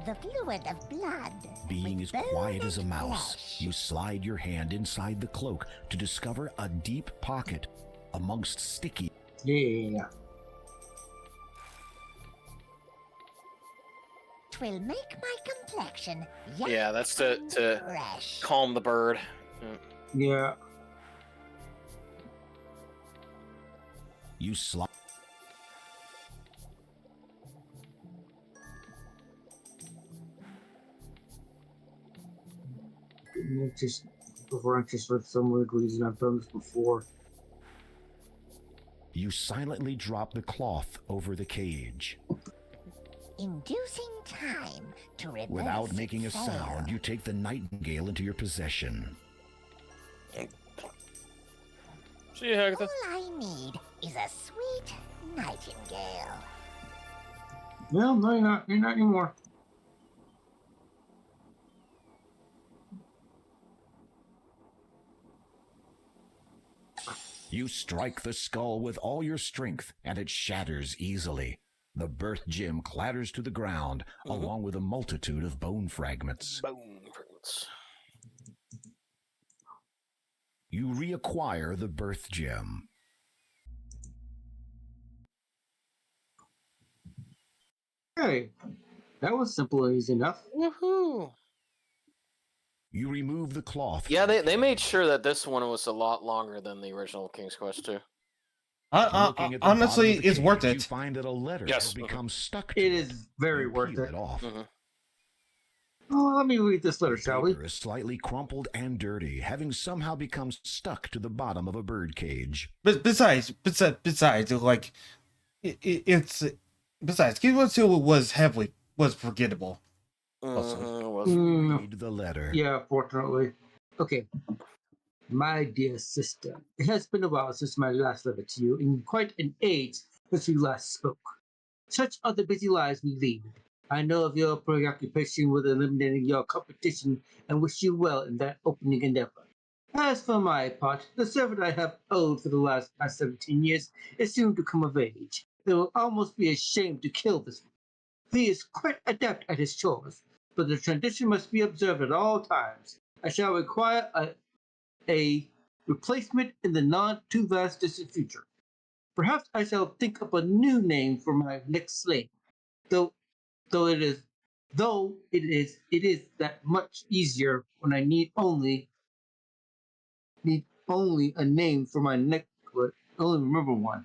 The fluid of blood. Being as quiet as a mouse, you slide your hand inside the cloak to discover a deep pocket amongst sticky. Yeah. Twill make my complexion. Yeah, that's to calm the bird. Yeah. You slide. Just for some weird reason, I've done this before. You silently drop the cloth over the cage. Inducing time to reverse. Without making a fail. sound, you take the nightingale into your possession. See you, Hagatha. All I need is a sweet nightingale. Well, no, you're not. You're not anymore. You strike the skull with all your strength, and it shatters easily. The birth gem clatters to the ground, along with a multitude of bone fragments. You reacquire the birth gem. Hey, that was simple and easy enough. Woohoo! You remove the cloth. Yeah, they made sure that this one was a lot longer than the original King's Quest 2. Honestly, it's worth it. You find that a letter Yes. has become stuck to It is very worth peel it. it off. Oh, let me read this letter, shall we? Paper is slightly crumpled and dirty, having somehow become stuck to the bottom of a bird cage. But besides, like, it's besides, King's Quest 2 was forgettable. Read the letter. Yeah, fortunately. Okay. My dear sister, it has been a while since my last letter to you, and quite an age since we last spoke. Such are the busy lives we lead. I know of your preoccupation with eliminating your competition and wish you well in that opening endeavor. As for my part, the servant I have owned for the past 17 years is soon to come of age. It will almost be a shame to kill this one. He is quite adept at his chores, but the tradition must be observed at all times. I shall require a replacement in the not too vast distant future. Perhaps I shall think up a new name for my next slave, though it is that much easier when I need only a name for my next, only remember one.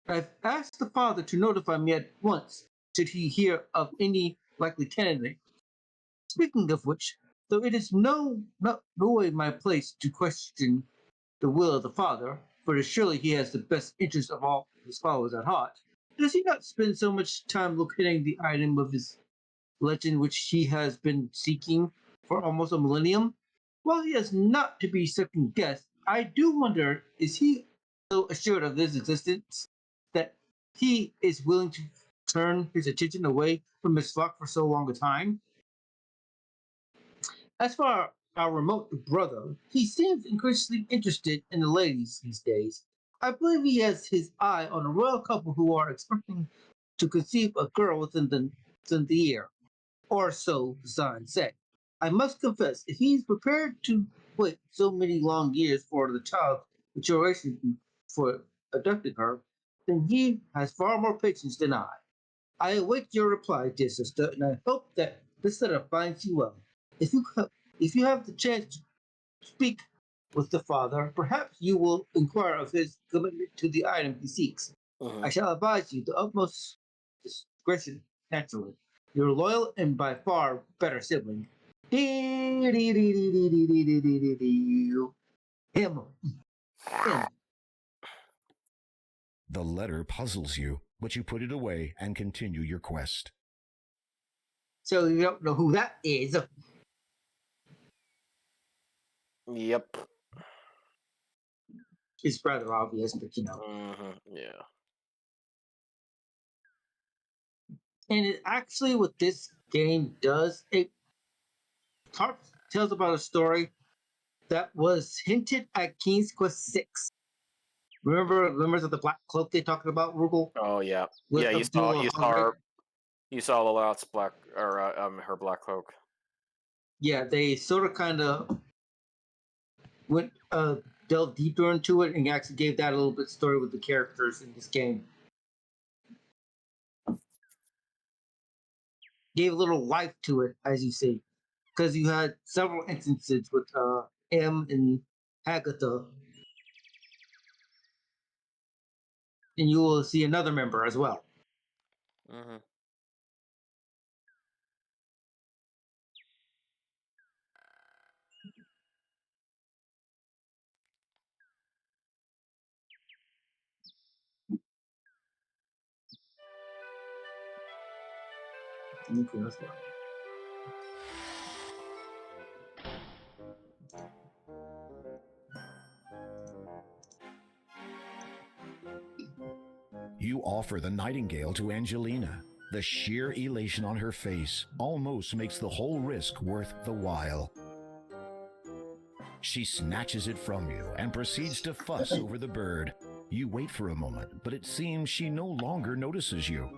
I've asked the father to notify me at once should he hear of any likely candidate. Speaking of which, though it is no way my place to question the will of the father, for surely he has the best interest of all his followers at heart, does he not spend so much time locating the item of his legend which he has been seeking for almost a millennium? While he is not to be second guessed, I do wonder, is he so assured of his existence that he is willing to turn his attention away from his flock for so long a time? As for our remote brother, he seems increasingly interested in the ladies these days. I believe he has his eye on a royal couple who are expecting to conceive a girl within the year, or so the signs say. I must confess, if he's prepared to wait so many long years for the child's maturation for abducting her, then he has far more patience than I. I await your reply, dear sister, and I hope that this letter finds you well. If you have the chance to speak with the father, perhaps you will inquire of his commitment to the item he seeks. I shall advise you the utmost discretion, naturally. Your loyal and by far better sibling. Him. The letter puzzles you, but you put it away and continue your quest. So you don't know who that is. Yep. It's rather obvious, but you know. Yeah. And it actually, what this game does, it tells about a story that was hinted at King's Quest 6. Remember Members of the Black Cloak they talked about, Rugal? Oh yeah. With Yeah, you saw Hunger? Lalat's black or her black cloak. Yeah, they sort of kind of went delved deeper into it and actually gave that a little bit story with the characters in this game. Gave a little life to it, as you see, because you had several instances with M and Agatha, and you will see another member as well. Okay, that's fine. You offer the nightingale to Angelina. The sheer elation on her face almost makes the whole risk worth the while. She snatches it from you and proceeds to fuss over the bird. You wait for a moment, but it seems she no longer notices you.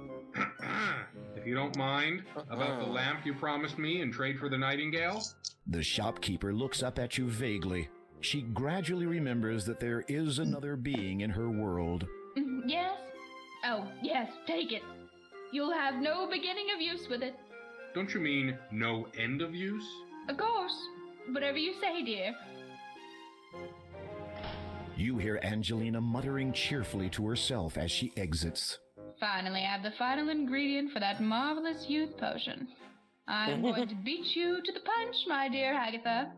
If you don't mind, about the lamp you promised me in trade for the nightingale? The shopkeeper looks up at you vaguely. She gradually remembers that there is another being in her world. Yes? Oh, yes, take it. You'll have no beginning of use with it. Don't you mean no end of use? Of course. Whatever you say, dear. You hear Angelina muttering cheerfully to herself as she exits. Finally, I have the final ingredient for that marvelous youth potion. I'm going to beat you to the punch, my dear Agatha.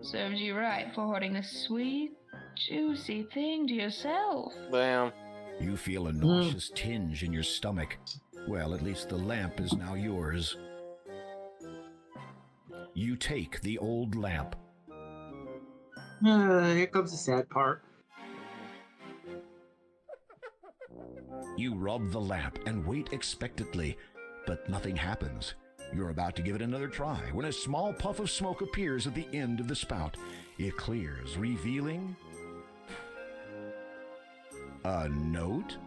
Serves you right for hoarding this sweet, juicy thing to yourself. Damn. You feel a nauseous tinge in your stomach. Well, at least the lamp is now yours. You take the old lamp. Here comes the sad part. You rub the lamp and wait expectantly, but nothing happens. You're about to give it another try when a small puff of smoke appears at the end of the spout. It clears, revealing a note.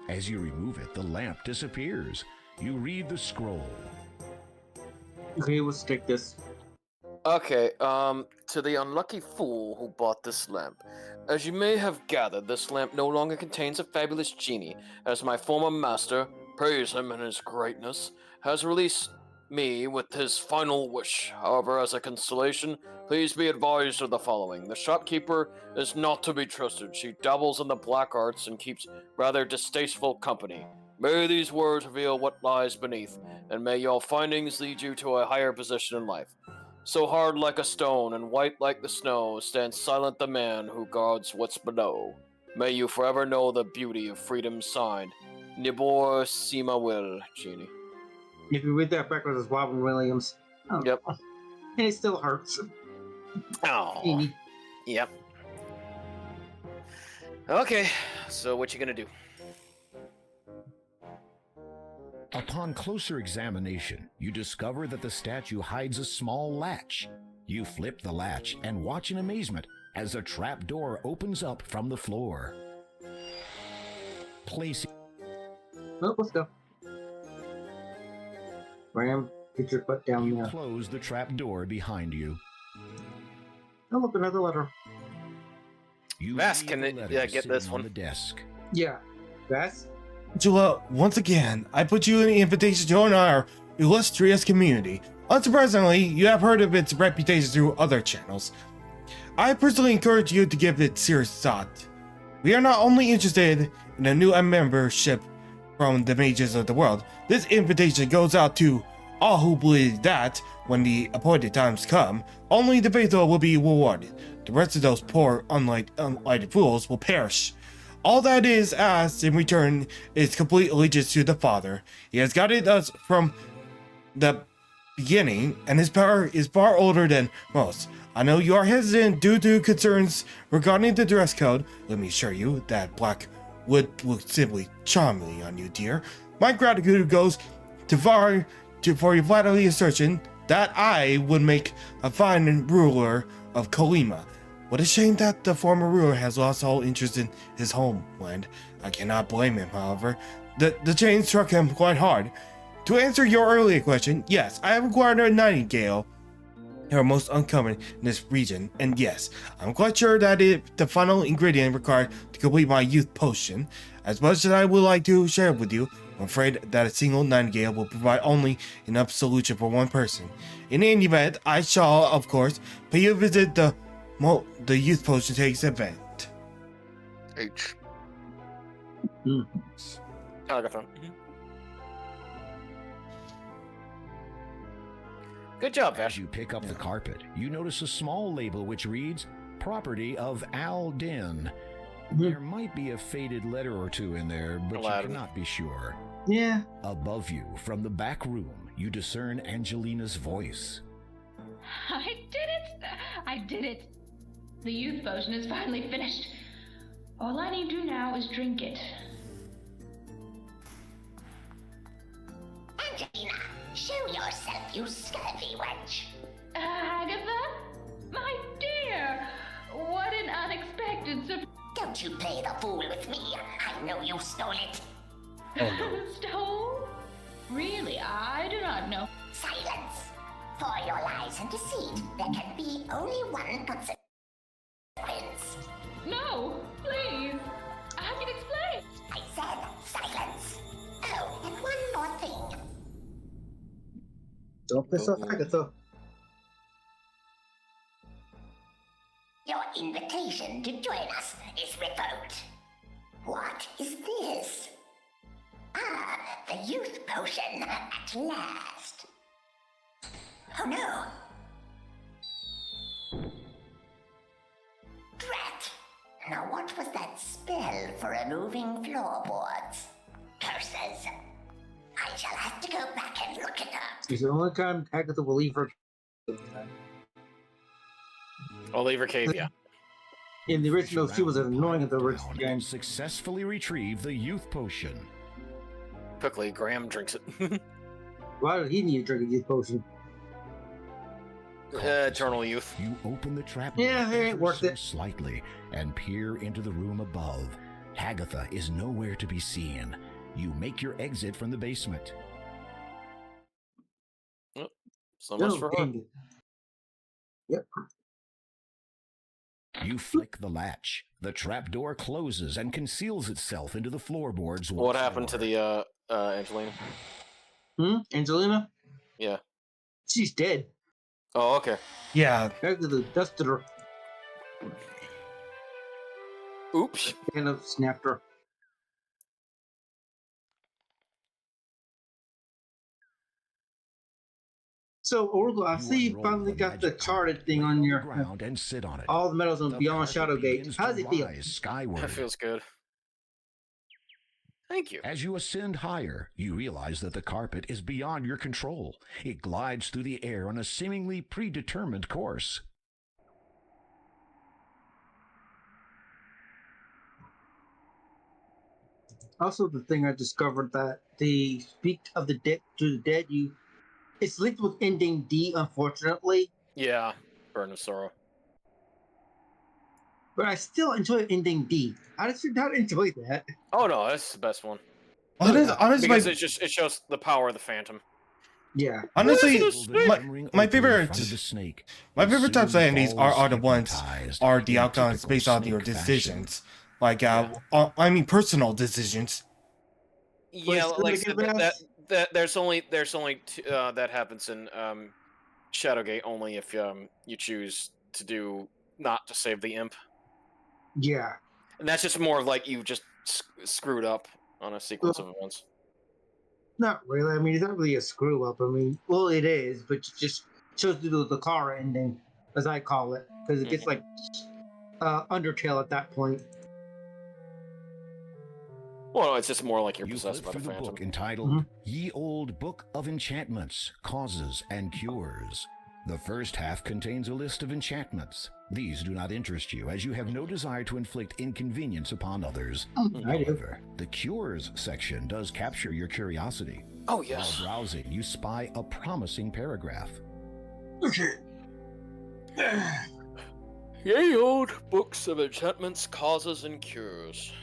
As you remove it, the lamp disappears. You read the scroll. Okay, let's take this. Okay, to the unlucky fool who bought this lamp. As you may have gathered, this lamp no longer contains a fabulous genie, as my former master, praise him in his greatness, has released me with his final wish. However, as a consolation, please be advised of the following. The shopkeeper is not to be trusted. She dabbles in the black arts and keeps rather distasteful company. May these words reveal what lies beneath, and may your findings lead you to a higher position in life. So hard like a stone and white like the snow stands silent the man who guards what's below. May you forever know the beauty of freedom's sign. Nibor Sima Will, Genie. If you read that backwards, it's Robin Williams. Oh. Yep. And it still hurts. Oh. Yep. Okay, so what you gonna do? Upon closer examination, you discover that the statue hides a small latch. You flip the latch and watch in amazement as a trap door opens up from the floor. Place. Oh, let's go. Ram, get your butt down there. Close the trap door behind you. Oh, look, another letter. Vass, can it get this one? On the desk. Yeah. Vass? Angela, once again, I put you in the invitation to join our illustrious community. Unsurprisingly, you have heard of its reputation through other channels. I personally encourage you to give it serious thought. We are not only interested in a new membership from the mages of the world, this invitation goes out to all who believe that, when the appointed times come, only the faithful will be rewarded. The rest of those poor, unlighted fools will perish. All that is asked in return is complete allegiance to the Father. He has guided us from the beginning, and his power is far older than most. I know you are hesitant due to concerns regarding the dress code. Let me assure you that black would look simply charmingly on you, dear. My gratitude goes for your flattering assertion that I would make a fine ruler of Kolima. What a shame that the former ruler has lost all interest in his homeland. I cannot blame him, however. The change struck him quite hard. To answer your earlier question, yes, I have acquired a nightingale. They are most uncommon in this region, and yes, I'm quite sure that the final ingredient required to complete my youth potion. As much as I would like to share it with you, I'm afraid that a single nightingale will provide only enough solution for one person. In any event, I shall, of course, pay you a visit the youth potion takes event. H. Good job, Vash. As you pick up the carpet, you notice a small label which reads, "Property of Al Din." There might be a faded letter or two in there, but you cannot be sure. Yeah. Above you, from the back room, you discern Angelina's voice. I did it! I did it! The youth potion is finally finished. All I need to do now is drink it. Angelina, show yourself, you scurvy wench. Agatha? My dear! What an unexpected surprise! Don't you play the fool with me. I know you stole it. Stole? Really, I do not know. Silence. For your lies and deceit, there can be only one consequence. No, please. I can explain. I said silence. Oh, and one more thing. Don't piss off Agatha. Your invitation to join us is revoked. What is this? Ah, the youth potion at last. Oh no. Drat. Now what was that spell for removing floorboards? Curses. I shall have to go back and look it up. It's the only time Agatha will leave her. I'll leave her cave, yeah. In the original, she was annoying at the original game. Successfully retrieve the youth potion. Quickly, Graham drinks it. Why did he need to drink a youth potion? Eternal youth. You open the trap Yeah, it ain't worth it. Slightly and peer into the room above. Agatha is nowhere to be seen. You make your exit from the basement. So much for her. Yep. You flick the latch. The trapdoor closes and conceals itself into the floorboards once What happened to more. the Angelina? Angelina? Yeah. She's dead. Oh, okay. Yeah. Back to the dusted her. Oops. Kind of snapped her. So, Rugal, I see you finally got the charted thing on your ground and sit on it. all the medals on The Beyond carpet Shadowgate. begins How to does it feel? rise skyward. That feels good. Thank you. As you ascend higher, you realize that the carpet is beyond your control. It glides through the air on a seemingly predetermined course. Also, the thing I discovered that the Speak of the Dead to the Dead, it's linked with ending D, unfortunately. Yeah. Burn of Sorrow. But I still enjoy ending D. I just did not enjoy that. Oh no, that's the best one. Honestly, because it shows the power of the Phantom. Yeah. Honestly, my favorite types of endings are the ones are the outcomes based on your decisions. Like I mean personal decisions. Yeah, like there's only two, that happens in Shadowgate only if you choose to do not to save the imp. Yeah. And that's just more of like you just screwed up on a sequence of events. Not really. I mean, it's not really a screw up. I mean, well, it is, but it just shows you the car ending, as I call it, because it gets like Undertale at that point. Well, it's just more like you're You possessed flip by the through the Phantom. book entitled Ye Old Book of Enchantments, Causes and Cures. The first half contains a list of enchantments. These do not interest you, as you have no desire to inflict inconvenience upon others. However, the Cures section does capture your curiosity. Oh, yes. While browsing, you spy a promising paragraph. Okay. Ye old books of enchantments, causes, and cures.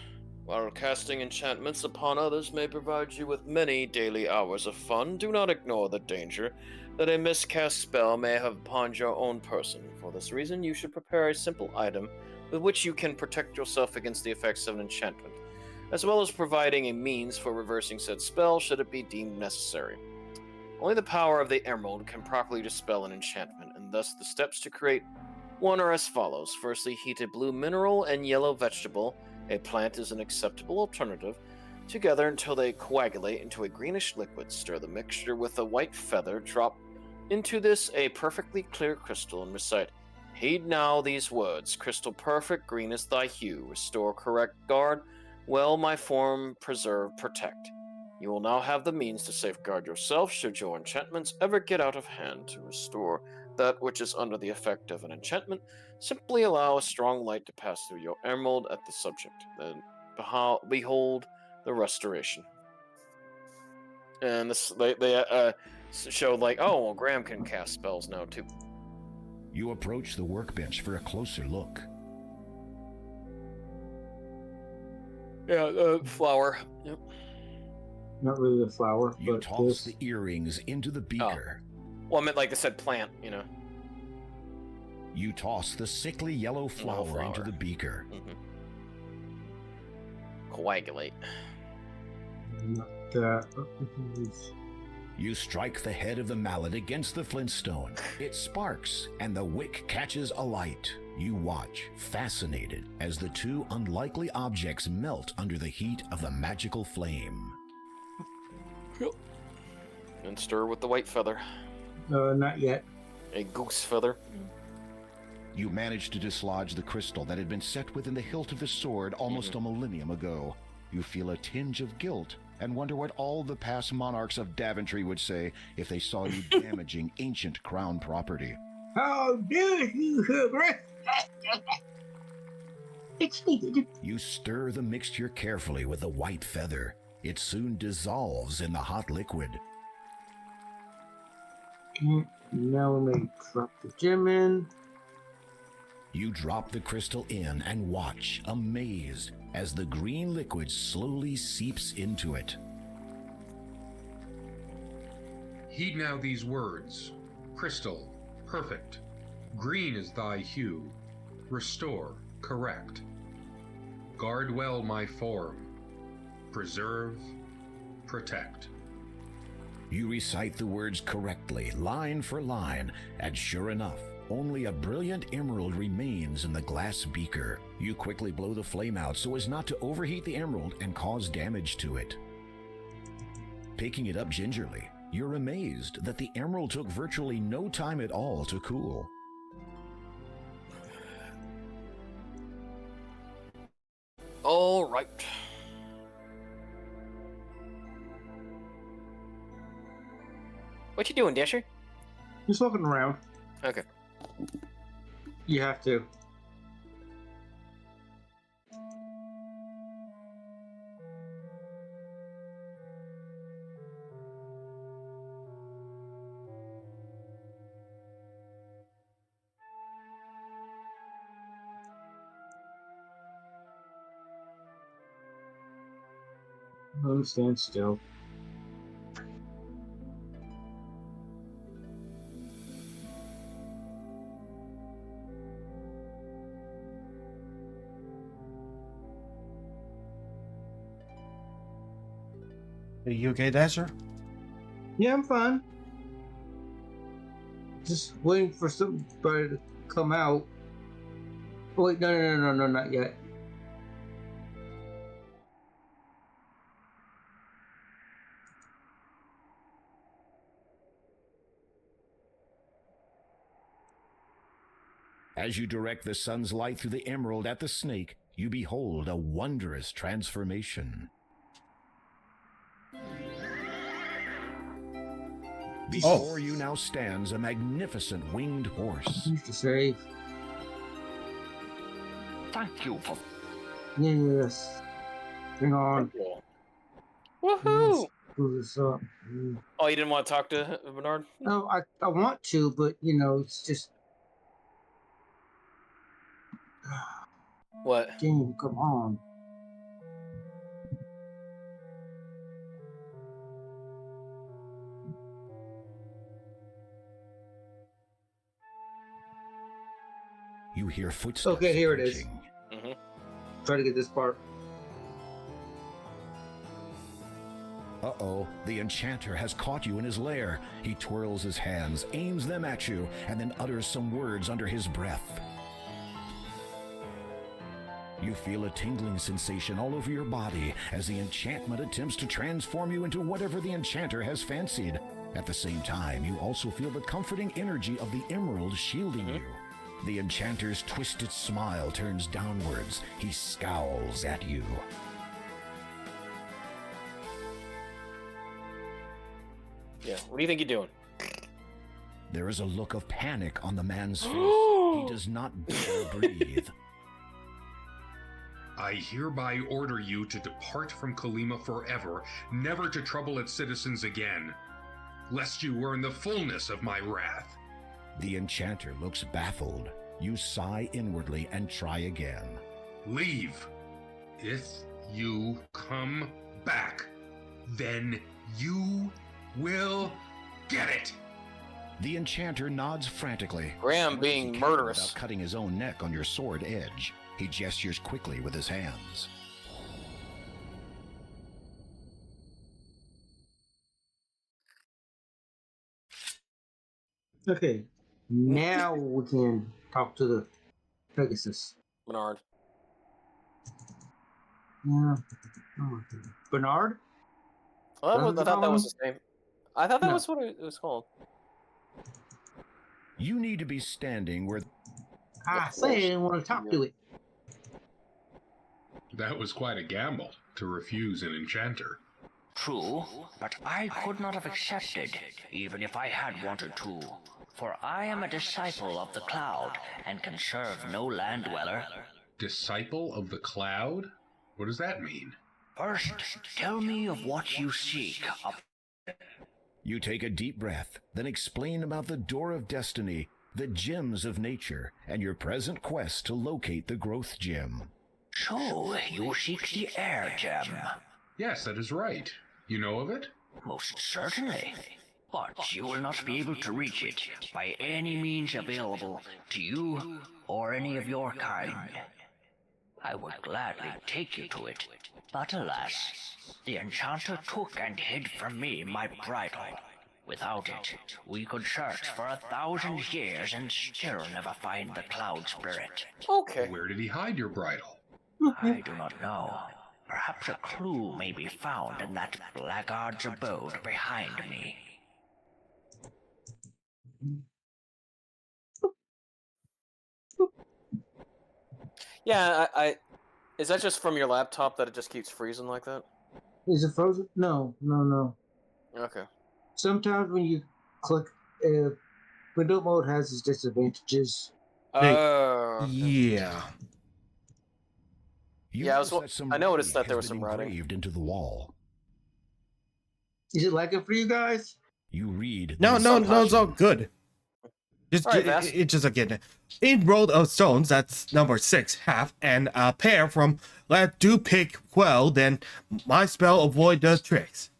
While casting enchantments upon others may provide you with many daily hours of fun, do not ignore the danger that a miscast spell may have upon your own person. For this reason, you should prepare a simple item with which you can protect yourself against the effects of an enchantment, as well as providing a means for reversing said spell should it be deemed necessary. Only the power of the emerald can properly dispel an enchantment, and thus the steps to create one are as follows. Firstly, heat a blue mineral and yellow vegetable. A plant is an acceptable alternative. Together until they coagulate into a greenish liquid. Stir the mixture with a white feather. Drop into this a perfectly clear crystal and recite, "Heed now these words. Crystal perfect, green is thy hue. Restore, correct, guard. Well, my form, preserve, protect." You will now have the means to safeguard yourself should your enchantments ever get out of hand. To restore that which is under the effect of an enchantment, simply allow a strong light to pass through your emerald at the subject. Then behold the restoration. And this they showed like, oh, well, Graham can cast spells now too. You approach the workbench for a closer look. Yeah, flower. Yep. Not really a flower, You but toss the earrings into the beaker. Well, I meant like they said plant, you know. You toss the sickly yellow flower into the beaker. Coagulate. Not that. You strike the head of the mallet against the flintstone. It sparks, and the wick catches alight. You watch, fascinated, as the two unlikely objects melt under the heat of the magical flame. And stir with the white feather. Not yet. A goose feather. You manage to dislodge the crystal that had been set within the hilt of the sword almost a millennium ago. You feel a tinge of guilt and wonder what all the past monarchs of Daventry would say if they saw you damaging ancient crown property. How dare you, Hubert? It's needed. You stir the mixture carefully with the white feather. It soon dissolves in the hot liquid. Now we may drop the gem in. You drop the crystal in and watch, amazed, as the green liquid slowly seeps into it. Heed now these words. Crystal, perfect. Green is thy hue. Restore, correct. Guard well my form. Preserve, protect. You recite the words correctly, line for line, and sure enough, only a brilliant emerald remains in the glass beaker. You quickly blow the flame out so as not to overheat the emerald and cause damage to it. Picking it up gingerly, you're amazed that the emerald took virtually no time at all to cool. All right. What you doing, Dasher? Just walking around. Okay. You have to. Stand still. Are you okay, Dasher? Yeah, I'm fine. Just waiting for somebody to come out. Oh, wait, no, not yet. As you direct the sun's light through the emerald at the snake, you behold a wondrous transformation. Before you now stands a magnificent winged horse. Used to say. Thank you for... Yes. Hang on. Woohoo! Screw this up. Oh, you didn't want to talk to Bernard? No, I want to, but you know, it's just. What? Damn, come on. You hear footsteps. Okay, here it is. approaching. Try to get this part. Uh-oh, the enchanter has caught you in his lair. He twirls his hands, aims them at you, and then utters some words under his breath. You feel a tingling sensation all over your body as the enchantment attempts to transform you into whatever the enchanter has fancied. At the same time, you also feel the comforting energy of the emerald shielding you. The enchanter's twisted smile turns downwards. He scowls at you. Yeah, what do you think you're doing? There is a look of panic on the man's face. He does not dare breathe. I hereby order you to depart from Kalima forever, never to trouble its citizens again, lest you earn the fullness of my wrath. The enchanter looks baffled. You sigh inwardly and try again. Leave. If you come back, then you will get it. The enchanter nods frantically. Graham being murderous. Without cutting his own neck on your sword edge. He gestures quickly with his hands. Okay, now we can talk to the Pegasus. Bernard. Yeah. Bernard? Oh, I thought that was his name. I thought that was what it was called. You need to be standing where... I say I didn't want to talk to it. That was quite a gamble, to refuse an enchanter. True, but I could not have accepted, even if I had wanted to. For I am a disciple of the cloud, and can serve no land dweller. Disciple of the cloud? What does that mean? First, tell me of what you seek up. You take a deep breath, then explain about the Door of Destiny, the gems of nature, and your present quest to locate the growth gem. So, you seek the air gem? Yes, that is right. You know of it? Most certainly. But you will not be able to reach it by any means available to you or any of your kind. I would gladly take you to it, but alas, the enchanter took and hid from me my bridle. Without it, we could search for 1,000 years and still never find the cloud spirit. Okay. Where did he hide your bridle? I do not know. Perhaps a clue may be found in that blackguard's abode behind me. Yeah, I is that just from your laptop that it just keeps freezing like that? Is it frozen? No. Okay. Sometimes when you click, window mode has its disadvantages. Oh. Yeah. You Yeah, notice that I noticed that has there was been some writing. engraved into the wall. Is it lagging for you guys? You read. No, this it's all good. Just, All right, Vass. it's just again, in row of stones, that's number 6, half, and a pair from let do pick well, then my spell avoid the tricks.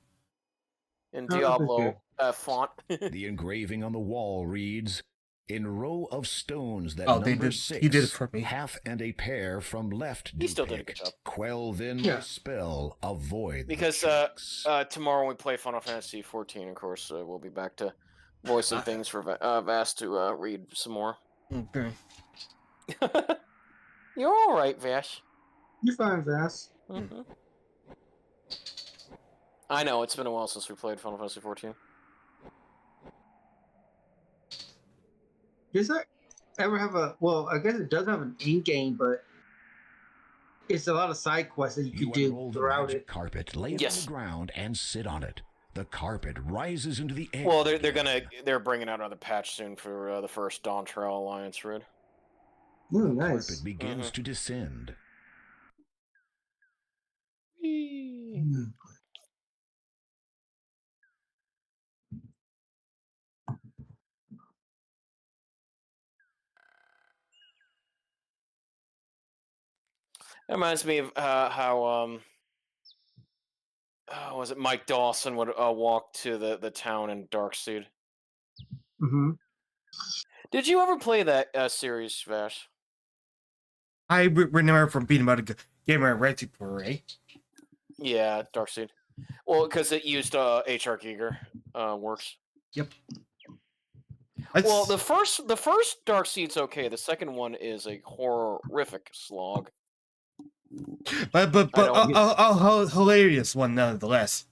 In Oh, Diablo font. The engraving on the wall reads, "In row of stones that Oh, number he did it 6, for me. half and a pair from left do He still did a pick. good job. Quell then my Yeah. spell, avoid the Because tricks." tomorrow when we play Final Fantasy 14, of course, we'll be back to voicing things for Vass to read some more. Okay. You're all right, Vash. You're fine, Vass. Mm-hmm. I know it's been a while since we played Final Fantasy 14. Does that ever have a? Well, I guess it does have an end game, but it's a lot of side quests that you You could do unroll the throughout magic it. carpet, lay it on the ground, and sit on it. The carpet rises into the air. Well, they're bringing out another patch soon for the first Dawn Trail Alliance raid. Ooh, The nice. carpet begins to descend. It reminds me of how was it Mike Dawson would walk to the town in Darkseed. Mm-hmm. Did you ever play that series, Vash? I remember from beating about a gamer at Red Parade. Yeah, Darkseed. Well, because it used H.R. Giger works. Yep. Well, the first Darkseed's okay. The second one is a horrific slog. But hilarious one nonetheless.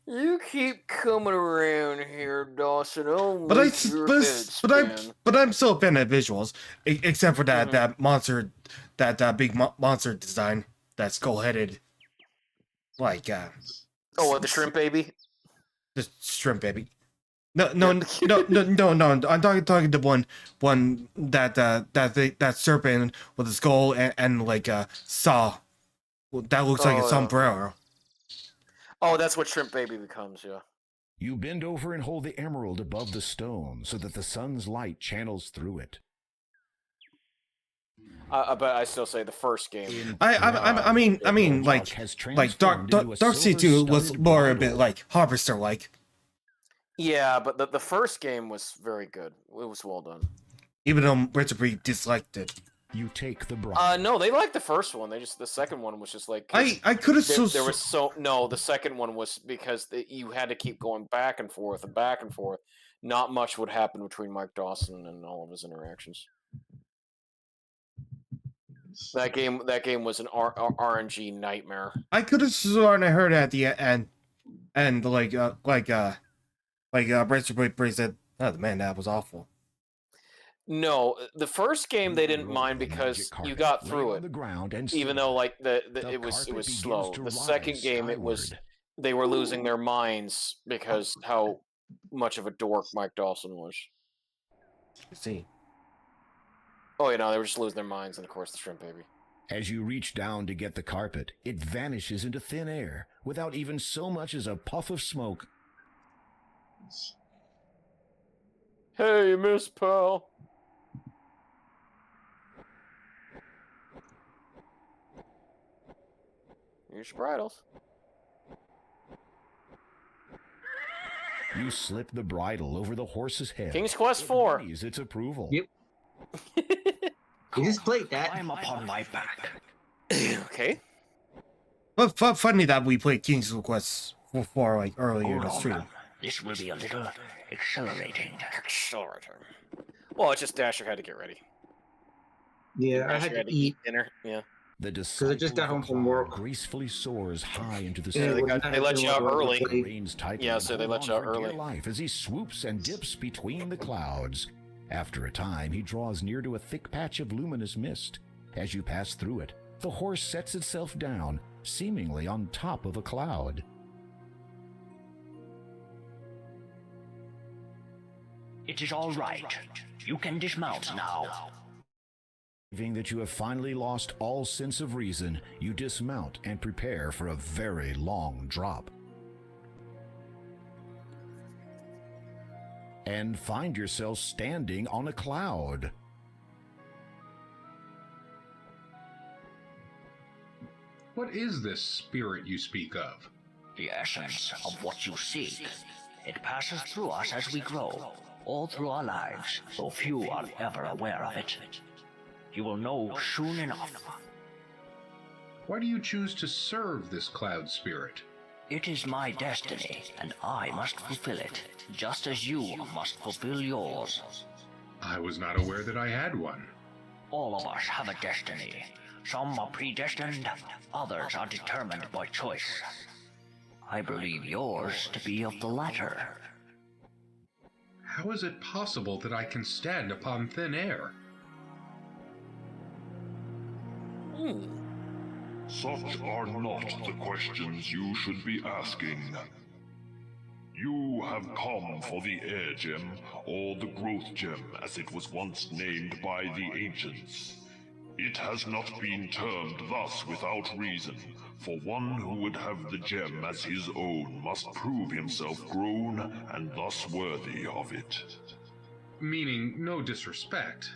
You keep coming around here, Dawson. I'll But I'm still a fan of visuals, except for that monster, that big monster design, that skull-headed, like what, the shrimp baby? The shrimp baby. No. I'm talking the one that serpent with a skull and like a saw that looks like a sombrero. Oh, that's what shrimp baby becomes. Yeah. You bend over and hold the emerald above the stone so that the sun's light channels through it. But I still say the first game. I mean, like Darkseid 2 was more a bit like Harvester like. Yeah, but the first game was very good. It was well done. Even though Richard disliked it. You take the brush. No, they liked the first one. The second one was just like I could have the second one was because you had to keep going back and forth and back and forth. Not much would happen between Mike Dawson and all of his interactions. That game was an RNG nightmare. I could have sworn I heard at the end, and Richard said, "Oh man, that was awful." No, the first game they didn't mind because you got through it, even though like it was slow. The second game they were losing their minds because how much of a dork Mike Dawson was. See. Oh, they were just losing their minds, and of course the shrimp baby. As you reach down to get the carpet, it vanishes into thin air without even so much as a puff of smoke. Hey, Miss Pal. Here's your bridles. You You slip the bridle over the horse's head. King's Quest 4. It its approval. Yep. You just played that. Climb upon my back. Okay. But funny that we played King's Quest 4 like earlier in the stream. This will be a little accelerating. Accelerator. Well, it's just Dasher had to get ready. Yeah, I Dasher had to eat dinner. Yeah. The because I just got home from work. gracefully soars high into the Yeah, sky. they let you out early. Reins tightly Yeah, so they let you out for dear early. life as he swoops and dips between the clouds. After a time, he draws near to a thick patch of luminous mist. As you pass through it, the horse sets itself down, seemingly on top of a cloud. It is all right. You can dismount now. Believing that you have finally lost all sense of reason, you dismount and prepare for a very long drop. And find yourself standing on a cloud. What is this spirit you speak of? The essence of what you seek. It passes through us as we grow, all through our lives, though few are ever aware of it. You will know soon enough. Why do you choose to serve this cloud spirit? It is my destiny, and I must fulfill it, just as you must fulfill yours. I was not aware that I had one. All of us have a destiny. Some are predestined, others are determined by choice. I believe yours to be of the latter. How is it possible that I can stand upon thin air? Such are not the questions you should be asking. You have come for the Air Gem, or the Growth Gem as it was once named by the ancients. It has not been termed thus without reason, for one who would have the gem as his own must prove himself grown and thus worthy of it. Meaning, no disrespect.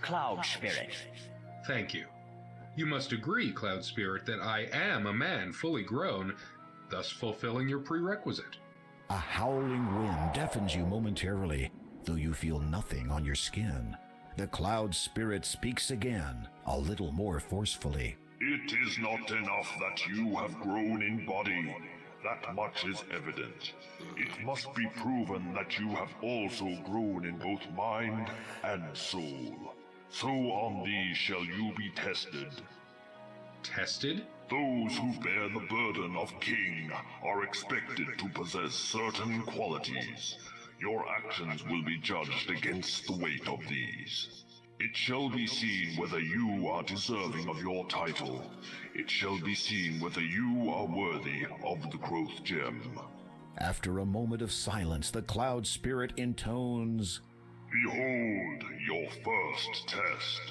Cloud Spirit. Thank you. You must agree, Cloud Spirit, that I am a man fully grown, thus fulfilling your prerequisite. A howling wind deafens you momentarily, though you feel nothing on your skin. The cloud spirit speaks again, a little more forcefully. It is not enough that you have grown in body. That much is evident. It must be proven that you have also grown in both mind and soul. So on these shall you be tested. Tested? Those who bear the burden of king are expected to possess certain qualities. Your actions will be judged against the weight of these. It shall be seen whether you are deserving of your title. It shall be seen whether you are worthy of the Growth Gem. After a moment of silence, the cloud spirit intones, Behold your first test.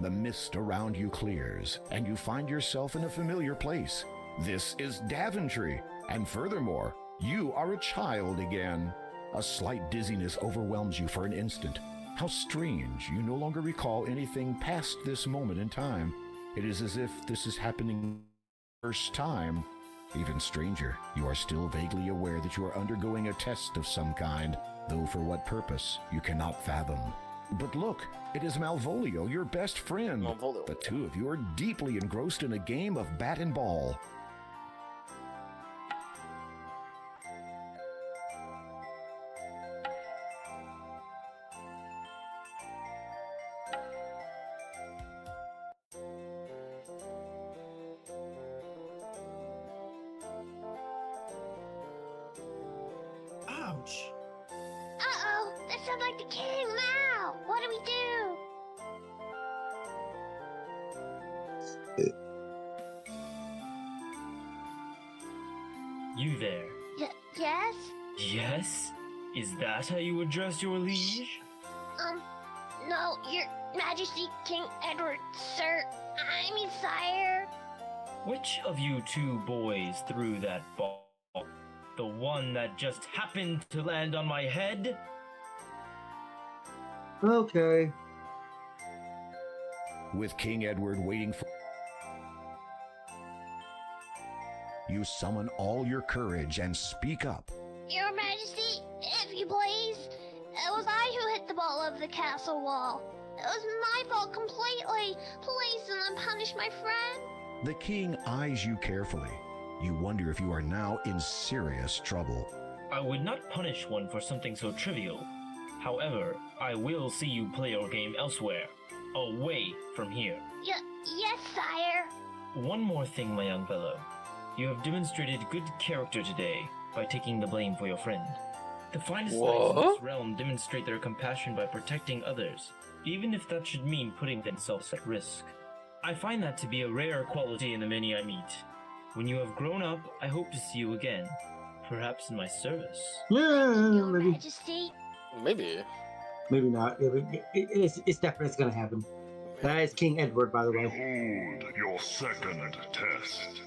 The mist around you clears, and you find yourself in a familiar place. This is Daventry, and furthermore, you are a child again. A slight dizziness overwhelms you for an instant. How strange, you no longer recall anything past this moment in time. It is as if this is happening the first time. Even stranger, you are still vaguely aware that you are undergoing a test of some kind, though for what purpose, you cannot fathom. But look, it is Malvolio, your best friend. Malvolio. The two of you are deeply engrossed in a game of bat and ball. Ouch. Uh-oh, that sounds like the king now. What do we do? You there. Yes? Yes? Is that how you address your liege? No, your majesty, King Edward, sir. I mean, sire. Which of you two boys threw that ball? The one that just happened to land on my head? Okay. With King Edward waiting for you, summon all your courage and speak up. Your Majesty, if you please, it was I who hit the ball over the castle wall. It was my fault completely. Please do not punish my friend. The king eyes you carefully. You wonder if you are now in serious trouble. I would not punish one for something so trivial. However, I will see you play your game elsewhere, away from here. Yes, sire. One more thing, my young fellow. You have demonstrated good character today by taking the blame for your friend. The finest knights in this realm demonstrate their compassion by protecting others, even if that should mean putting themselves at risk. I find that to be a rare quality in the many I meet. When you have grown up, I hope to see you again, perhaps in my service. Yeah, maybe. Majesty. Maybe. Maybe not. It's definitely going to happen. That is King Edward, by the way. Behold your second test.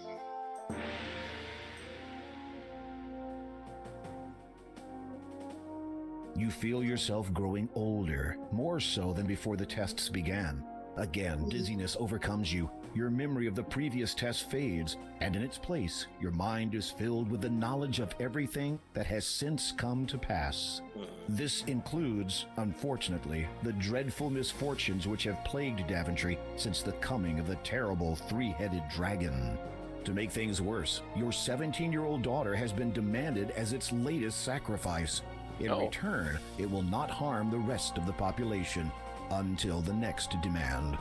You feel yourself growing older, more so than before the tests began. Again, dizziness overcomes you. Your memory of the previous test fades, and in its place, your mind is filled with the knowledge of everything that has since come to pass. This includes, unfortunately, the dreadful misfortunes which have plagued Daventry since the coming of the terrible three-headed dragon. To make things worse, your 17-year-old daughter has been demanded as its latest sacrifice. In return, it will not harm the rest of the population until the next demand.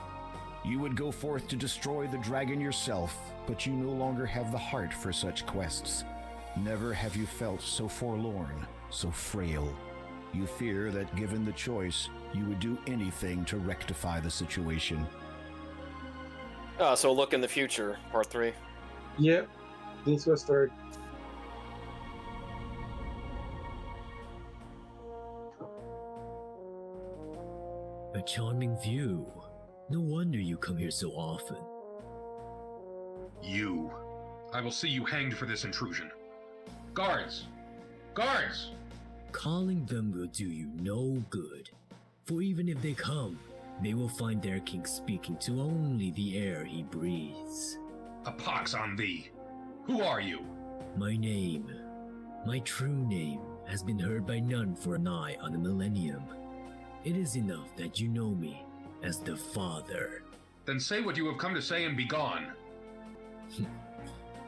You would go forth to destroy the dragon yourself, but you no longer have the heart for such quests. Never have you felt so forlorn, so frail. You fear that given the choice, you would do anything to rectify the situation. So look in the future, part 3. Yep. This was third. A charming view. No wonder you come here so often. You. I will see you hanged for this intrusion. Guards! Guards! Calling them will do you no good. For even if they come, they will find their king speaking to only the air he breathes. A pox on thee! Who are you? My name, my true name, has been heard by none for nigh on a millennium. It is enough that you know me as the Father. Then say what you have come to say and be gone.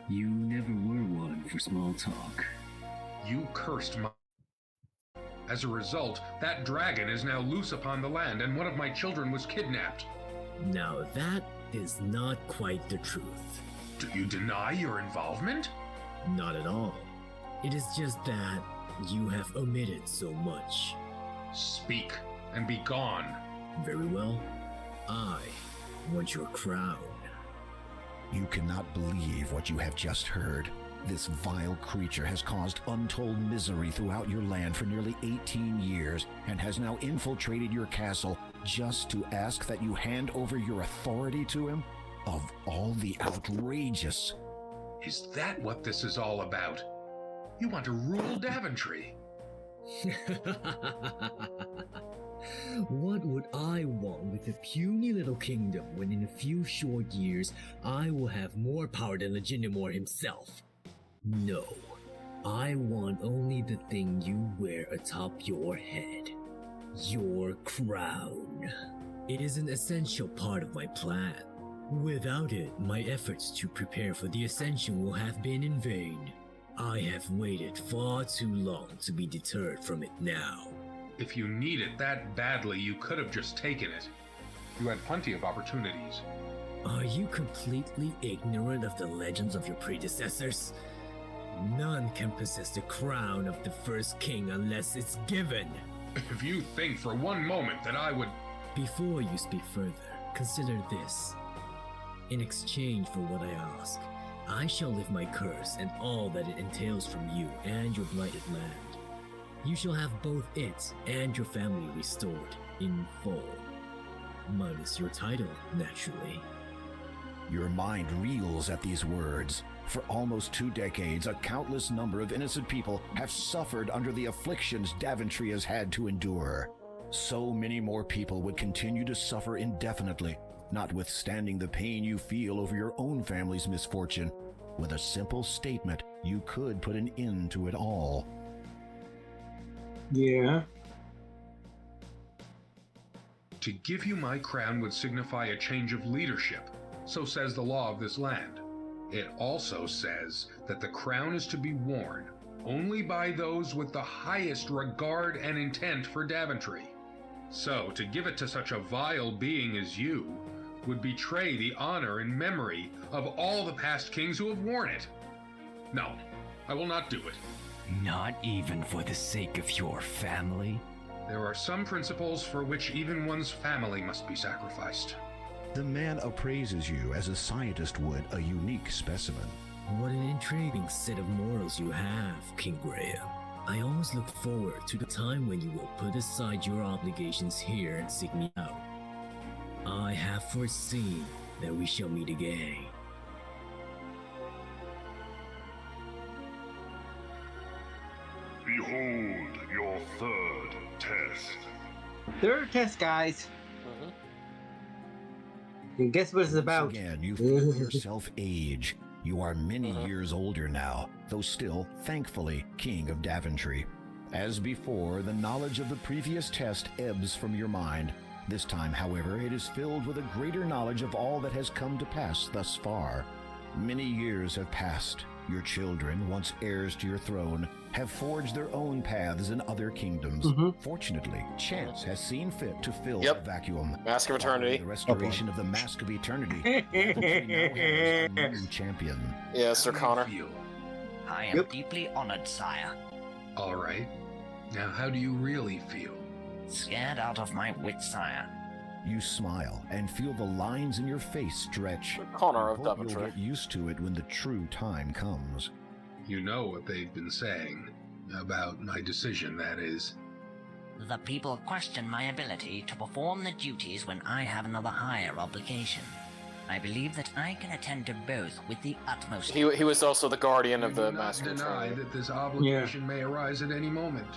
You never were one for small talk. You cursed my... As a result, that dragon is now loose upon the land and one of my children was kidnapped. Now that is not quite the truth. Do you deny your involvement? Not at all. It is just that you have omitted so much. Speak and be gone. Very well. I want your crown. You cannot believe what you have just heard. This vile creature has caused untold misery throughout your land for nearly 18 years and has now infiltrated your castle just to ask that you hand over your authority to him? Of all the outrageous... Is that what this is all about? You want to rule Daventry? What would I want with a puny little kingdom when in a few short years I will have more power than Legitimor himself? No, I want only the thing you wear atop your head. Your crown. It is an essential part of my plan. Without it, my efforts to prepare for the ascension will have been in vain. I have waited far too long to be deterred from it now. If you need it that badly, you could have just taken it. You had plenty of opportunities. Are you completely ignorant of the legends of your predecessors? None can possess the crown of the first king unless it's given. If you think for one moment that I would... Before you speak further, consider this. In exchange for what I ask, I shall lift my curse and all that it entails from you and your blighted land. You shall have both it and your family restored in full. Minus your title, naturally. Your mind reels at these words. For almost 2 decades, a countless number of innocent people have suffered under the afflictions Daventry has had to endure. so many more people would continue to suffer indefinitely, notwithstanding the pain you feel over your own family's misfortune. With a simple statement, you could put an end to it all. Yeah. To give you my crown would signify a change of leadership, so says the law of this land. It also says that the crown is to be worn only by those with the highest regard and intent for Daventry. So, to give it to such a vile being as you would betray the honor and memory of all the past kings who have worn it. No, I will not do it. Not even for the sake of your family? There are some principles for which even one's family must be sacrificed. The man appraises you as a scientist would a unique specimen. What an intriguing set of morals you have, King Graham. I always look forward to the time when you will put aside your obligations here and seek me out. I have foreseen that we shall meet again. Behold your third test. Third test, guys. And guess what it's about? Again, you feel yourself age. You are many years older now, though still, thankfully, king of Daventry. As before, the knowledge of the previous test ebbs from your mind. This time, however, it is filled with a greater knowledge of all that has come to pass thus far. Many years have passed. Your children, once heirs to your throne, have forged their own paths in other kingdoms. Fortunately, chance has seen fit to fill the vacuum. Mask of Eternity. The restoration of the Mask of Eternity, Daventry now has a new champion. Yeah, Sir Connor. I am deeply honored, sire. All right. Now, how do you really feel? Scared out of my wits, sire. You smile and feel the lines in your face stretch. Connor of Hope Daventry. You'll get used to it when the true time comes. You know what they've been saying about my decision, that is. The people question my ability to perform the duties when I have another higher obligation. I believe that I can attend to both with the utmost. He was also the guardian of the Do Mask not of deny Eternity. that this obligation may arise at any moment.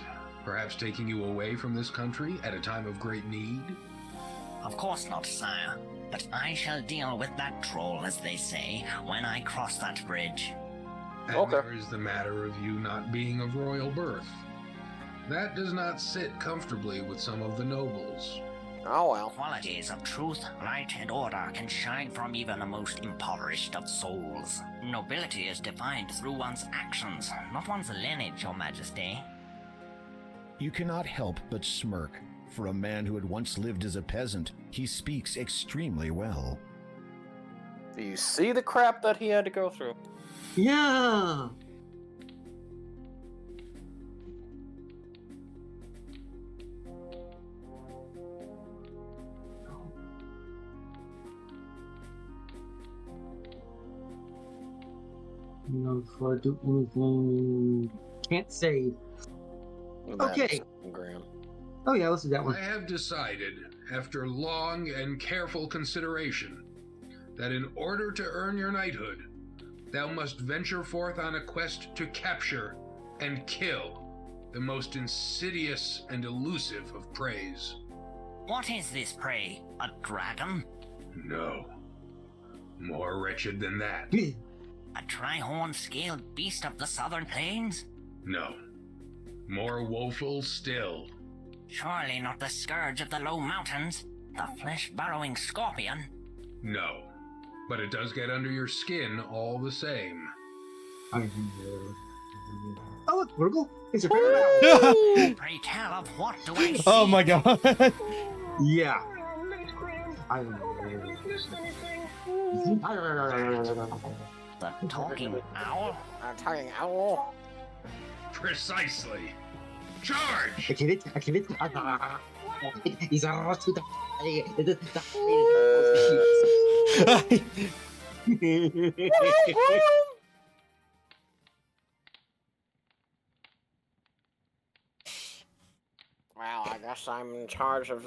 Perhaps taking you away from this country at a time of great need? Of course not, sire. But I shall deal with that troll, as they say, when I cross that bridge. And there is the matter of you not being of royal birth. That does not sit comfortably with some of the nobles. Oh well. Qualities of truth, light, and order can shine from even the most impoverished of souls. Nobility is defined through one's actions, not one's lineage, your majesty. You cannot help but smirk. For a man who had once lived as a peasant, he speaks extremely well. Do you see the crap that he had to go through? Yeah. No, before I do anything, can't save. Okay. Graham. Oh yeah, let's do that one. I have decided, after long and careful consideration, that in order to earn your knighthood, thou must venture forth on a quest to capture and kill the most insidious and elusive of preys. What is this prey? A dragon? No. More wretched than that. A tri-horn scaled beast of the southern plains? No. More woeful still. Surely not the scourge of the low mountains, the flesh-burrowing scorpion? No. But it does get under your skin all the same. Oh look, Rugal! It's a favorite. Pray tell, of what do I see? Oh my god. Yeah. The talking owl? I'm talking owl. Precisely. Charge! I get it. He's all to Well, I guess I'm in charge of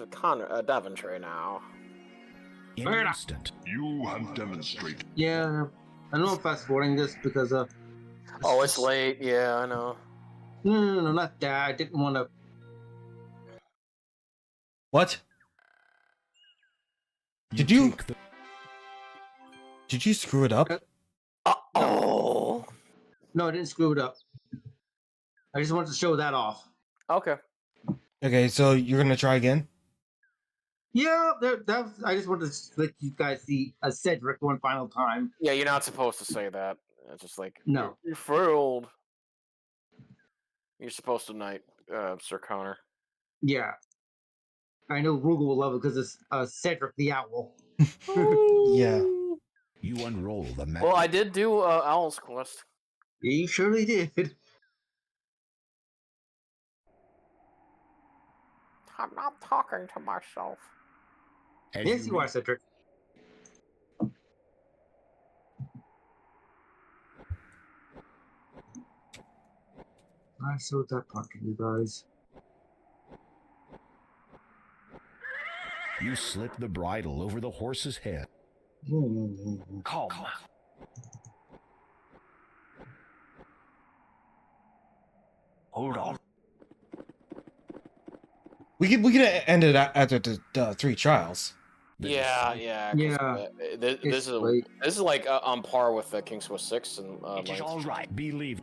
Daventry now. In an instant. You have demonstrated. Yeah, I know I'm fast forwarding this because Oh, it's late. Yeah, I know. No, not that. I didn't want to What? Did you screw it up? Oh. No, I didn't screw it up. I just wanted to show that off. Okay. Okay, so you're gonna try again? Yeah, I just wanted to let you guys see a Cedric one final time. Yeah, you're not supposed to say that. It's just like No. you failed. You're supposed to knight Sir Connor. Yeah. I know Rugal will love it because it's Cedric the Owl. Yeah. You unroll the map. Well, I did do Owl's Quest. You surely did. I'm not talking to myself. Yes, you are, Cedric. I showed that part to you guys. You slip the bridle over the horse's head. Calm. Hold on. We can end it after the 3 trials. Yeah. 'Cause, Yeah. This is like on par with the King's Quest 6 and It is all right. Believe.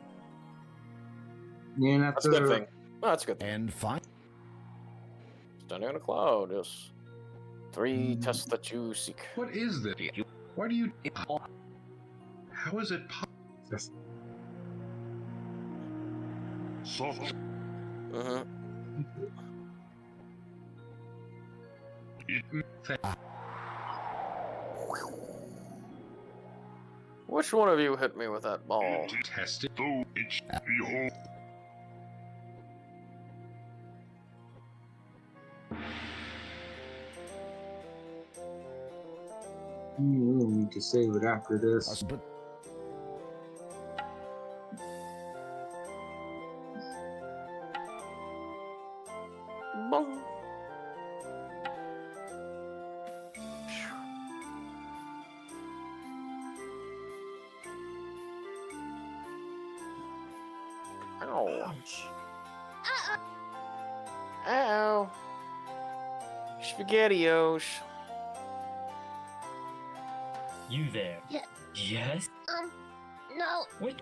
Yeah, that's a good thing. Oh, that's a good thing. And fine. Standing on a cloud, yes. 3 tests that you seek. What is this? Why do you... How is it possible? Which one of you hit me with that ball? Test it. Behold. You really need to save it after this. Bong. Ow. Uh-oh. SpaghettiOs. You there? Yeah. Yes? No. Wait.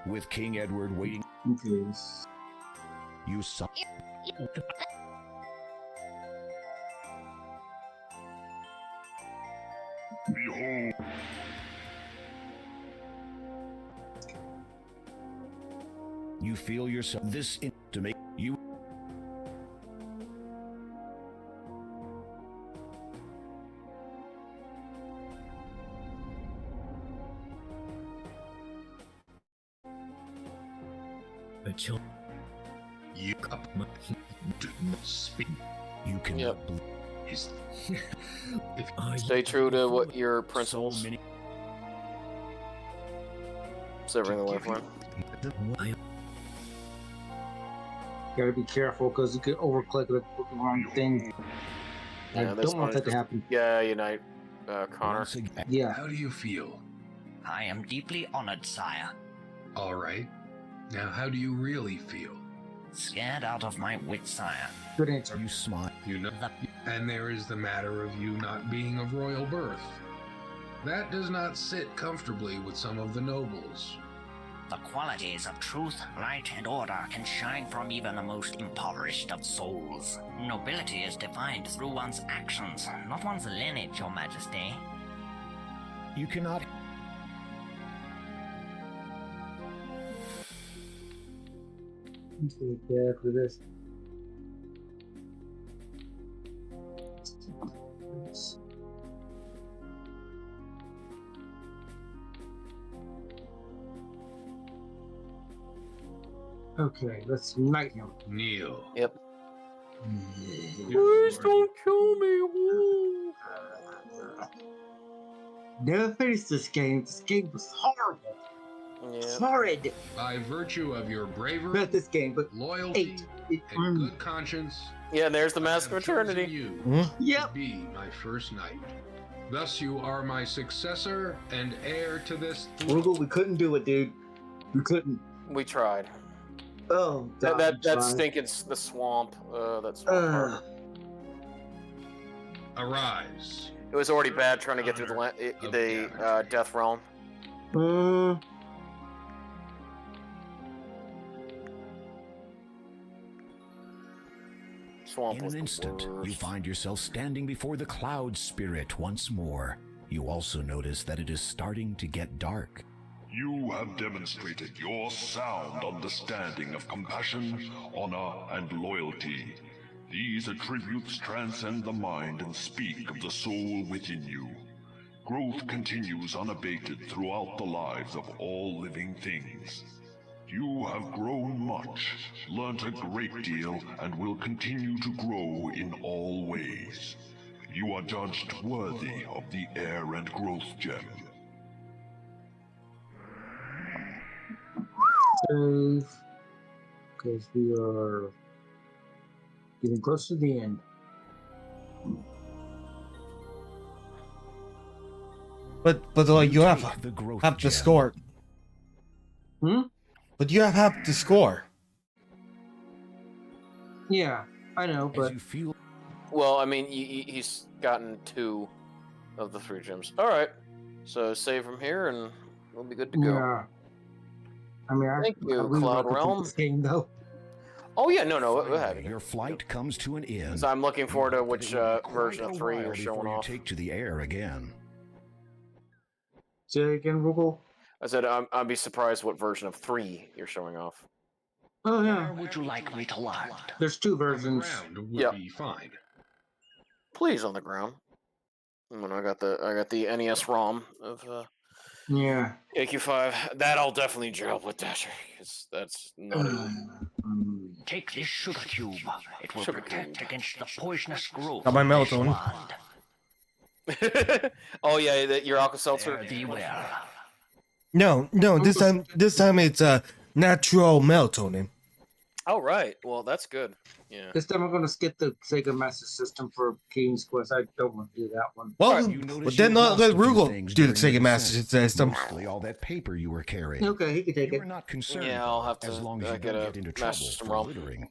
With King Edward waiting, Okay. you saw. Behold. You feel yourself to make you. A child. You do not speak. You can. Yep. Is Stay true to what your principles. Severing the lifeline. Gotta be careful because you could overclick the wrong thing. I don't want that to happen. Yeah, Unite, Connor. Yeah. How do you feel? I am deeply honored, sire. All right. Now, how do you really feel? Scared out of my wits, sire. Good answer. You smile. You know, and there is the matter of you not being of royal birth. That does not sit comfortably with some of the nobles. The qualities of truth, light, and order can shine from even the most impoverished of souls. Nobility is defined through one's actions, not one's lineage, Your Majesty. You cannot. Yeah, after this. Okay, let's knight him. Kneel. Yep. Please don't kill me. Never finished this game. This game was horrible. Horrid. By virtue of your bravery, Not this game, but loyalty, and good conscience, Yeah, and there's the Mask of Eternity. you Yep. to be my first knight. Thus, you are my successor and heir to this. Rugal, we couldn't do it, dude. We couldn't. We tried. Oh, God, That we tried. stinking the swamp. That swamp part. Arise. It was already bad trying to get through the Death Realm. In an instant, you find yourself standing before the cloud spirit once more. You also notice that it is starting to get dark. You have demonstrated your sound understanding of compassion, honor, and loyalty. These attributes transcend the mind and speak of the soul within you. Growth continues unabated throughout the lives of all living things. You have grown much, learnt a great deal, and will continue to grow in all ways. You are judged worthy of the Air and Growth Gem. Save, because we are getting close to the end. But you have to score. But you have to score. Yeah, I know, but Well, I mean, he's gotten 2 of the 3 gems. All right, so save from here, and we'll be good to go. yeah. I mean, Thank I you, really Cloud want to complete Realm. this game, though. Oh yeah, no, we'll have it. Your flight comes to an end. So I'm looking forward to which version of 3 While you're showing before you off. take to the air again. Say it again, Rugal. I said I'd be surprised what version of 3 you're showing off. Oh yeah. Where would you like me to land? There's 2 versions. Yeah. Be fine. Please on the ground. And then I got the NES ROM of Yeah. KQ4. That I'll definitely gel with Dasher, because that's not Take this sugar cube. It will protect against the poisonous growth. Got my of this melatonin. wand. Oh yeah, your Alka-Seltzer. Fare thee well. No, this time it's natural melatonin. Oh right, well that's good. Yeah. This time I'm going to skip the Sega Master System for King's Quest. I don't want to do that one. Well, but then let Rugal do the Sega Master System. Mostly all that paper you were carrying. Okay, he can take You it. are not concerned. Yeah, I'll have to as long as you get don't a get into Master trouble System for ROM. littering.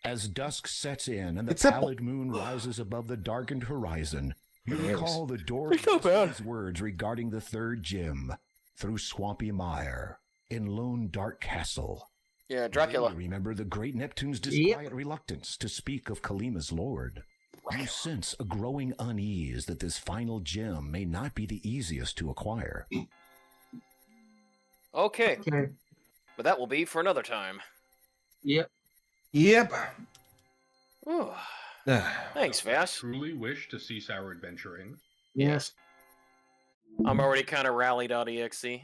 As dusk sets in and the It's a- pallid moon rises above the darkened horizon, you Yes. recall the door It's not bad. words regarding the 3rd gem through swampy mire in lone dark castle. Yeah, Dracula. You remember the great Neptune's disquiet reluctance to speak of Kalima's lord. You sense a growing unease that this final gem may not be the easiest to acquire. Okay. Okay. But that will be for another time. Yep. Ooh. Thanks, Vass. Truly wish to cease our adventuring. Yes. I'm already kind of rallied.exe.